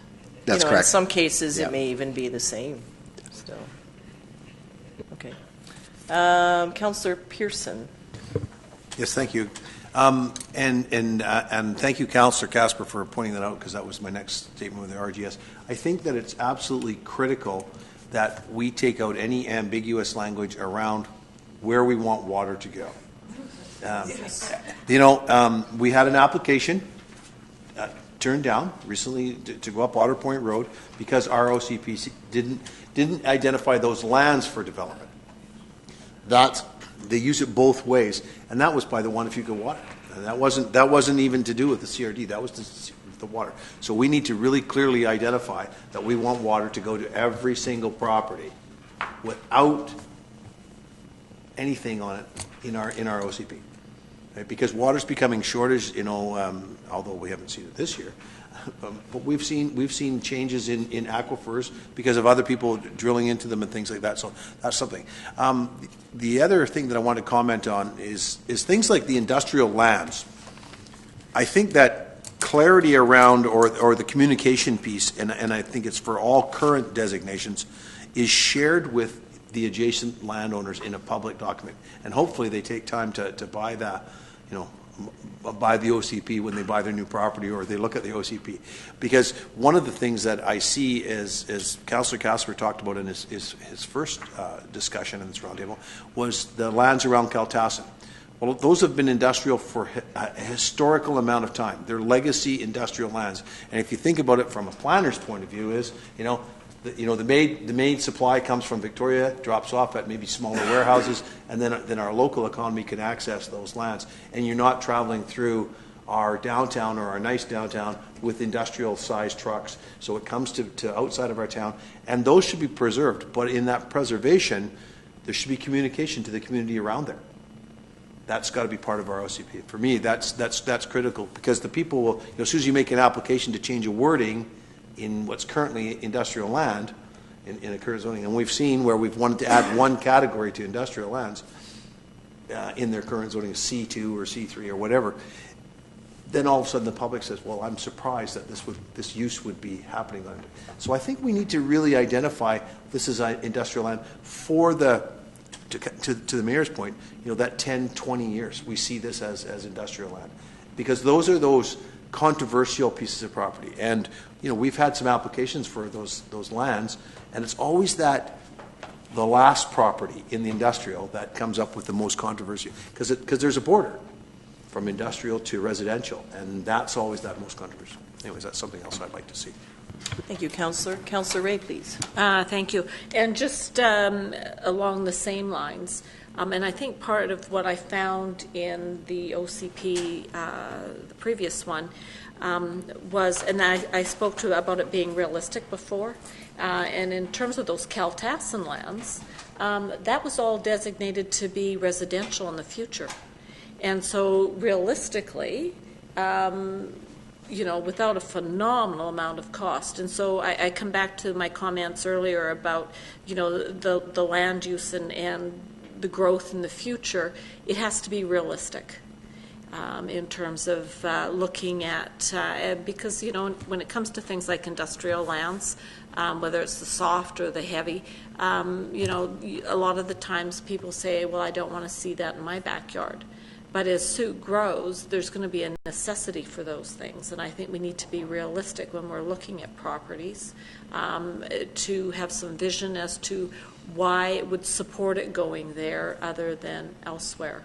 That's In correct. some cases, Yeah. it may even be the same still. Okay. Councillor Pearson. Yes, thank you. And thank you, Councillor Casper, for pointing that out, because that was my next statement with the RGS. I think that it's absolutely critical that we take out any ambiguous language around where we want water to go. We had an application turned down recently to go up Otter Point Road because our OCPC didn't identify those lands for development. They use it both ways, and that was by the one if you go water. And that wasn't even to do with the CRD. That was the water. So we need to really clearly identify that we want water to go to every single property without anything on it in our OCP. Right? Because water's becoming shortage, although we haven't seen it this year. But we've seen changes in aquifers because of other people drilling into them and things like that. So that's something. The other thing that I want to comment on is things like the industrial lands. I think that clarity around or the communication piece, and I think it's for all current designations, is shared with the adjacent landowners in a public document, and hopefully they take time to buy that, buy the OCP when they buy their new property or they look at the OCP. Because one of the things that I see as Councillor Casper talked about in his first discussion in this roundtable was the lands around Kaltassin. Well, those have been industrial for a historical amount of time. They're legacy industrial lands. And if you think about it from a planner's point of view is, the main supply comes from Victoria, drops off at maybe smaller warehouses, and then our local economy can access those lands. And you're not traveling through our downtown or our nice downtown with industrial-sized trucks. So it comes to outside of our town, and those should be preserved. But in that preservation, there should be communication to the community around there. That's got to be part of our OCP. For me, that's critical, because the people will, as soon as you make an application to change a wording in what's currently industrial land in a current zoning, and we've seen where we've wanted to add one category to industrial lands in their current zoning, C2 or C3 or whatever, then all of a sudden the public says, well, I'm surprised that this use would be happening on it. So I think we need to really identify this is industrial land for the to the mayor's point, that 10, 20 years, we see this as industrial land. Because those are those controversial pieces of property. And, we've had some applications for those lands, and it's always the last property in the industrial that comes up with the most controversy. Because there's a border from industrial to residential, and that's always that most controversial. Anyways, that's something else I'd like to see. Thank you, Councillor. Councillor Ray, please. Thank you. And just along the same lines, and I think part of what I found in the OCP, the previous one, was, and I spoke to about it being realistic before, and in terms of those Kaltassin lands, that was all designated to be residential in the future. And so realistically, without a phenomenal amount of cost. And so I come back to my comments earlier about, the land use and the growth in the future. It has to be realistic in terms of looking at, because, when it comes to things like industrial lands, whether it's the soft or the heavy, a lot of the times people say, well, I don't want to see that in my backyard. But as Sioux grows, there's going to be a necessity for those things. And I think we need to be realistic when we're looking at properties to have some vision as to why it would support it going there other than elsewhere.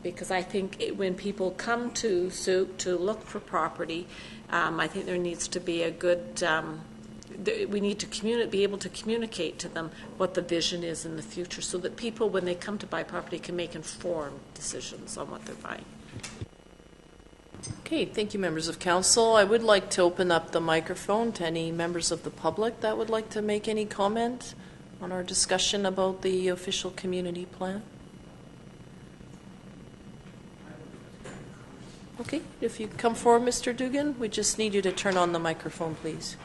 Because I think when people come to Sioux to look for property, I think there needs to be a good... we need to be able to communicate to them what the vision is in the future so that people, when they come to buy property, can make informed decisions on what they're buying. Okay, thank you, members of council. I would like to open up the microphone to any members of the public that would like to make any comment on our discussion about the official community plan. Okay, if you come forward, Mr. Dugan, we just need you to turn on the microphone, please.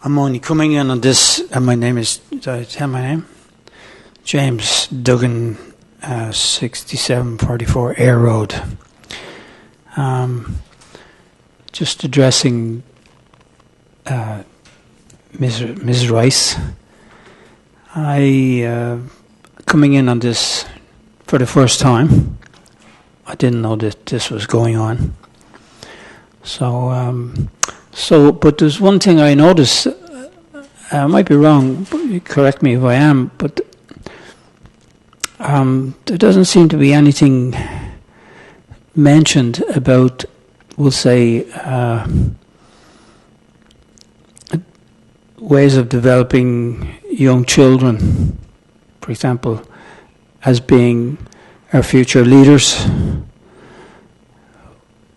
I'm only coming in on this, and my name is, did I tell my name? James Duggan, 6744 Air Road. Just addressing Ms. Rice. Coming in on this for the first time. I didn't know that this was going on. But there's one thing I noticed, I might be wrong, but you correct me if I am, but there doesn't seem to be anything mentioned about, we'll say, ways of developing young children, for example, as being our future leaders,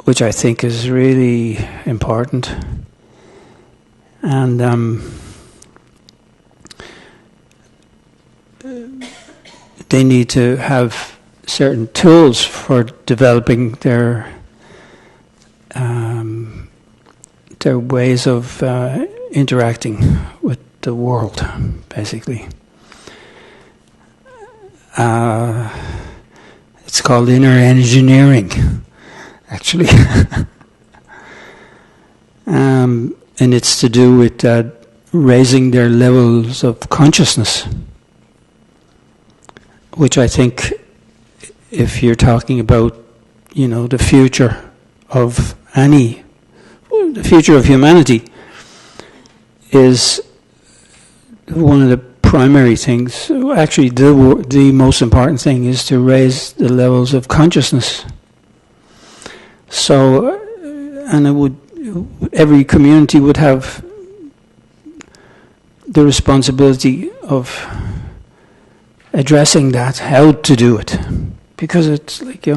which I think is really important. And they need to have certain tools for developing their ways of interacting with the world, basically. It's called inner engineering, actually. And it's to do with raising their levels of consciousness, which I think, if you're talking about, the future of the future of humanity, is one of the primary things. Actually, the most important thing is to raise the levels of consciousness. So, and every community would have the responsibility of addressing that, how to do it. Because it's like,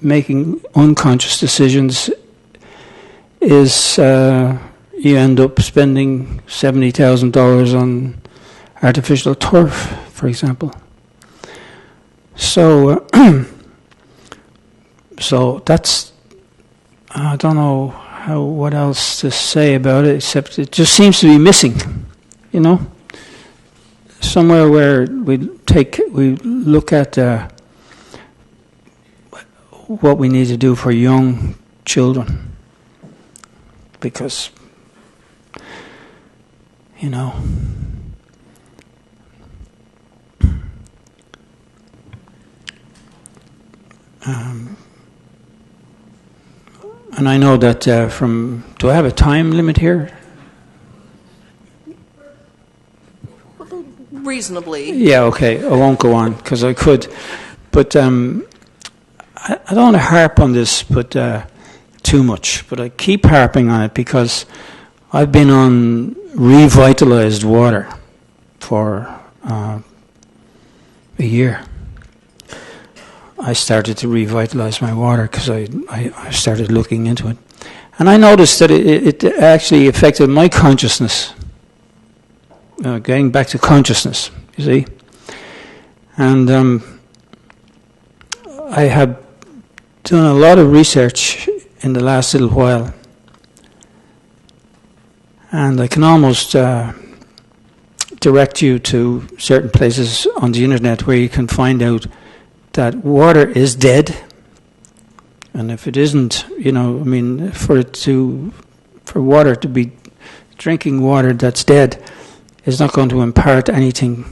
making unconscious decisions is, you end up spending $70,000 on artificial turf, for example. So, so that's, I don't know what else to say about it, except it just seems to be missing, somewhere where we look at what we need to do for young children, because you know. And I know that do I have a time limit here? Reasonably. Yeah, okay. I won't go on because I could. But I don't want to harp on this too much. But I keep harping on it because I've been on revitalized water for a year. I started to revitalize my water because I started looking into it. And I noticed that it actually affected my consciousness. Getting back to consciousness, you see. And I have done a lot of research in the last little while. And I can almost direct you to certain places on the internet where you can find out that water is dead. And if it isn't, you know, I mean, for water to be drinking water that's dead is not going to impart anything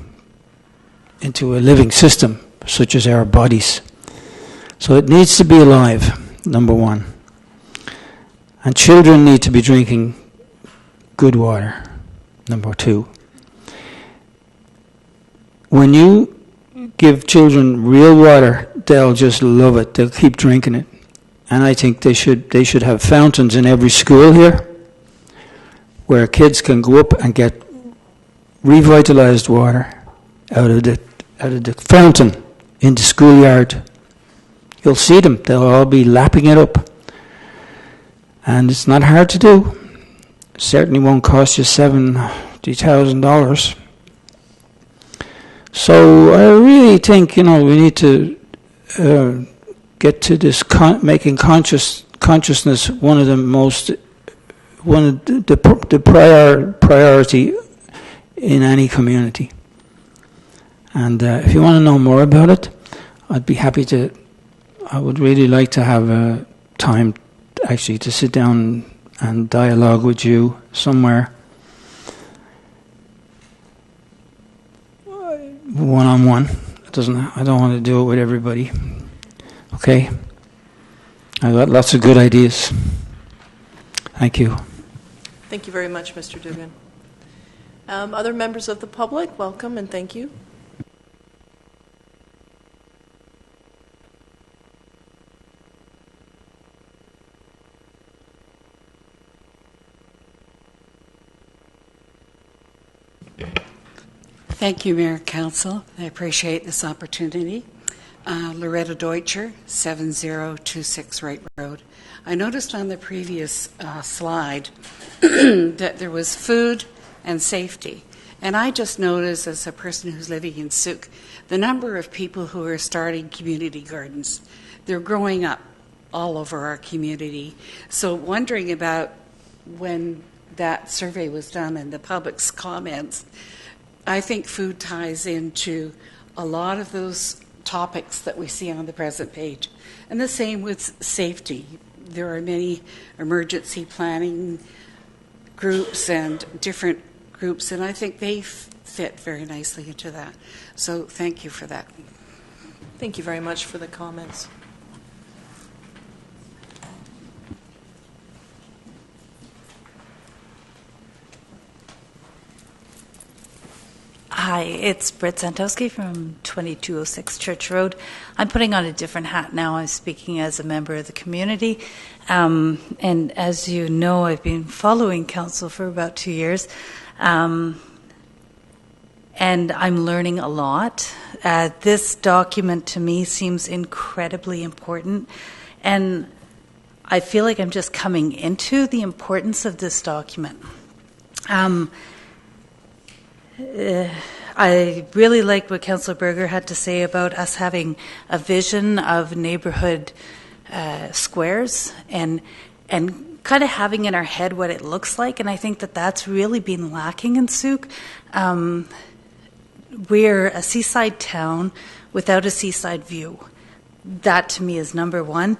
into a living system, such as our bodies. So it needs to be alive, number one. And children need to be drinking good water, number two. When you give children real water, they'll just love it. They'll keep drinking it. And I think they should have fountains in every school here where kids can go up and get revitalized water out of the fountain in the schoolyard. You'll see them. They'll all be lapping it up. And it's not hard to do. It certainly won't cost you $70,000. So I really think, you know, we need to get to this making consciousness one of the priority in any community. And if you want to know more about it, I'd be happy to. I would really like to have a time actually to sit down and dialogue with you somewhere, one-on-one. I don't want to do it with everybody. Okay? I got lots of good ideas. Thank you. Thank you very much, Mr. Dugan. Other members of the public, welcome and thank you. Thank you, Mayor Council. I appreciate this opportunity. Loretta Deutscher, 7026 Wright Road. I noticed on the previous slide that there was food and safety. And I just noticed, as a person who's living in Souk, the number of people who are starting community gardens. They're growing up all over our community. So wondering about when that survey was done and the public's comments, I think food ties into a lot of those topics that we see on the present page. And the same with safety. There are many emergency planning groups and different groups, and I think they fit very nicely into that. So thank you for that. Thank you very much for the comments. Hi, it's Britt Santowski from 2206 Church Road. I'm putting on a different hat now. I'm speaking as a member of the community. And as you know, I've been following council for about 2 years. And I'm learning a lot. This document to me seems incredibly important. And I feel like I'm just coming into the importance of this document. I really liked what Councillor Berger had to say about us having a vision of neighborhood squares and kind of having in our head what it looks like, and I think that that's really been lacking in Souk. We're a seaside town without a seaside view. That to me is number one.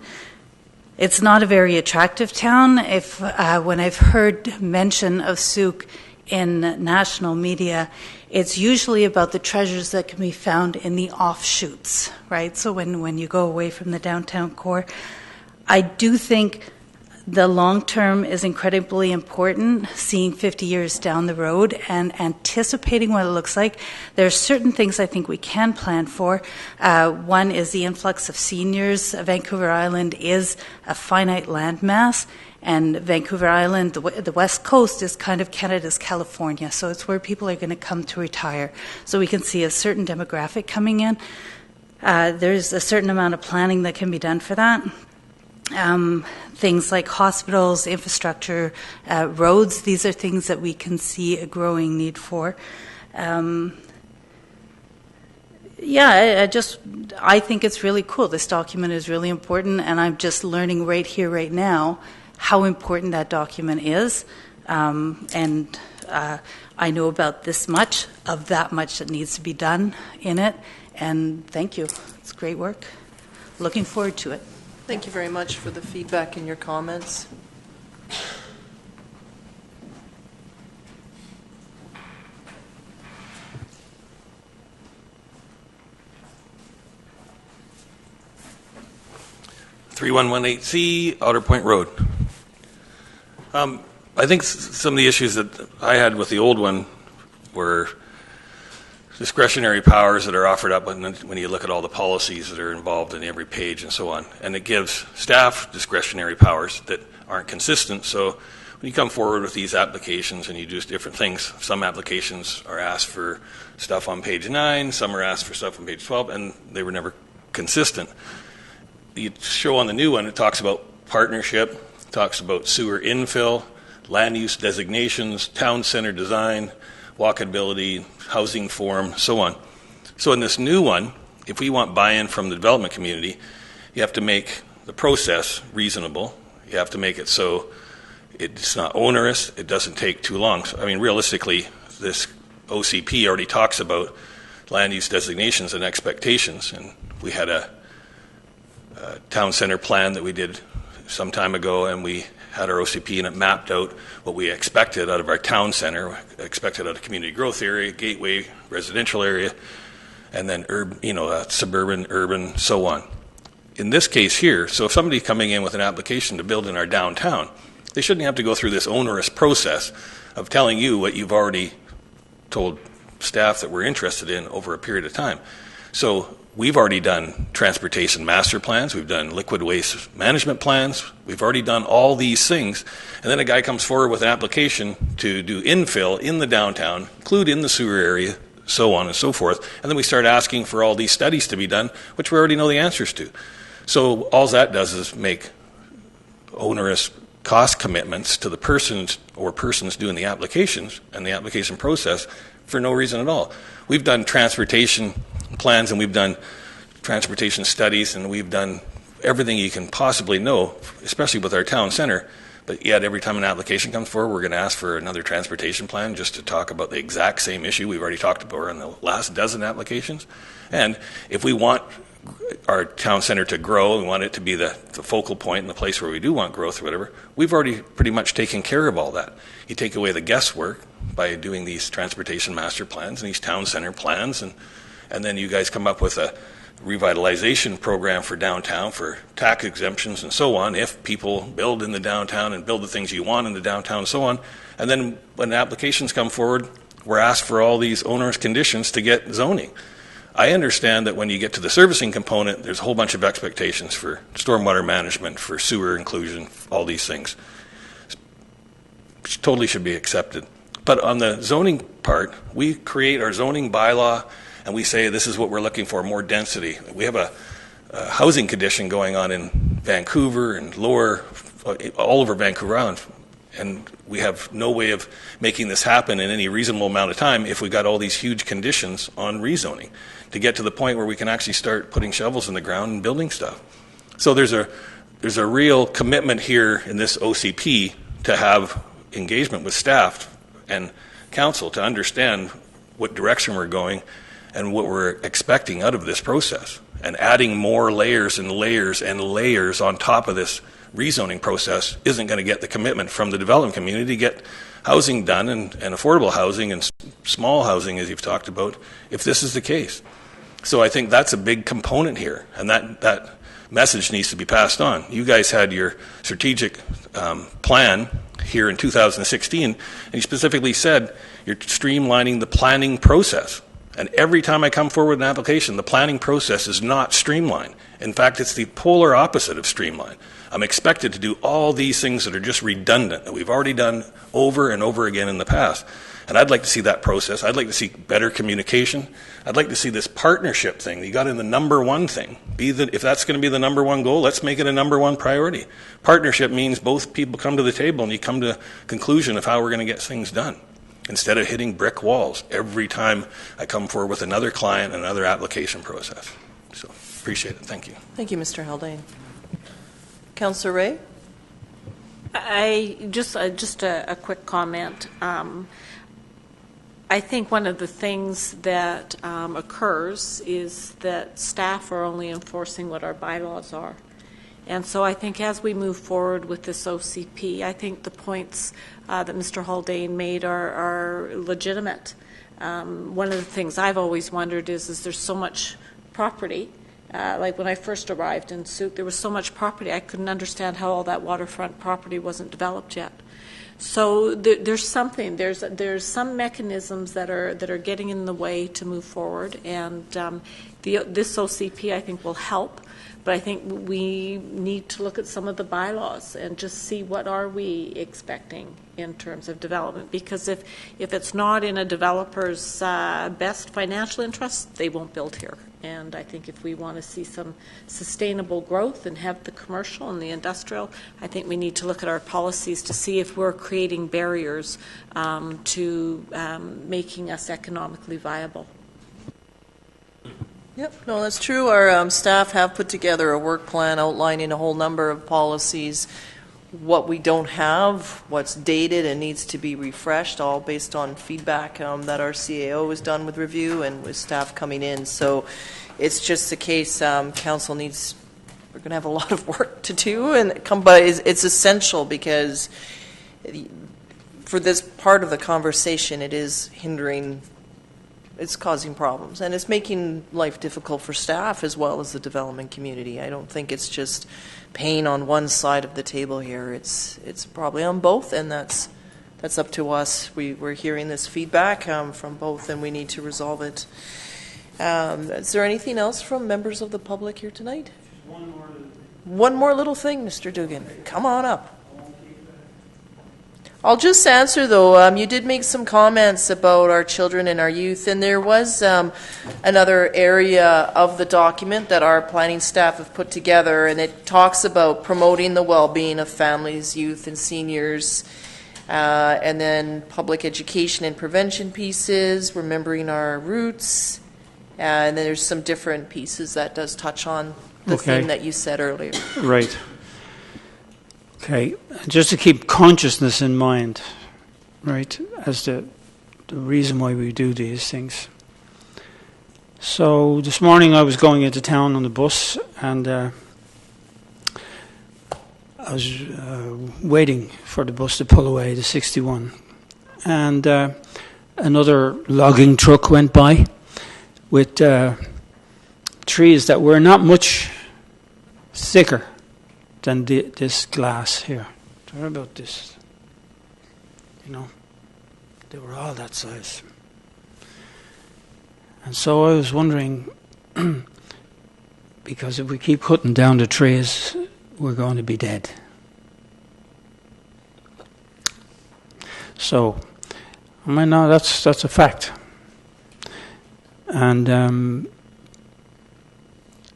It's not a very attractive town. When I've heard mention of Souk in national media, it's usually about the treasures that can be found in the offshoots, right? So when you go away from the downtown core, I do think the long term is incredibly important, seeing 50 years down the road and anticipating what it looks like. There are certain things I think we can plan for. One is the influx of seniors. Vancouver Island is a finite landmass, and Vancouver Island, the west coast, is kind of Canada's California, so it's where people are going to come to retire. So we can see a certain demographic coming in. There's a certain amount of planning that can be done for that. Things like hospitals, infrastructure, roads, these are things that we can see a growing need for. I think it's really cool. This document is really important, and I'm just learning right here, right now, how important that document is. I know about this much of that much that needs to be done in it, and thank you. It's great work. Looking forward to it. Thank you very much for the feedback and your comments. (3118C) Outer Point Road. I think some of the issues that I had with the old one were discretionary powers that are offered up when you look at all the policies that are involved in every page and so on. And it gives staff discretionary powers that aren't consistent. So when you come forward with these applications and you do different things, some applications are asked for stuff on page 9, some are asked for stuff on page 12, and they were never consistent. You show on the new one, it talks about partnership, talks about sewer infill, land use designations, town center design, walkability, housing form, so on. So in this new one, if we want buy-in from the development community, you have to make the process reasonable. You have to make it so it's not onerous, it doesn't take too long. So, I mean, realistically, this OCP already talks about land use designations and expectations, and we had a town center plan that we did some time ago, and we had our OCP, and it mapped out what we expected out of our town center, expected out of community growth area, gateway, residential area, and then suburban, urban, so on. In this case here, so if somebody's coming in with an application to build in our downtown, they shouldn't have to go through this onerous process of telling you what you've already told staff that we're interested in over a period of time. So we've already done transportation master plans. We've done liquid waste management plans. We've already done all these things. And then a guy comes forward with an application to do infill in the downtown, include in the sewer area, so on and so forth. And then we start asking for all these studies to be done, which we already know the answers to. So all that does is make onerous cost commitments to the persons or persons doing the applications and the application process for no reason at all. We've done transportation plans, and we've done transportation studies, and we've done everything you can possibly know, especially with our town center. But yet every time an application comes forward, we're going to ask for another transportation plan just to talk about the exact same issue we've already talked about in the last dozen applications. And if we want our town center to grow, we want it to be the focal point and the place where we do want growth or whatever, we've already pretty much taken care of all that. You take away the guesswork by doing these transportation master plans and these town center plans, and then you guys come up with a revitalization program for downtown for tax exemptions and so on, if people build in the downtown and build the things you want in the downtown and so on. And then when applications come forward, we're asked for all these onerous conditions to get zoning. I understand that when you get to the servicing component, there's a whole bunch of expectations for stormwater management, for sewer inclusion, all these things. Which totally should be accepted. But on the zoning part, we create our zoning bylaw and we say this is what we're looking for, more density. We have a housing condition going on in Vancouver and lower, all over Vancouver Island, and we have no way of making this happen in any reasonable amount of time if we got all these huge conditions on rezoning to get to the point where we can actually start putting shovels in the ground and building stuff. So there's a real commitment here in this OCP to have engagement with staff and council to understand what direction we're going and what we're expecting out of this process, and adding more layers and layers and layers on top of this rezoning process isn't going to get the commitment from the development community to get housing done and affordable housing and small housing, as you've talked about, if this is the case. So I think that's a big component here, and that message needs to be passed on. You guys had your strategic plan here in 2016, and you specifically said you're streamlining the planning process. And every time I come forward with an application, the planning process is not streamlined. In fact, it's the polar opposite of streamlined. I'm expected to do all these things that are just redundant, that we've already done over and over again in the past. And I'd like to see that process. I'd like to see better communication. I'd like to see this partnership thing. You got in the number one thing. If that's going to be the number one goal, let's make it a number one priority. Partnership means both people come to the table and you come to a conclusion of how we're going to get things done, instead of hitting brick walls every time I come forward with another client and another application process. So appreciate it. Thank you. Thank you, Mr. Haldane. Councillor Ray? Just a quick comment. I think one of the things that occurs is that staff are only enforcing what our bylaws are. And so I think as we move forward with this OCP, I think the points that Mr. Haldane made are legitimate. One of the things I've always wondered is there's so much property. Like when I first arrived in Souk, there was so much property, I couldn't understand how all that waterfront property wasn't developed yet. So there's some mechanisms that are getting in the way to move forward, and this OCP I think will help. But I think we need to look at some of the bylaws and just see what are we expecting in terms of development. Because if it's not in a developer's best financial interest, they won't build here. And I think if we want to see some sustainable growth and have the commercial and the industrial, I think we need to look at our policies to see if we're creating barriers to making us economically viable. Yep, no, that's true. Our staff have put together a work plan outlining a whole number of policies, what we don't have, what's dated and needs to be refreshed, all based on feedback that our CAO has done with review and with staff coming in. So it's just the case council needs, we're going to have a lot of work to do, and but it's essential because for this part of the conversation, it is hindering. It's causing problems, and it's making life difficult for staff as well as the development community. I don't think it's just pain on one side of the table here. It's probably on both, and that's up to us. We're hearing this feedback from both, and we need to resolve it. Is there anything else from members of the public here tonight? One more little thing, Mr. Dugan. Come on up. I'll just answer, though. You did make some comments about our children and our youth, and there was another area of the document that our planning staff have put together, and it talks about promoting the well-being of families, youth, and seniors, and then public education and prevention pieces, remembering our roots, and then there's some different pieces that does touch on the theme that you said earlier. Right. Okay, just to keep consciousness in mind, right, as the reason why we do these things. So this morning I was going into town on the bus, and I was waiting for the bus to pull away, the 61, and another logging truck went by with trees that were not much thicker than this glass here. What about this? You know, they were all that size. And so I was wondering, because if we keep cutting down the trees, we're going to be dead. So, I mean, no, that's a fact. And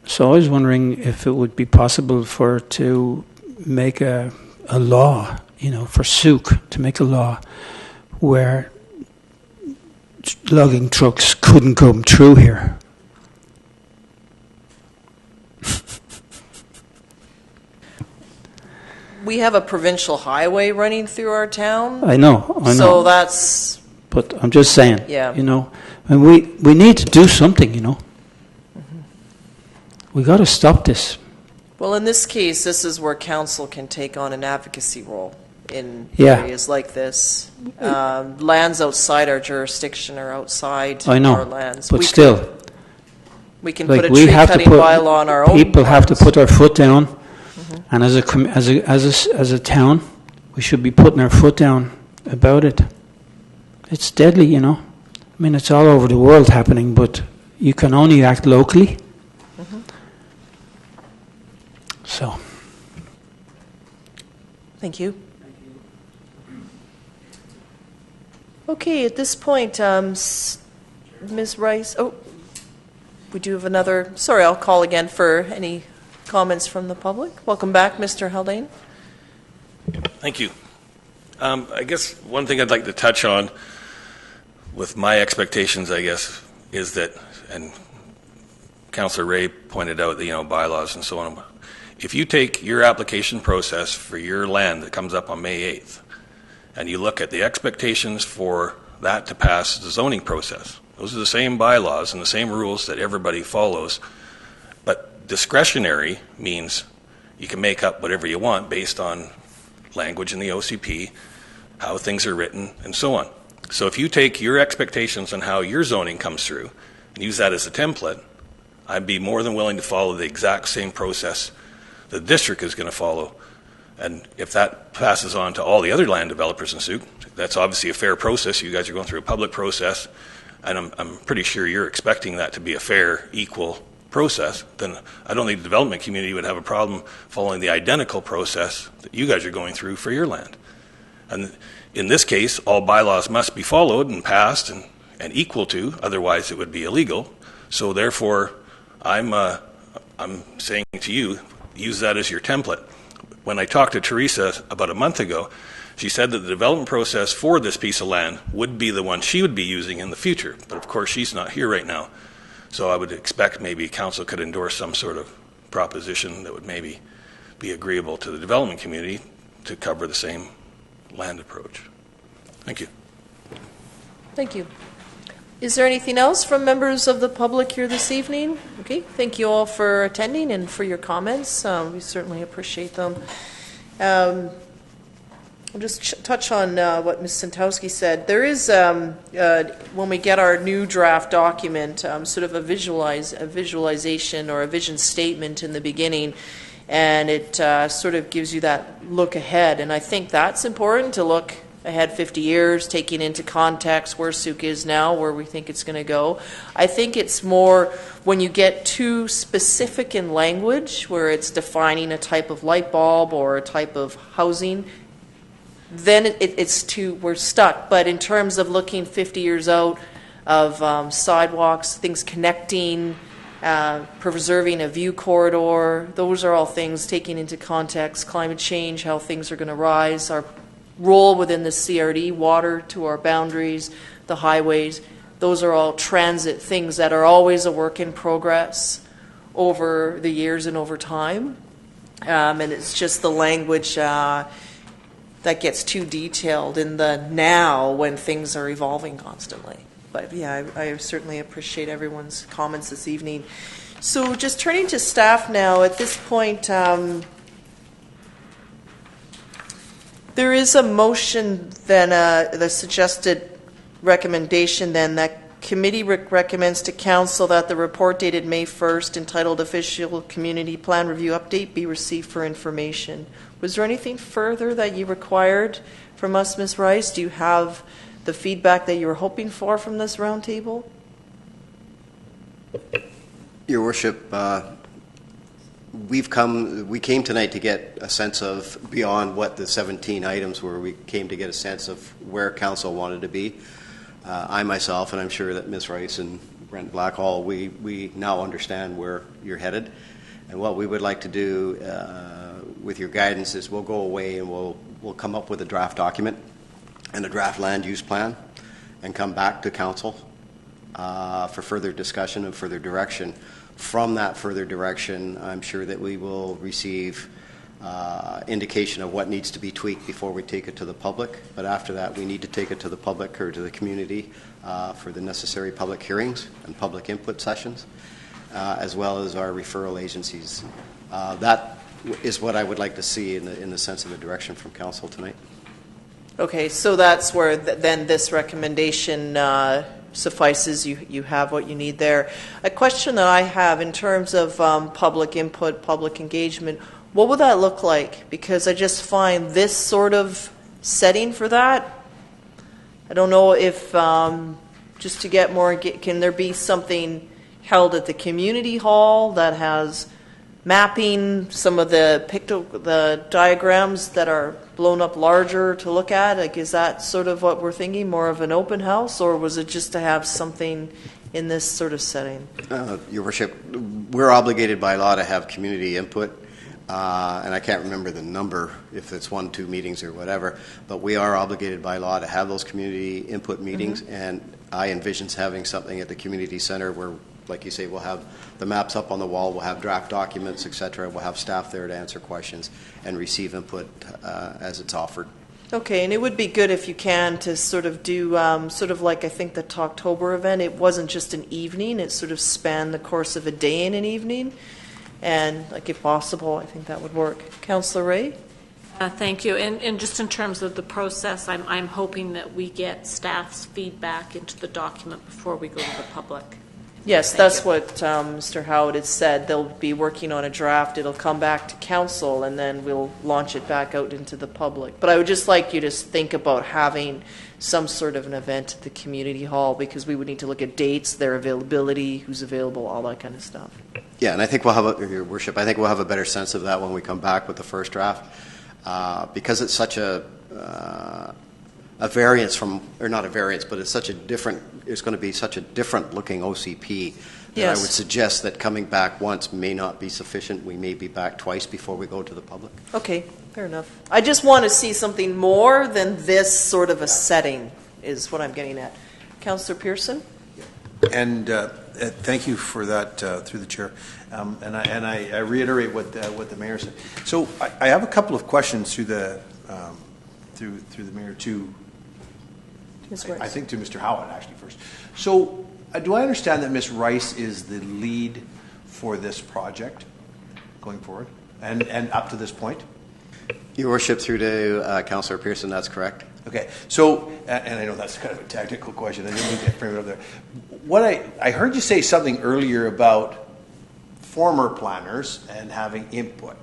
so I was wondering if it would be possible to make a law, you know, for Souk, to make a law where logging trucks couldn't come through here. We have a provincial highway running through our town. I know. So that's... But I'm just saying, yeah. You know, and we need to do something, you know. We got to stop this. Well, in this case, this is where council can take on an advocacy role in Yeah. areas like this. Lands outside our jurisdiction or outside I know, our lands. but We still, could- We can like put a we tree have to cutting put, bylaw on our own. people have to lands. put our foot down, and as a town, we should be putting our foot down about it. It's deadly, you know. I mean, it's all over the world happening, but you can only act locally. So, Thank you. Okay, at this point, Ms. Rice, we do have another, sorry, I'll call again for any comments from the public. Welcome back, Mr. Haldane. Thank you. I guess one thing I'd like to touch on with my expectations, I guess, is that, and Councillor Ray pointed out the bylaws and so on. If you take your application process for your land that comes up on May 8th, and you look at the expectations for that to pass the zoning process, those are the same bylaws and the same rules that everybody follows, but discretionary means you can make up whatever you want based on language in the OCP, how things are written, and so on. So if you take your expectations on how your zoning comes through and use that as a template, I'd be more than willing to follow the exact same process the district is going to follow. And if that passes on to all the other land developers in Souk, that's obviously a fair process. You guys are going through a public process, and I'm pretty sure you're expecting that to be a fair, equal process. Then I don't think the development community would have a problem following the identical process that you guys are going through for your land. And in this case, all bylaws must be followed and passed and equal to, otherwise it would be illegal. So therefore, I'm saying to you, use that as your template. When I talked to Teresa about a month ago, she said that the development process for this piece of land would be the one she would be using in the future. But of course, she's not here right now. So I would expect maybe council could endorse some sort of proposition that would maybe be agreeable to the development community to cover the same land approach. Thank you. Thank you. Is there anything else from members of the public here this evening? Okay, thank you all for attending and for your comments. We certainly appreciate them. I'll just touch on what Ms. Santowski said. There is, when we get our new draft document, sort of a visualization or a vision statement in the beginning, and it sort of gives you that look ahead. And I think that's important, to look ahead 50 years, taking into context where Souk is now, where we think it's going to go. I think it's more when you get too specific in language, where it's defining a type of light bulb or a type of housing, then we're stuck. But in terms of looking 50 years out of sidewalks, things connecting, preserving a view corridor, those are all things taking into context climate change, how things are going to rise, our role within the CRD, water to our boundaries, the highways. Those are all transit things that are always a work in progress over the years and over time. And it's just the language that gets too detailed in the now when things are evolving constantly. But yeah, I certainly appreciate everyone's comments this evening. So just turning to staff now, at this point, there is a motion, then, the suggested recommendation, then, that committee recommends to council that the report dated May 1st, entitled Official Community Plan Review Update, be received for information. Was there anything further that you required from us, Ms. Rice? Do you have the feedback that you were hoping for from this roundtable? Your Worship, we came tonight to get a sense of, beyond what the 17 items were, we came to get a sense of where council wanted to be. I myself, and I'm sure that Ms. Rice and Brent Blackhall, we now understand where you're headed. And what we would like to do with your guidance is we'll go away and we'll come up with a draft document and a draft land use plan and come back to council for further discussion and further direction. From that further direction, I'm sure that we will receive indication of what needs to be tweaked before we take it to the public. But after that, we need to take it to the public or to the community for the necessary public hearings and public input sessions, as well as our referral agencies. That is what I would like to see in the sense of a direction from council tonight. Okay, so that's where then this recommendation suffices. You have what you need there. A question that I have in terms of public input, public engagement, what would that look like? Because I just find this sort of setting for that, I don't know if just to get more, can there be something held at the community hall that has mapping, some of the diagrams that are blown up larger to look at? Like, is that sort of what we're thinking, more of an open house, or was it just to have something in this sort of setting? Your Worship, we're obligated by law to have community input, and I can't remember the number, if it's 1, 2 meetings or whatever, but we are obligated by law to have those community input meetings, and I envision having something at the community center where, like you say, we'll have the maps up on the wall, we'll have draft documents, etc. We'll have staff there to answer questions and receive input as it's offered. Okay, and it would be good if you can to sort of do sort of like I think the Talktober event. It wasn't just an evening; it sort of spanned the course of a day and an evening. And like if possible, I think that would work. Councillor Ray? Thank you. And just in terms of the process, I'm hoping that we get staff's feedback into the document before we go to the public. Yes, that's what Mr. Howard had said. They'll be working on a draft. It'll come back to council, and then we'll launch it back out into the public. But I would just like you to think about having some sort of an event at the community hall, because we would need to look at dates, their availability, who's available, all that kind of stuff. Yeah, and I think we'll have, Your Worship, I think we'll have a better sense of that when we come back with the first draft, because it's such a variance from, or not a variance, but it's such a different, it's going to be such a different looking OCP that Yes. I would suggest that coming back once may not be sufficient. We may be back twice before we go to the public. Okay, fair enough. I just want to see something more than this sort of a setting, is what I'm getting at. Councillor Pearson? And thank you for that through the chair. And I reiterate what the mayor said. So I have a couple of questions through the mayor to, I think to Mr. Howard actually first. So do I understand that Ms. Rice is the lead for this project going forward and up to this point? Your Worship, through to Councillor Pearson, that's correct. Okay, so, and I know that's kind of a technical question, I didn't mean to frame it up there. What I heard you say something earlier about former planners and having input.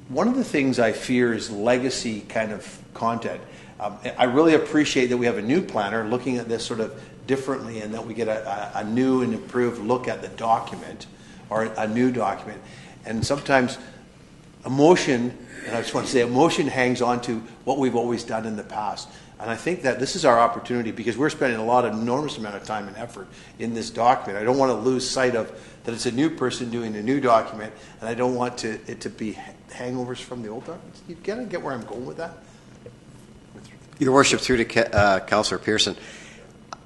One of the things I fear is legacy kind of content. I really appreciate that we have a new planner looking at this sort of differently, and that we get a new and improved look at the document, or a new document. And sometimes emotion, and I just want to say emotion hangs on to what we've always done in the past. And I think that this is our opportunity, because we're spending enormous amount of time and effort in this document. I don't want to lose sight of that it's a new person doing a new document, and I don't want it to be hangovers from the old documents. You kind of get where I'm going with that? Your Worship, through to Councillor Pearson,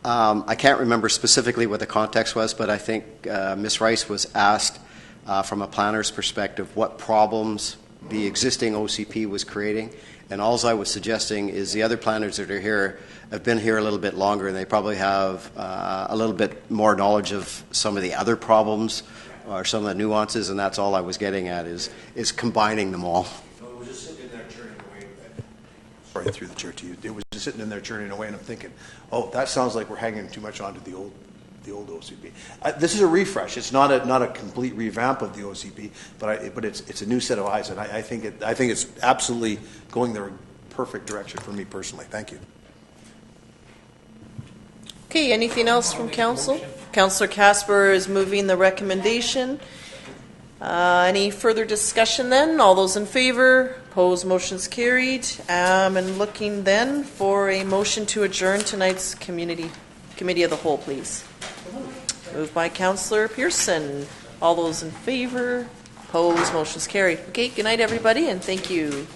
I can't remember specifically what the context was, but I think Ms. Rice was asked from a planner's perspective what problems the existing OCP was creating. And all I was suggesting is the other planners that are here have been here a little bit longer, and they probably have a little bit more knowledge of some of the other problems or some of the nuances, and that's all I was getting at is combining them all. No, it was just sitting in there churning away. Sorry, through the chair to you. It was just sitting in there churning away, and I'm thinking, oh, that sounds like we're hanging too much onto the old OCP. This is a refresh. It's not a complete revamp of the OCP, but it's a new set of eyes, and I think it's absolutely going the perfect direction for me personally. Thank you. Okay, anything else from council? Councillor Casper is moving the recommendation. Any further discussion then? All those in favor? Opposed? Motion's carried. And looking then for a motion to adjourn tonight's committee of the whole, please. Moved by Councillor Pearson. All those in favor? Opposed? Motion's carried. Okay, good night, everybody, and thank you.